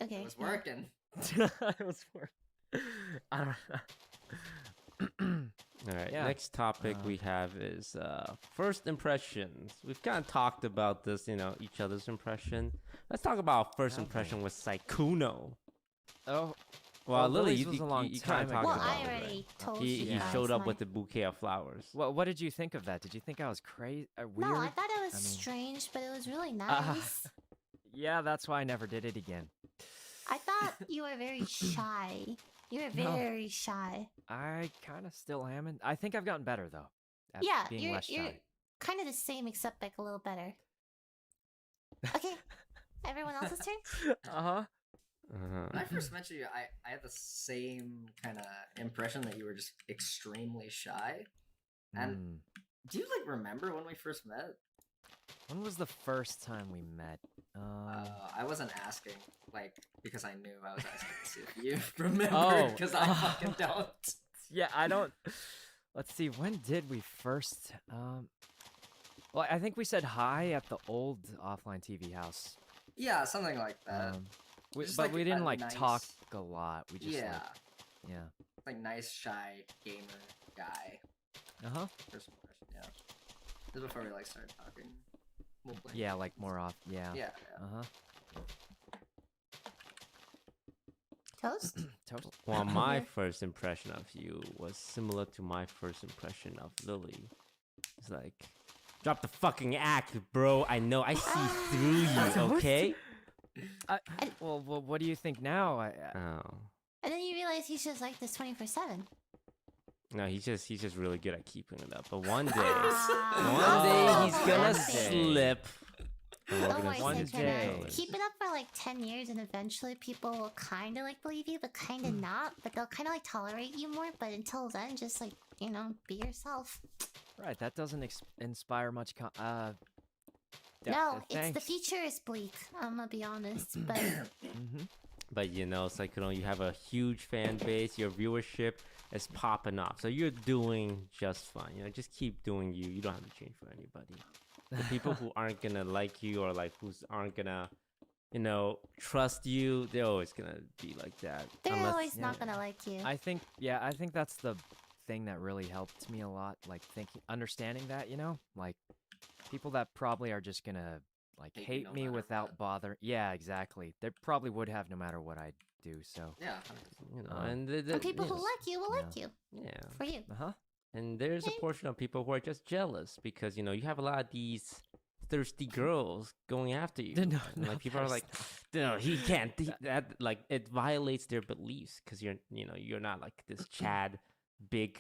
okay. It was working. It was working. I don't know. All right, right. Yeah. Next topic we have is first impressions. We've kind of talked about this, each other's impression. Let's talk about first impression with Saikuno. Oh. Well, Lily, Lily's was a long you time kind of talked Well, about I it. already Right? told He you guys showed up my- with a bouquet of flowers. What did you think of that? Did you think I was crazy? Weird? No, I thought it was I mean- strange, but it was really nice. Yeah, that's why I never did it again. I thought you were very shy. You were No. very shy. I kind of still am. I think I've gotten better though. At Yeah, being you're less shy. kind of the same, except like a little better. Okay, everyone else's turn. Uh-huh. When I first met you, I had the same kind of impression that you were just extremely shy. And do you like remember when we first met? When was the first time we met? I wasn't asking, like, because I knew I was asking to see if you remember, Oh, because I fucking don't. Yeah, I don't. Let's see. When did we first? Well, I think we said hi at the old offline TV house. Yeah, something like that. Just But like we didn't a like nice- talk a lot. We just yeah, yeah. like nice shy gamer guy. Uh-huh. First impression, yeah. This is before we like started talking. We'll play Yeah, like more off. Yeah. Yeah. Uh-huh. Toast? Toast. Well, my first impression of you was similar to my first impression of Lily. It's like, drop the fucking act, bro. I know, I see through you, okay? Well, what do you think now? Oh. And then you realize he's just like this 24/7. No, he's just really good at keeping it up. But one day, Ah. he's gonna One day. slip. And we're Don't gonna worry, see Citron. each Keep it up for like 10 years and eventually people will kind of like believe you, but kind Hmm. of not. But they'll kind of like tolerate you more. But until then, just like, be yourself. Right, that doesn't inspire much. No, it's the thanks. future is bleak. I'm gonna be honest, but But Saikuno, you have a huge fan base. Your viewership is popping off, so you're doing just fine. Just keep doing you. You don't have to change for anybody. The people who aren't gonna like you or like who aren't gonna, trust you, they're always gonna be like that. they're Unless- always not gonna like you. I think that's the thing that really helped me a lot. Like understanding that, like people that probably are just gonna like hate no me matter without bother. Yeah, exactly. They probably would have no matter what I do. So yeah, and And people who like you will like you. Yeah. For you. Uh-huh. And there's a portion of people who are just jealous because you have a lot of these thirsty girls going after you. No, And, like people are like, no, he can't. That like it violates their beliefs because you're not like this Chad, big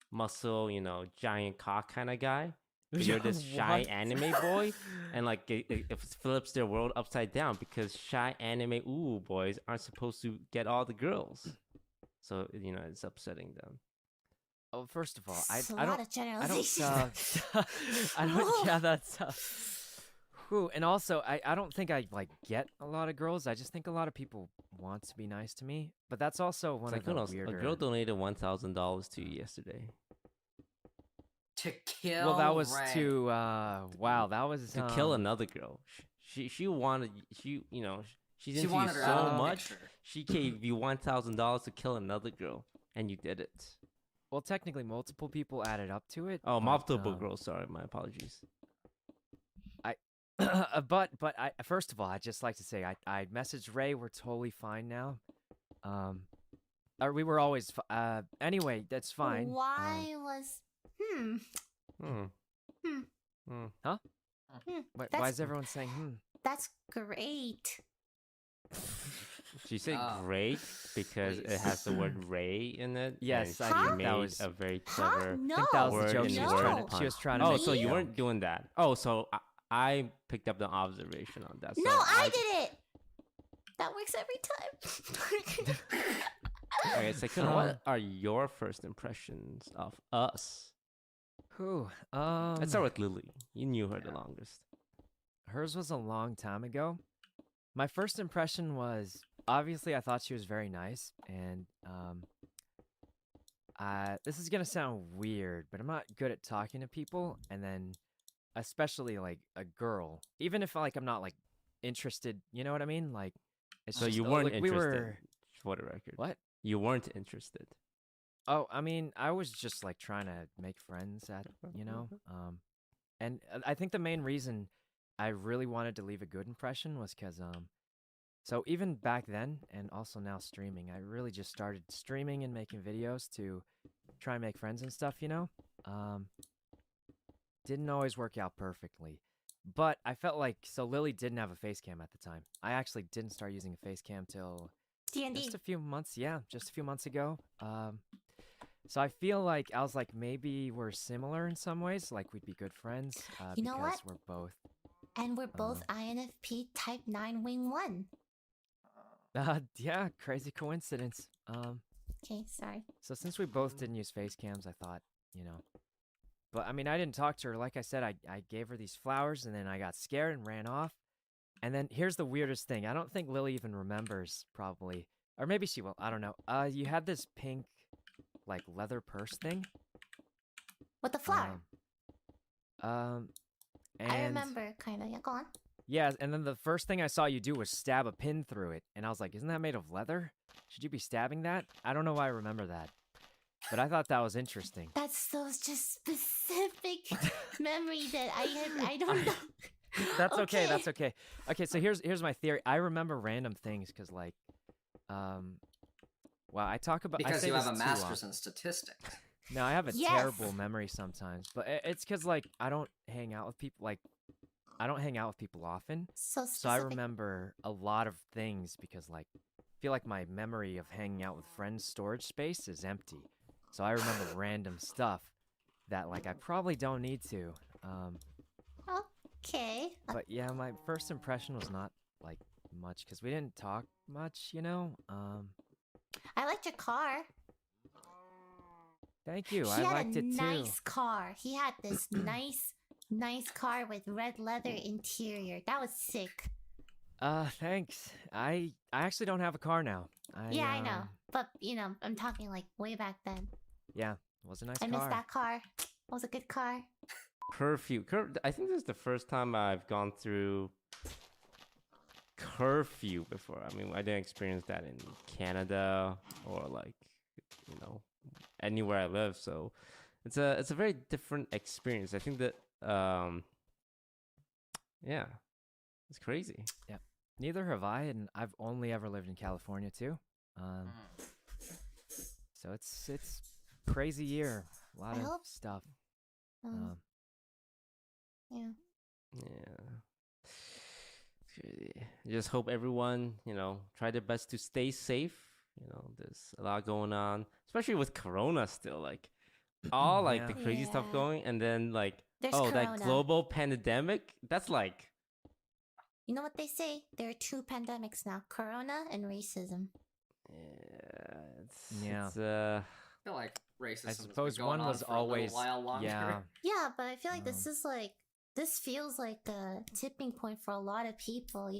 muscle, giant cock kind of guy. But you're this shy What? anime boy, and like it flips their world upside down because shy anime boys aren't supposed to get all the girls. So it's upsetting them. Oh, first of all, It's a I lot don't. of generalization. I don't. Yeah, that's. Whew, and also, I don't think I like get a lot of girls. I just think a lot of people want to be nice to me. But that's also one of the weirder. A girl donated $1,000 to you yesterday. To kill. Well, that was Ray. to. Wow, that was To kill another girl. She wanted she's She into you wanted her so out of the much. picture. She gave you $1,000 to kill another girl, and you did it. Well, technically, multiple people added up to it. Oh, but, multiple girls. Sorry, my apologies. But I first of all, I'd just like to say I messaged Ray. We're totally fine now. Or we were always. Anyway, that's fine. Why was Huh? Why That's- is everyone saying hmm? That's great. She said Oh, great because it has the word Ray in it. Yes, and I she think made that was- a very Huh? clever No. I think that was the word joke in she the was word trying to. pun. She was trying to. Oh, make so a you joke. weren't doing that. Oh, so I picked up the observation on that. So No, I did it. That works every time. Okay, so what are your first impressions of us? Who? Let's start with Lily. You knew her the longest. Hers was a long time ago. My first impression was obviously I thought she was very nice, and this is gonna sound weird, but I'm not good at talking to people, and then especially like a girl, even if like I'm not like interested. You know what I mean? Like, it's So just, you weren't like, interested. We were For the record, what? You weren't interested. Oh, I mean, I was just like trying to make friends and I think the main reason I really wanted to leave a good impression was because so even back then and also now streaming, I really just started streaming and making videos to try and make friends and stuff, Didn't always work out perfectly. But I felt like, so Lily didn't have a face cam at the time. I actually didn't start using a face cam till D&D. just a few months ago. So I feel like, I was like, maybe we're similar in some ways, like we'd be good friends. You know because what? we're both. And we're both INFP Type 9 Wing 1. Yeah, crazy coincidence. Okay, sorry. So since we both didn't use face cams, I thought, But I mean, I didn't talk to her. Like I said, I gave her these flowers and then I got scared and ran off. And then here's the weirdest thing. I don't think Lily even remembers, probably. Or maybe she will. I don't know. You had this pink, like, leather purse thing. With the flower. And I remember, kind of. Yeah, go on. Yeah, and then the first thing I saw you do was stab a pin through it. And I was like, isn't that made of leather? Should you be stabbing that? I don't know why I remember that. But I thought that was interesting. That's so just specific memory that I don't know. That's okay. That's okay. Okay, so here's my theory. I remember random things because, like, well, I talk about because I say you have this a master's in statistics. No, I have a Yes. terrible memory sometimes, but it's because like I don't hang out with people often. So So I specific. remember a lot of things because like I feel like my memory of hanging out with friends' storage space is empty. So I remember random stuff that like I probably don't need to. Okay. But yeah, my first impression was not like much because we didn't talk much, I liked your car. Thank you. He I had liked a it too. nice car. He had this nice car with red leather interior. That was sick. Thanks. I actually don't have a car now. Yeah, I know. But, I'm talking like way back then. Yeah, it was a nice I car. miss that car. It was a good car. Curfew. I think this is the first time I've gone through curfew before. I mean, I didn't experience that in Canada or like, anywhere I live. So it's a very different experience. I think that yeah, it's crazy. Yeah. Neither have I, and I've only ever lived in California too. So it's crazy year. A lot I of hope- stuff. Yeah. Yeah. Just hope everyone, try their best to stay safe. There's a lot going on, especially with Corona still, like all like the crazy stuff Yeah. going, and then like There's that Corona. global pandemic. That's like You know what they say? There are two pandemics now: Corona and racism. Yeah. It's, I feel like racism. I suppose one was for a little always while longer. yeah. Yeah, but I feel like this feels like a tipping point for a lot of people,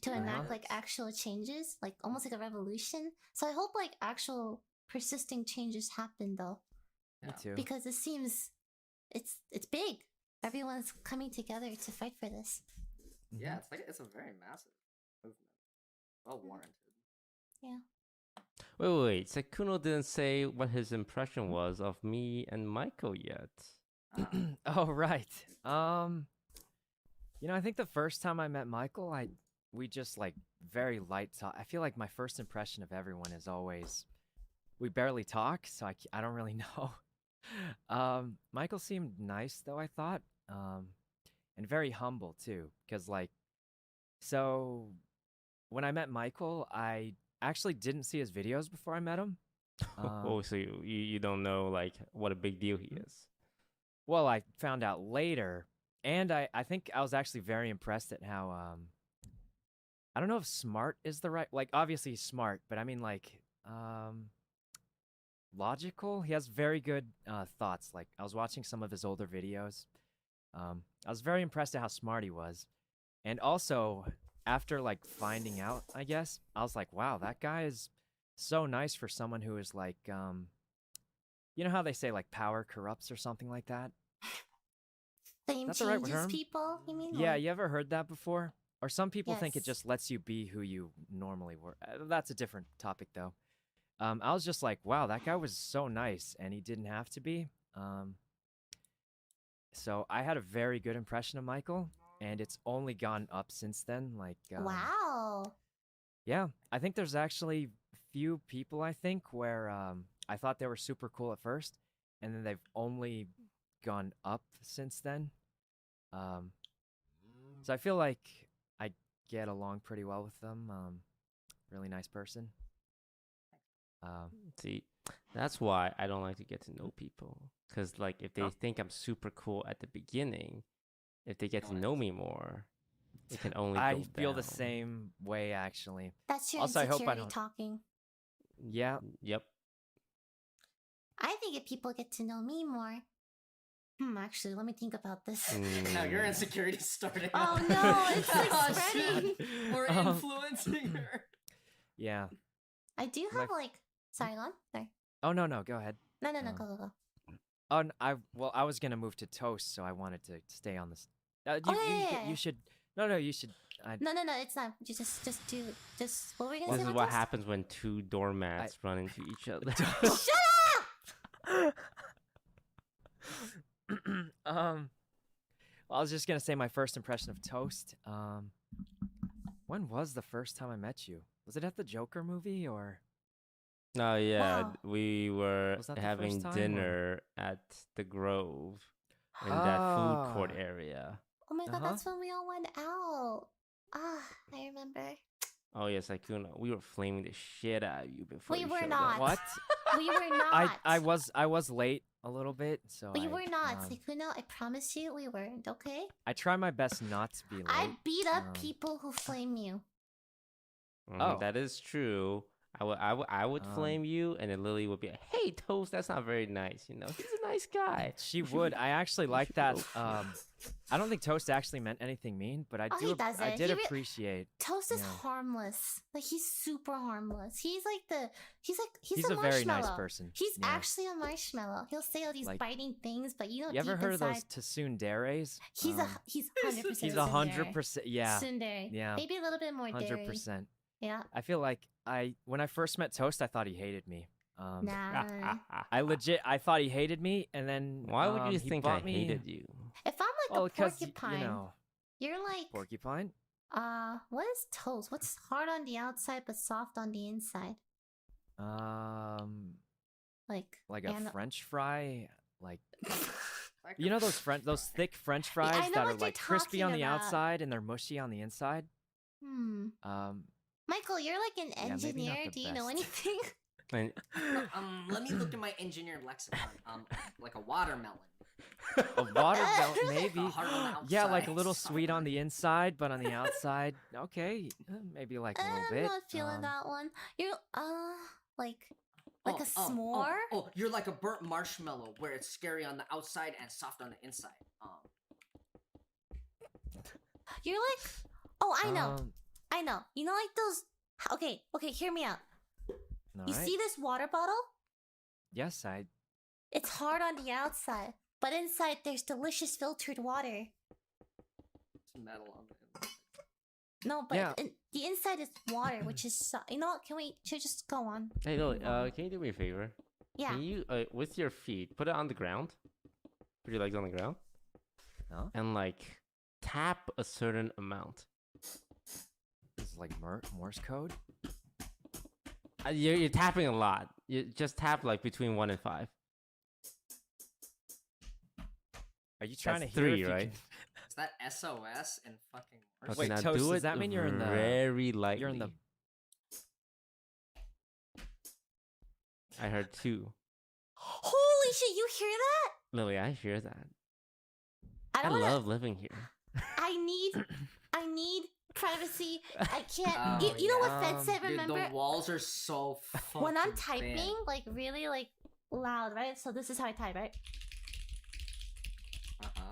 to enact like actual changes, like almost like a revolution. So I hope like actual persisting changes happen though, Me too. because it seems it's big. Everyone's coming together to fight for this. Yeah, it's a very massive movement. Well warranted. Yeah. wait. Sekuno didn't say what his impression was of me and Michael yet. Oh right. I think the first time I met Michael, we just like very light talk. I feel like my first impression of everyone is always we barely talk, so I don't really know. Michael seemed nice though, I thought. And very humble too, because so when I met Michael, I actually didn't see his videos before I met him. Oh, so you don't know like what a big deal he is. Well, I found out later, and I think I was actually very impressed at how I don't know if smart is the right, like obviously he's smart, but I mean like logical. He has very good thoughts. Like I was watching some of his older videos. I was very impressed at how smart he was. And also after like finding out, I guess, I was like, wow, that guy is so nice for someone who is like you know how they say like power corrupts or something like that? Fame That's the right changes term? people, you mean? Yeah, Like- you ever heard that before? Or some people think it Yes. just lets you be who you normally were. That's a different topic though. I was just like, wow, that guy was so nice, and he didn't have to be. So I had a very good impression of Michael, and it's only gone up since then. Like, Wow. yeah, I think there's actually few people I think where I thought they were super cool at first, and then they've only gone up since then. So I feel like I get along pretty well with them. Really nice person. See, that's why I don't like to get to know people. Because, like, if they think I'm super cool at the beginning, if they get to know me more, it can only I go feel the down. same way, actually. That's your Also, I hope I insecurity don't. talking. Yeah. Yep. I think if people get to know me more. Actually, let me think about this. Now your insecurity starting. Oh no, it's like Oh, spreading. shit. We're influencing her. Yeah. I do have like. Sorry, go on. Sorry. Oh no, go ahead. No, go. Oh, I was gonna move to toast, so I wanted to stay on this. You should. No, you should. No, it's not. You just do. What were we gonna This say? is what happens when two doormats run into each other. Shut up! I was just gonna say my first impression of Toast. When was the first time I met you? Was it at the Joker movie or? Oh yeah, Wow. we were Was that the having first time, dinner at the Grove in that food court area. Oh my god, that's when we all went out. I remember. Oh yes, Akuno. We were flaming the shit out of you before We you were showed not. up. What? We were not. I was late a little bit, so We were not. Sekuno, I promise you, we weren't. Okay. I try my best not to be late. I beat up people who flame you. That is true. I would flame you, and then Lily would be like, "Hey, Toast, that's not very nice. You know, he's a nice guy." She would. I actually like that. I don't think Toast actually meant anything mean, but I He doesn't. I did He appreciate. Toast is harmless. Like he's super harmless. He's He's a a very nice marshmallow. person. He's Yeah. actually a marshmallow. He'll say all these Like- biting things, but you know You ever deep heard of inside, those Tsunderes? he's 100%. He's 100%. Yeah. Tsundere. Yeah. Maybe a little bit more dairy. 100%. Yeah. I feel like when I first met Toast, I thought he hated me. Nah. I thought he hated me, and then Why would you he think I bought me- hated you? If I'm like Well, a 'cause porcupine, you know, you're like porcupine. what is toast? What's hard on the outside but soft on the inside? Like A French fry, like you know those thick French fries I know that are what you're like crispy on talking the about. outside and they're mushy on the inside. Michael, you're like an Yeah, maybe not engineer. the Do you know best. anything? Let me look at my engineered lexicon. Like a watermelon. A watermelon, maybe. Hard on the Yeah, like a outside, little soft sweet on the inside, but on the outside, okay, maybe like a little I'm bit. not feeling that one. You're like a s'more. Oh, you're like a burnt marshmallow where it's scary on the outside and soft on the inside. You're like, I know. You know, like those. Okay, hear me out. You Alright. see this water bottle? Yes, It's hard on the outside, but inside there's delicious filtered water. It's metal on the inside. No, but Yeah. the inside is water, which is you know what? Should just go on? Hey, Lily, can you do me a favor? Yeah. Can you, with your feet, put it on the ground? Put your legs on the ground? No. And, like, tap a certain amount. This is like Morse code. You're tapping a lot. You just tap, like, between 1 and 5. Are you trying That's to hear 3, if you right? Is that SOS and fucking Morse? Okay, Wait, now Toast, do does it that mean you're in the very lightly. You're in the I heard 2. Holy shit! You hear that? Lily, I hear that. I I don't wanna, love living here. I need privacy. I can't. You know what Fed said? Dude, Remember the walls are so fucking when I'm typing, thin. like really like loud, right? So this is how I type, right?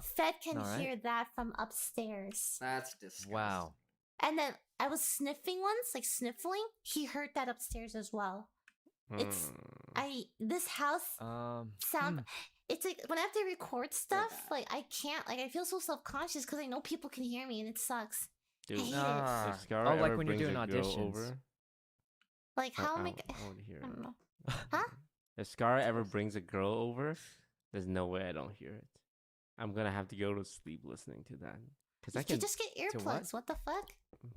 Fed can Alright. hear that from upstairs. That's disgusting. wow. And then I was sniffing once, like sniffling. He heard that upstairs as well. It's this house sound. It's like when I have to record stuff, like I can't. Like I feel so self-conscious because I know people can hear me, and it sucks. Dude, I hate it. if Scar Oh, like ever when you're brings doing a girl auditions. over, Like how am I? I want to hear I don't it. know. Huh? If Scar ever brings a girl over, there's no way I don't hear it. I'm gonna have to go to sleep listening to that. Cause I You can just get earplugs. What the fuck?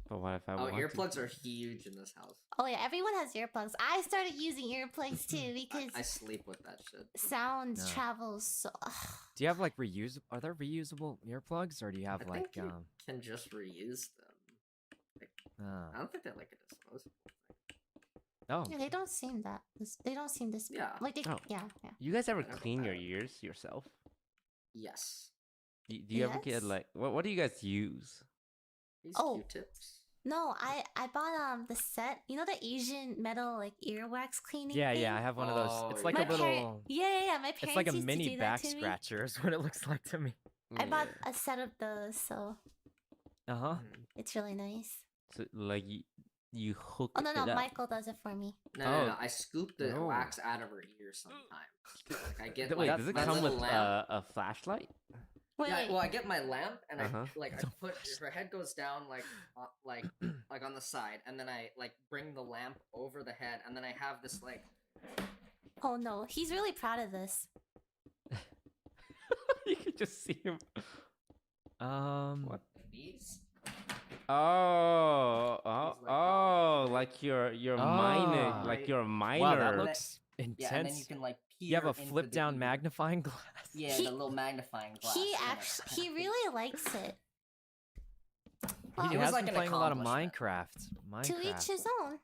But what if I Oh, want earplugs to? are huge in this house. Oh yeah, everyone has earplugs. I started using earplugs too because I sleep with that shit. sound No. travels so. Do you have like reusable? Are there reusable earplugs, or do you have I like think you can just reuse them. Like, Oh. I don't think they're like a disposable. Oh. Yeah, they don't seem that. They don't seem this. Yeah. Like they. Oh. Yeah. You guys ever I don't clean know. your ears yourself? Yes. Do you ever get Yes. like what do you guys use? These Oh. Q-tips. No, I bought the set. You know the Asian metal like earwax cleaning. Yeah, thing? yeah, I have one of those. Oh, It's like My a little. yeah. My parents It's like a used to mini do back that to me. scratcher, is what it looks like to me. I bought Yeah. a set of those, so Uh huh. it's really nice. So like you hook Oh no, it up. Michael does it for me. No. Oh. I scoop the No. wax out of her ear sometimes. Like I get Wait, like does it my come little with lamp. a flashlight? Wait, Yeah, wait. well, I get my lamp and Uh-huh. I put her head goes down like on the side, and then I like bring the lamp over the head, and then I have this like Oh no, he's really proud of this. You can just see him. What? these. Like you're mining, Ah. like you're a miner. Wow, that looks Yeah, and then intense. you can like peer You have a into flip the down ear. magnifying glass. Yeah, He- the little magnifying glass. He and actually he really likes it. He It was has like been an playing a lot of accomplishment. Minecraft. To each his own.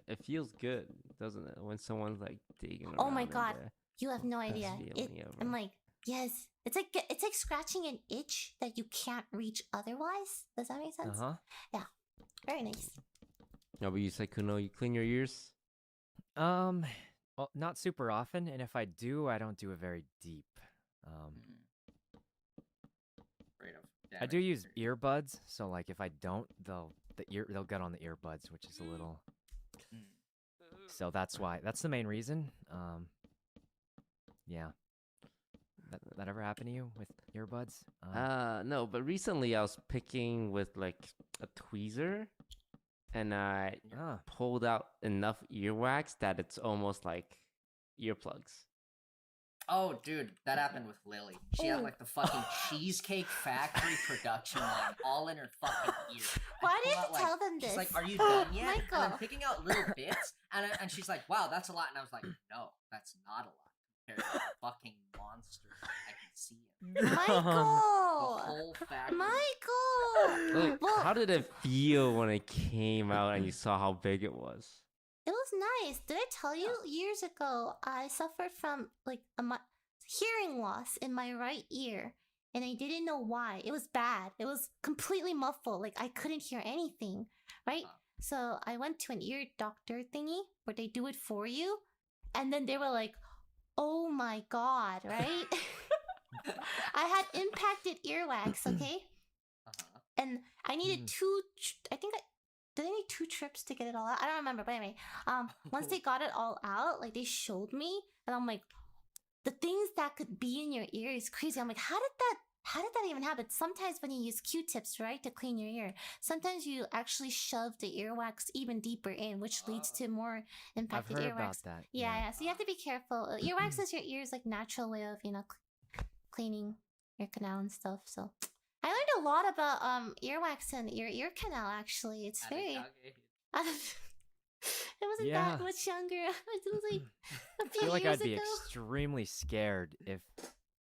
It feels good, doesn't it? When someone's like digging around. Oh my in god, there. you have no Best idea. feeling ever. I'm like, yes, it's like scratching an itch that you can't reach otherwise. Does that make Uh sense? huh. Yeah, very nice. No, but you say Kuno, you clean your ears. Well, not super often, and if I do, I don't do it very deep. Right of I do use earbuds, so like if I don't, they'll get on the earbuds, which is a little. So that's the main reason. Yeah. That ever happened to you with earbuds? No, but recently I was picking with like a tweezer, and I pulled out enough earwax that it's almost like earplugs. Oh, dude, that happened with Lily. She had Oh. like the fucking Cheesecake Factory production line all in her fucking ear. Why do you pull have out, to tell them this? She's like, "Are you done yet?" And Michael. I'm picking out little bits, and she's like, "Wow, that's a lot." And I was like, "No, that's not a lot compared to the fucking monster. I can see it." The Michael. whole factory. Michael. Like, Well, how did it feel when it came out and you saw how big it was? it was nice. Did I tell you years ago I suffered from like hearing loss in my right ear, and I didn't know why. It was bad. It was completely muffled. Like I couldn't hear anything. Right. So I went to an ear doctor thingy where they do it for you, and then they were like, "Oh my god!" Right. I had impacted earwax. Okay. And I needed did I need 2 trips to get it all out? I don't remember, but anyway, once they got it all out, like they showed me, and I'm like, the things that could be in your ear is crazy. I'm like, how did that even happen? Sometimes when you use Q-tips, right, to clean your ear, sometimes you actually shove the earwax even deeper in, which leads to more impacted I've heard earwax. about that. Yeah. So you have to be careful. Earwax is your ear's like natural way of cleaning your canal and stuff. So I learned a lot about earwax and your ear canal. Actually, it's very. It wasn't that much younger. It was like a I few feel like years I'd be ago. extremely scared if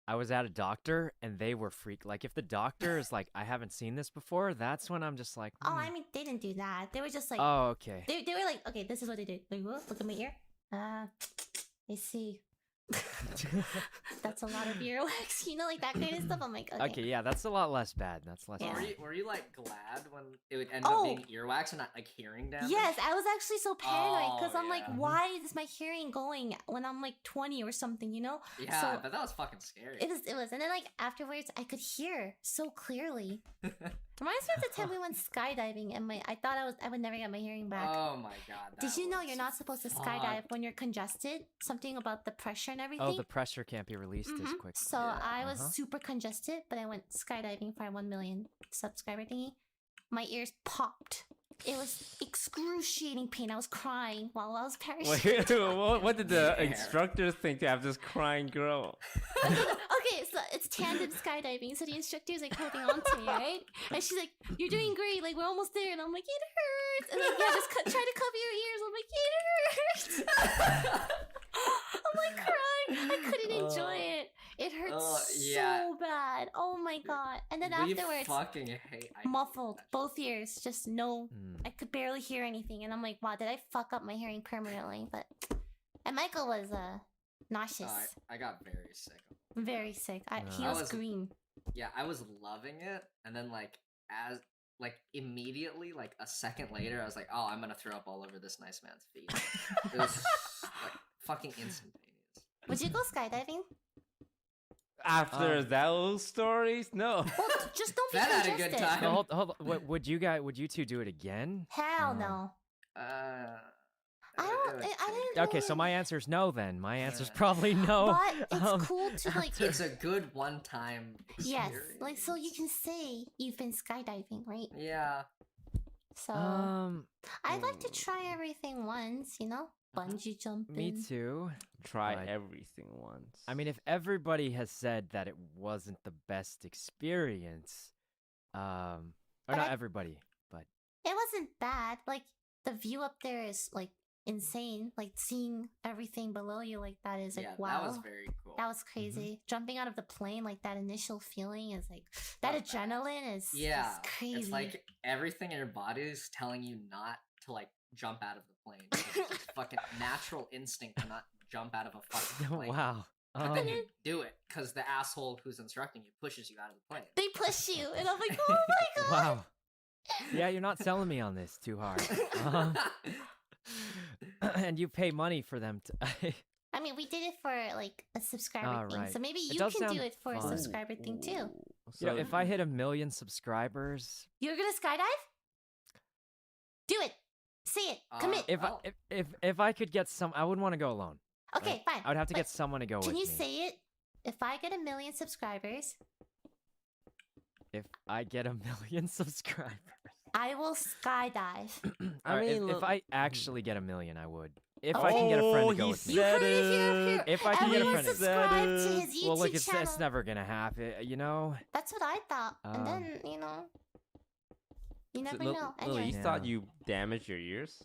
I was at a doctor and they were freaked. Like if the doctor is like, I haven't seen this before, that's when I'm just like, Oh, I mean, they didn't do that. They were just like, oh, okay. They were like, okay, this is what they did. Like, what? Look at my ear. I see. That's a lot of earwax, like that kind of stuff. I'm like, okay. Okay, yeah, that's a lot less bad. That's less Yeah. bad. Were you like glad when it would end Oh. up being earwax and not like hearing damage? Yes, I was actually so paranoid because Oh, I'm like, yeah. why is my hearing going when I'm like 20 or something, Yeah, So but that was fucking scary. it was, and then like afterwards, I could hear so clearly. Reminds me of the time we went skydiving, and I thought I would never get my hearing back. Oh my god. Did that you know was you're not supposed to fuck. skydive when you're congested? Something about the pressure and everything. Oh, the pressure can't be released as Mhm. quick. So I was Uh-huh. super congested, but I went skydiving for a 1 million subscriber thingy. My ears popped It was excruciating pain. I was crying while I was parachuting. Wait, what did the instructors think to have this crying girl? Okay, so it's tandem skydiving. So the instructor's like holding on to me, right? And she's like, "You're doing great. Like we're almost there." And I'm like, "It hurts." And like, yeah, just try to cover your ears. I'm like, "It hurts." I'm like crying. I couldn't enjoy it. It hurts so bad. Oh my god! And then afterwards, fucking hate muffled both ears. Just no. I could barely hear anything. And I'm like, "Wow, did I fuck up my hearing permanently?" But and Michael was nauseous. I got very sick. Very sick. He was green. Yeah, I was loving it, and then immediately, like a second later, I was like, "Oh, I'm gonna throw up all over this nice man's feet." It was like fucking instantaneous. Would you go skydiving? After those stories, no. Well, just don't be That had a congested. good time. No, hold on. Would you two do it again? Hell no. I didn't. Okay, so my answer is no. Then my answer is probably no. But it's cool to like. It's a good one-time experience. Yes, like so you can say you've been skydiving, right? Yeah. So I'd like to try everything once, you know, bungee jumping. Me too. Try But- everything once. I mean, if everybody has said that it wasn't the best experience, or not everybody, but It wasn't bad. Like the view up there is like insane. Like seeing everything below you like that is like wow. That was very cool. That was crazy. Jumping out of the plane, like that initial feeling is like that adrenaline is crazy. It's like everything in your body is telling you not to like jump out of the plane. It's fucking natural instinct to not jump out of a fucking plane. wow. But then you do it because the asshole who's instructing you pushes you out of the plane. They push you, and I'm like, oh my god. Wow. Yeah, you're not selling me on this too hard. And you pay money for them to. I mean, we did it for like a subscriber thing, right. so maybe It you does can do sound it for a fun. subscriber thing too. You know, if I hit 1 million subscribers, You're gonna skydive? Do it. Say it. Commit. if I could get some, I wouldn't want to go alone. Okay, fine. I would have to but get someone to go with Can me. you say it? If I get 1 million subscribers, If I get 1 million subscribers, I will skydive. All right, mean, if I actually get 1 million, I would. If I can get a friend to go with me. You heard it here. If I can get a Everyone friend to subscribe to his YouTube well, look, channel. it's never gonna happen, you know. That's what I thought. And then, you know, you never know. Lily, Anyway. you thought you damaged your ears?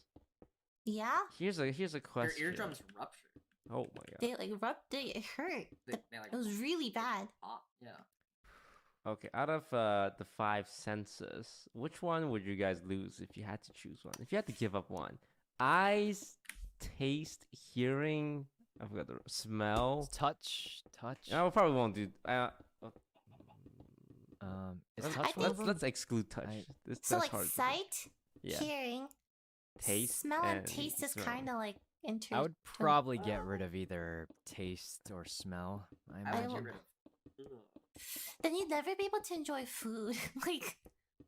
Yeah? Here's a question. Your eardrums ruptured. Oh my god. They like it hurt. They It was really bad. Yeah. Okay, out of the 5 senses, which one would you guys lose if you had to choose one? If you had to give up one? Eyes, taste, hearing, I forgot the smell. Touch. No, we probably won't do. Is touch one of them? Let's exclude touch. So that's like hard to do. sight, Yeah. hearing, Taste, smell and and taste is smell. kind of like I would probably get rid of either taste or smell. I I would imagine. get rid of. Then you'd never be able to enjoy food. Like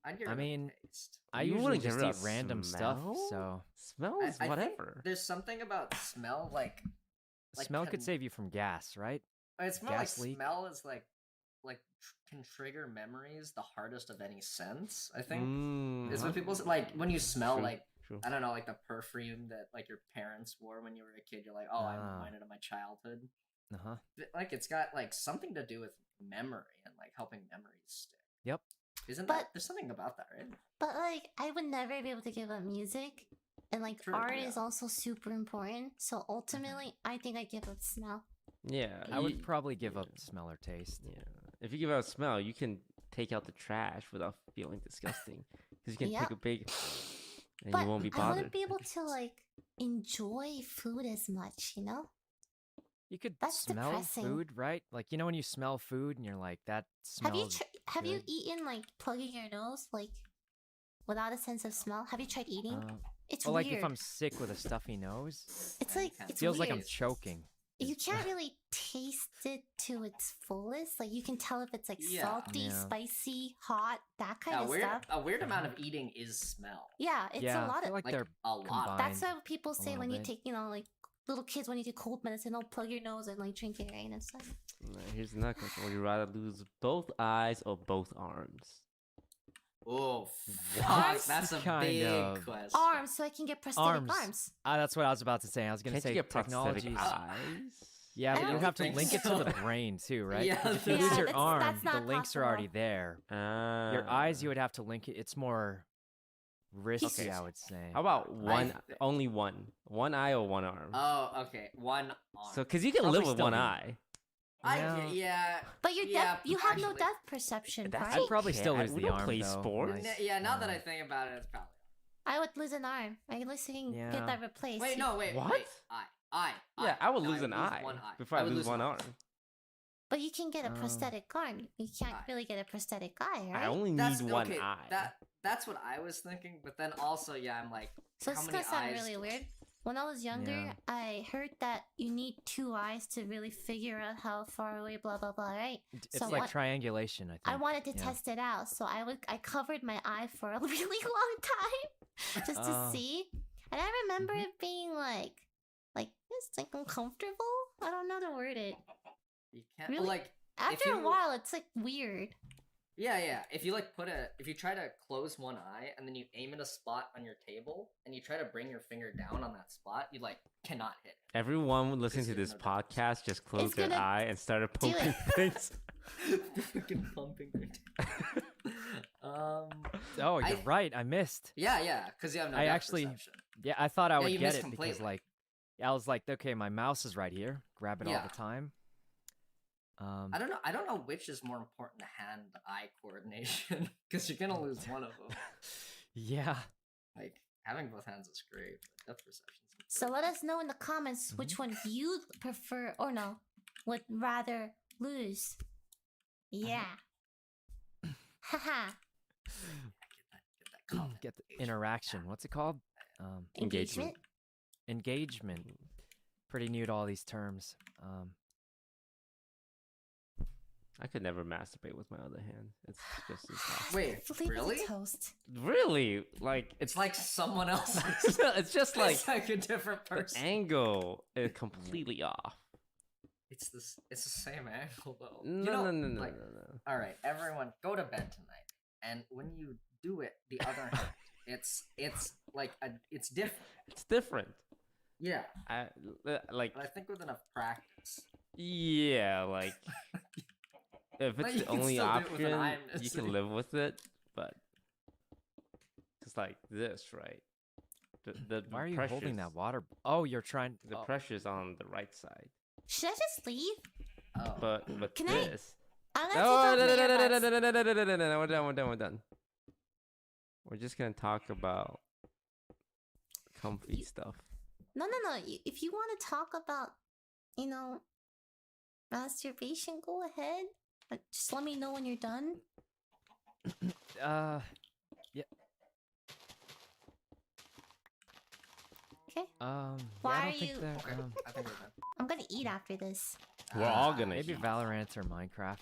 I'd get rid I of mean, taste. I You usually wouldn't just get rid eat of random stuff, smell? so Smell is I think whatever. there's something about smell like smell could save you from gas, right? It's more like gas leak. smell is like can trigger memories the hardest of any sense. I think is when people like when you smell True, like true. I don't know like the perfume that like your parents wore when you were a kid. You're like, oh, I'm reminded of my childhood. Uh-huh. Like it's got like something to do with memory and like helping memories stick. Yep. Isn't But- that there's something about that, right? But like, I would never be able to give up music, and like True, art yeah. is also super important. So ultimately, I think I give up smell. Yeah, I would probably give up smell or taste. Yeah. If you give out smell, you can take out the trash without feeling disgusting. Because you can Yeah. take a big, and But you won't be I bothered. wouldn't be able to like enjoy food as much, you know? You could That's smell depressing. food, right? Like you know when you smell food and you're like, that smells. Have you good." eaten like plugging your nose like without a sense of smell? Have you tried eating? It's well, weird. like if I'm sick with a stuffy nose, It's like it it's feels like I'm weird. choking. You can't really taste it to its fullest. Like you can tell if it's like Yeah. salty, Yeah. spicy, hot, that kind of weird, stuff. a weird amount of eating is smell. Yeah, it's yeah, a lot I feel of like like they're a lot. combined. That's what people say little when you bit. take, like little kids when you do cold medicine, they'll plug your nose and like drink it, right? And it's like Here's another question: would you rather lose both eyes or both arms? Oh, fuck. Arms? That's a Kind big of. question. Arms, so I can get prosthetic arms. That's what I was about to say. I was gonna Can't say you get prosthetic technologies. eyes? Yeah, I but don't you have to think link it to so. the brain too, right? Yeah, 'Cause if you Yeah, lose your that's arm, the not links are already possible. there. Your eyes, you would have to link it. It's more risky, Okay. I would say. How about only one eye or one arm? Oh, okay. One arm. So, because you can Probably live with still one do. eye. Yeah. But you're yeah, you have no actually. depth perception, That's right? I'd probably still okay. lose We the don't arm, play though. sports. Like, Yeah, now that I think about it, it's probably. I would lose an arm. I at least can Yeah. get that replaced. Wait, no, wait. What? Wait. Eye. Yeah, I would No, lose an eye one eye. before I would lose one an arm. But you can get a prosthetic arm. You can't Eye. really get a prosthetic eye, right? I only That's need one okay. eye. That's what I was thinking, but then also, yeah, I'm like, So how it's many gonna sound eyes? really weird. When I was younger, Yeah. I heard that you need 2 eyes to really figure out how far away, blah blah blah, right? It's So like what- triangulation, I think. I wanted to Yeah. test it out, so I covered my eye for a really long time just to Oh. see. And I remember it being like it's like uncomfortable. I don't know how to word it. You can't Really? like After a you- while, it's like weird. Yeah. If you like if you try to close one eye and then you aim at a spot on your table and you try to bring your finger down on that spot, you like cannot hit it. Everyone listening to Because this you have podcast just closed It's their gonna eye and started do pumping it. things. Fucking pumping their Oh, you're I- right. I missed. Yeah, because you have no I depth actually- perception. Yeah, I thought I Yeah, would you get missed it because, completely. like, I was like, okay, my mouse is right here. Grab it all Yeah. the time. I don't know which is more important, hand-eye coordination, because you're gonna lose one of them. Yeah. Like having both hands is great, but depth perception. So let us know in the comments which one you prefer or no would rather lose. Yeah. Haha. Get the interaction. What's it called? Engagement. Engagement. Pretty new to all these terms. I could never masturbate with my other hand. It's just impossible. Wait, Flippy really? toast. Really? Like It's like someone else. it's just like It's like a different the person. angle is completely off. It's the same angle though. No, You know, no. like, all right, everyone, go to bed tonight, and when you do it, the other hand, it's like it's different. It's different. Yeah, Like but I think with enough practice. yeah, like if But it's you the can only still do it with an option, eye you missing. can live with it. But it's like this, right? The Why are you pressure's- holding that water? Oh, you're trying. The oh. pressure's on the right side. Should I just leave? Oh, But Can I- this. I'm Oh, gonna take off my earbuds. no, we're done. We're just gonna talk about comfy stuff. No. If you want to talk about, masturbation, go ahead. But just let me know when you're done. Yeah. Okay. Yeah, I Why don't are think you- that, I think we're done. I'm gonna eat after this. We're all gonna maybe eat. Valorant or Minecraft.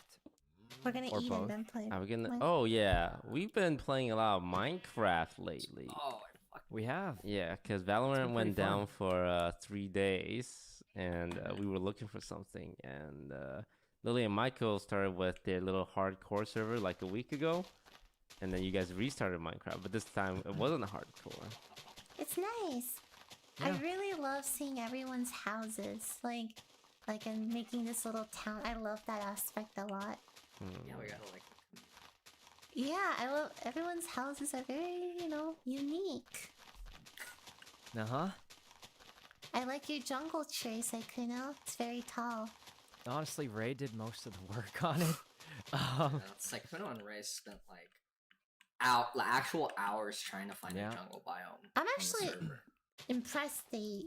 We're gonna Or eat both. and then play. Are we gonna? Minecraft. Oh yeah, we've been playing a lot of Minecraft lately. Oh, fuck. We have. Yeah, because Valorant pretty went fun. down for 3 days, and we were looking for something, and Lily and Michael started with their little hardcore server like a week ago, and then you guys restarted Minecraft, but this time it wasn't hardcore. It's nice. I Yeah. really love seeing everyone's houses, like and making this little town. I love that aspect a lot. Yeah, we gotta like. Yeah, I love everyone's houses are very, unique. Uh huh. I like your jungle trace, Kuno. It's very tall. Honestly, Ray did most of the work on it. It's like Kuno and Ray spent like actual hours trying to find a jungle biome. I'm on the actually server. impressed they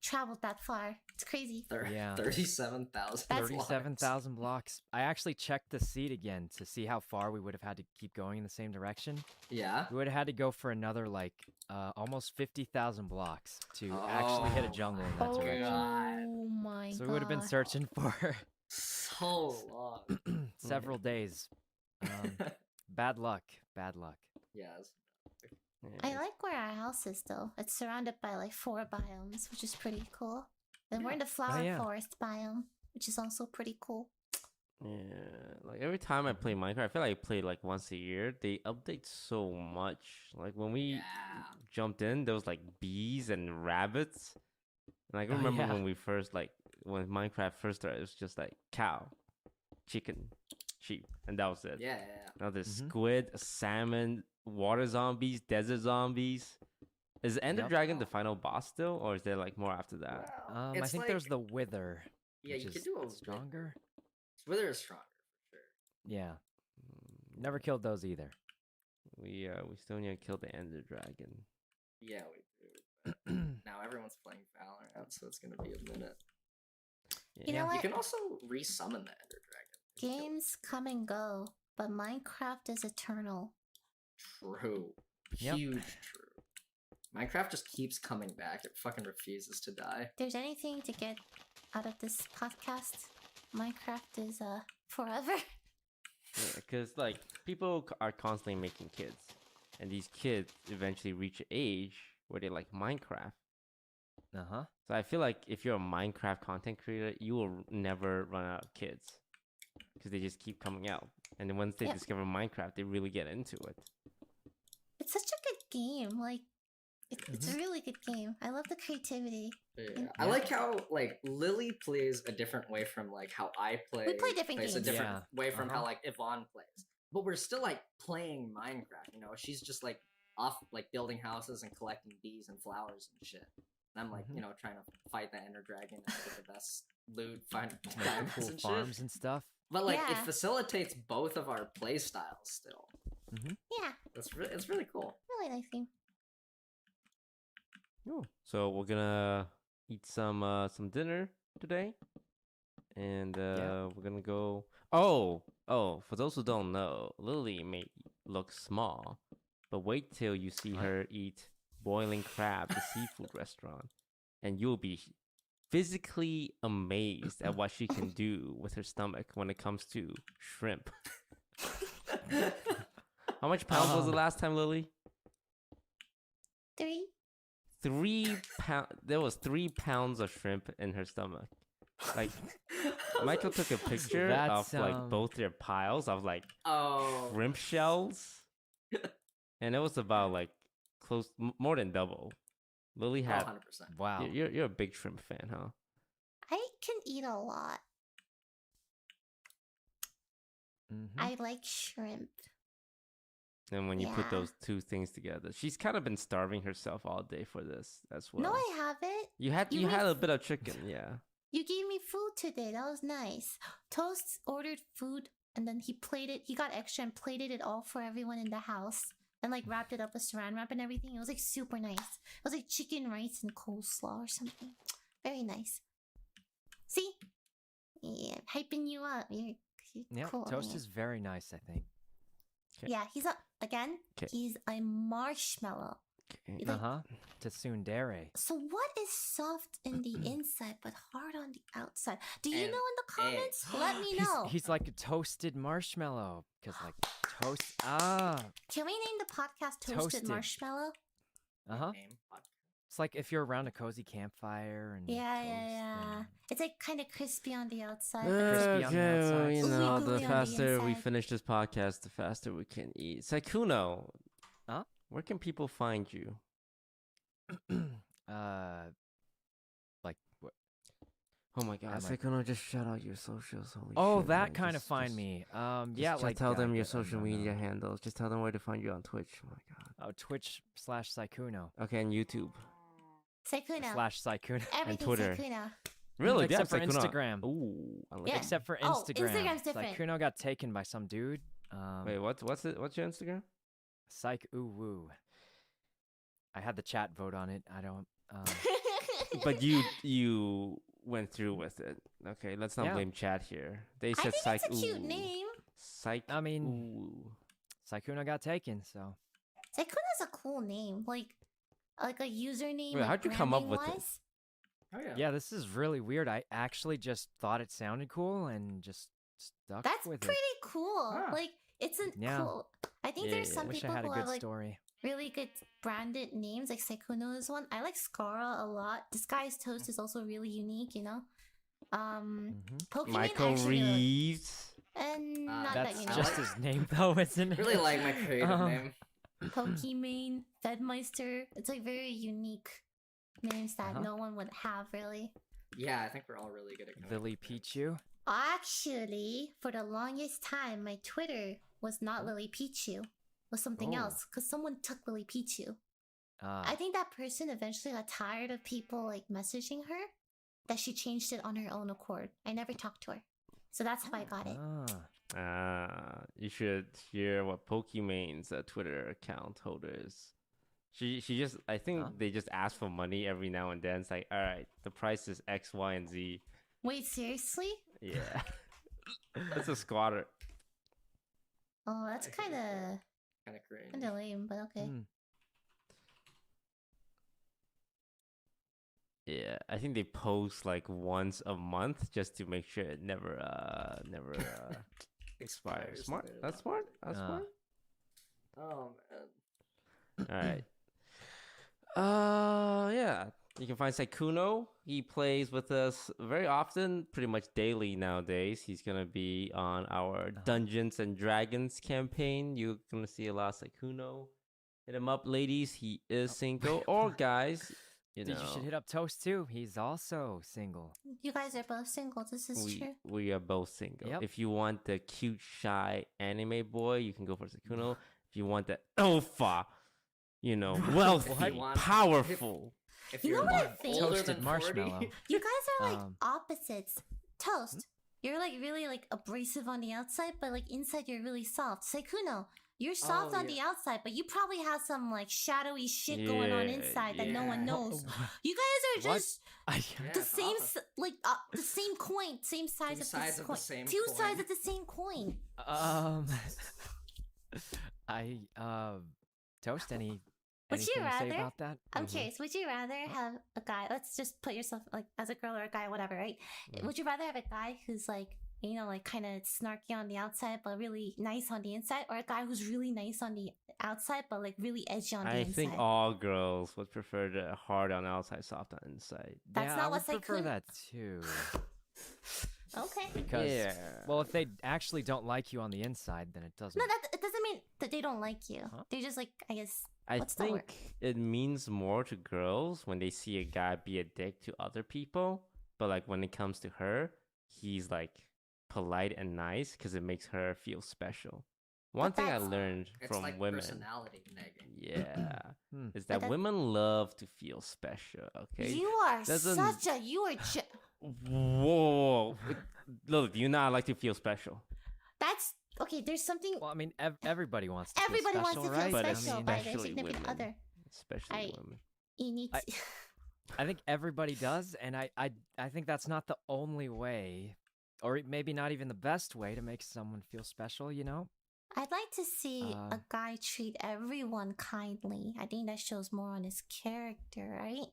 traveled that far. It's crazy. Yeah. 37,000. 37,000 blocks. I actually checked the seed again to see how far we would have had to keep going in the same direction. Yeah. We would have had to go for another almost 50,000 blocks to actually hit a jungle in that direction. Oh my god. So we would have been searching for so long. several days. Bad luck. Bad luck. Yes. I like where our house is though. It's surrounded by like 4 biomes, which is pretty cool. And we're in the flower yeah. forest biome, which is also pretty cool. Yeah, like every time I play Minecraft, I feel like I play like once a year. They update so much. Like when we jumped in, there was like bees and rabbits. And I can remember yeah. when we first when Minecraft first started, it was just like cow, chicken, sheep, and that was it. Yeah. Now there's squid, salmon, water zombies, desert zombies. Is Ender Dragon the final boss still, or is there like more after that? I think there's the Wither. Yeah, which you is can do a stronger. Wither is stronger for sure. Yeah. Never killed those either. We still need to kill the Ender Dragon. Yeah, we do. Now everyone's playing Valorant, so it's gonna be a minute. You know what? You can also resummon the Ender Dragon. Games come and go, but Minecraft is eternal. True. Huge true. Minecraft just keeps coming back. It fucking refuses to die. If there's anything to get out of this podcast, Minecraft is forever. Yeah, because like people are constantly making kids, and these kids eventually reach an age where they like Minecraft. So I feel like if you're a Minecraft content creator, you will never run out of kids because they just keep coming out. And then once they discover Minecraft, they really get into it. It's such a good game. Like, it's a really good game. I love the creativity. Yeah. I like how like Lily plays a different way from like how I play. We play different plays games. a different way from how like Yvonne plays. But we're still like playing Minecraft. You know, she's just like off like building houses and collecting bees and flowers and shit. And I'm like, you know, trying to fight the Ender Dragon and get the best loot, find diamonds cool and farms shit. and stuff. But like, it facilitates both of our play styles still. Yeah. It's really cool. Really nice game. So we're gonna eat some dinner today, and we're gonna go. Oh, for those who don't know, Lily may look small, but wait till you see her eat boiling crab, the seafood restaurant, and you'll be physically amazed at what she can do with her stomach when it comes to shrimp. How much pounds was the last time, Lily? 3. 3 pounds. There was 3 pounds of shrimp in her stomach. Like, Michael took a picture of like both their piles of like shrimp shells, and it was about like more than double. Lily had 100%. Wow. You're a big shrimp fan, huh? I can eat a lot. I like shrimp. And when you put those two things together, she's kind of been starving herself all day for this as well. No, I haven't. You had a bit of chicken, yeah. You gave me food today. That was nice. Toast ordered food, and then he got extra and plated it all for everyone in the house. And like wrapped it up with saran wrap and everything. It was like super nice. It was like chicken, rice, and coleslaw or something. Very nice. See? Yeah, hyping you up. You're cool. Toast is very nice, I think. Yeah, he's he's a marshmallow. Okay. Tsundere. So what is soft in the inside but hard on the outside? Do you know in the comments? Let me know. He's like a toasted marshmallow. Because like toast. Can we name the podcast Toasted Marshmallow? It's like if you're around a cozy campfire and Yeah. It's like kind of crispy on the outside. Okay, you know, the faster we finish this podcast, the faster we can eat. Saikuno, where can people find you? Like what? Oh my God, Saikuno, just shout out your socials. Holy shit, that man. kind of find me. Just tell them your social media handles. Just tell them where to find you on Twitch. Oh my God. Oh, Twitch/Saikuno. Okay, and YouTube. Saikuno. /Saikuno. And Twitter. Saikuno. Really? Except for Saikuno. Instagram. Ooh, I like Except for Instagram. Instagram's different. Saikuno got taken by some dude. Wait, what's your Instagram? Psych ooh woo. I had the chat vote on it. I don't. But you went through with it. Okay, let's not blame chat here. They said I think it's a cute name. I mean, Saikuno got taken, so. Saikuno's a cool name. Like a username. Wait, how'd you come up with it? Oh, yeah, this is really weird. I actually just thought it sounded cool and just stuck That's with pretty it. cool. Like it's cool. I think there's some Wish people I had a who good have like story. really good branded names. Like Saikuno is one. I like Skara a lot. Disguised Toast is also really unique. You know. Pokemon Michael actually Reeves. And not that That's you know. just his name, though, isn't it? Really like my creative name. Pokimane, Fedmeister. It's like very unique names that no one would have really. Yeah, I think we're all really good at Lily Pichu. Actually, for the longest time, my Twitter was not Lily Pichu. It was something else because someone took Lily Pichu. I think that person eventually got tired of people like messaging her, that she changed it on her own accord. I never talked to her, so that's how I got it. You should hear what Pokemon's Twitter account holder is. She just, I think they just ask for money every now and then. It's like, all right, the price is X, Y, and Z. Wait, seriously? Yeah. That's a squatter. Oh, that's kind of lame, but okay. Yeah, I think they post like once a month just to make sure it never expires. Smart. That's smart. That's smart. Oh man. All right. Yeah. You can find Saikuno. He plays with us very often, pretty much daily nowadays. He's gonna be on our Dungeons and Dragons campaign. You're gonna see a lot of Saikuno. Hit him up, ladies. He is single, or guys. You know. You should hit up Toast too. He's also single. You guys are both single. This is true. We are both single. Yep. If you want the cute, shy anime boy, you can go for Saikuno. If you want the alpha, you know, wealthy, powerful. If You know what I think? Toasted marshmallow. You guys are like opposites. Toast, you're like really like abrasive on the outside, but like inside you're really soft. Saikuno, you're soft on the outside, but you probably have some like shadowy shit going on inside that no one knows. You guys are just the same, the same coin, same size of the coin. Two sides of the same coin. Toast, anything Would you to say rather? about that? I'm curious. Would you rather have a guy? Let's just put yourself like as a girl or a guy, whatever, right? Would you rather have a guy who's like, you know, like kind of snarky on the outside but really nice on the inside, or a guy who's really nice on the outside but like really edgy on the inside? I think all girls would prefer the hard on the outside, soft on the inside. That's not what I would prefer that too. Okay. Because, well, if they actually don't like you on the inside, then it doesn't. No, it doesn't mean that they don't like you. They just like, I guess. I what's the word? think it means more to girls when they see a guy be a dick to other people, but like when it comes to her, he's like polite and nice because it makes her feel special. One thing I learned from like women, personality, Megan. yeah, is that women love to feel special. Okay, You are such a Whoa, look, do you not like to feel special? That's okay. There's something. Well, I mean, everybody wants to Everybody feel special, wants to feel right? special by their especially significant women. other. Especially women. You need to. I think everybody does, and I think that's not the only way, or maybe not even the best way to make someone feel special, you know? I'd like to see a guy treat everyone kindly. I think that shows more on his character, right?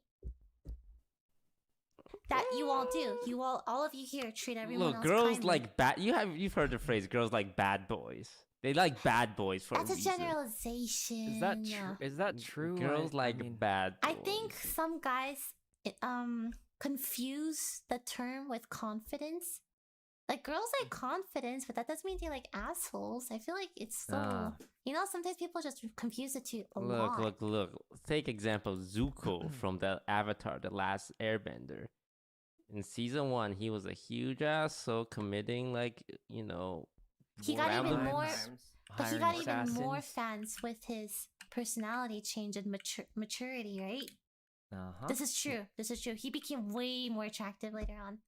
That you all do. You all of you here treat everyone else girls kindly. like you've heard the phrase girls like bad boys. They like bad boys for That's a a reason. generalization. Is that true? Girls like bad boys. I think some guys confuse the term with confidence. Like girls like confidence, but that doesn't mean they like assholes. I feel like it's so you know, sometimes people just confuse the two a lot. Look. Take example Zuko from the Avatar, The Last Airbender. In season 1, he was a huge ass, so committing like, you know, he got even more, but he got even assassins. more fans with his personality change and maturity, right? This is true. This is true. He became way more attractive later on.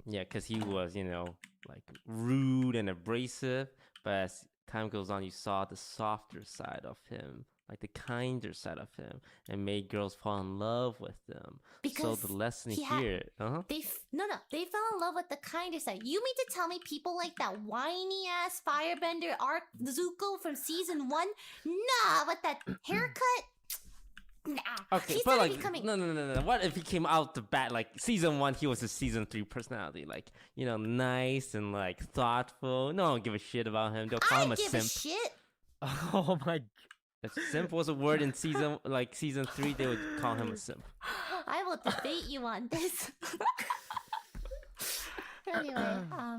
Yeah, because he was, you know, like rude and abrasive. But as time goes on, you saw the softer side of him, like the kinder side of him, and made girls fall in love with them. Because so the lesson he here, they fell in love with the kinder side. You mean to tell me people like that whiny ass firebender arc Zuko from season 1? Nah, with that haircut. Nah. Okay, He's but gonna like, be coming. no. What if he came out the bat like season 1? He was a season 3 personality, like, you know, nice and like thoughtful. No one give a shit about him. They'll call him a give simp. a shit. Oh my! If simp was a word in season 3, they would call him a simp. I will debate you on this. Anyway,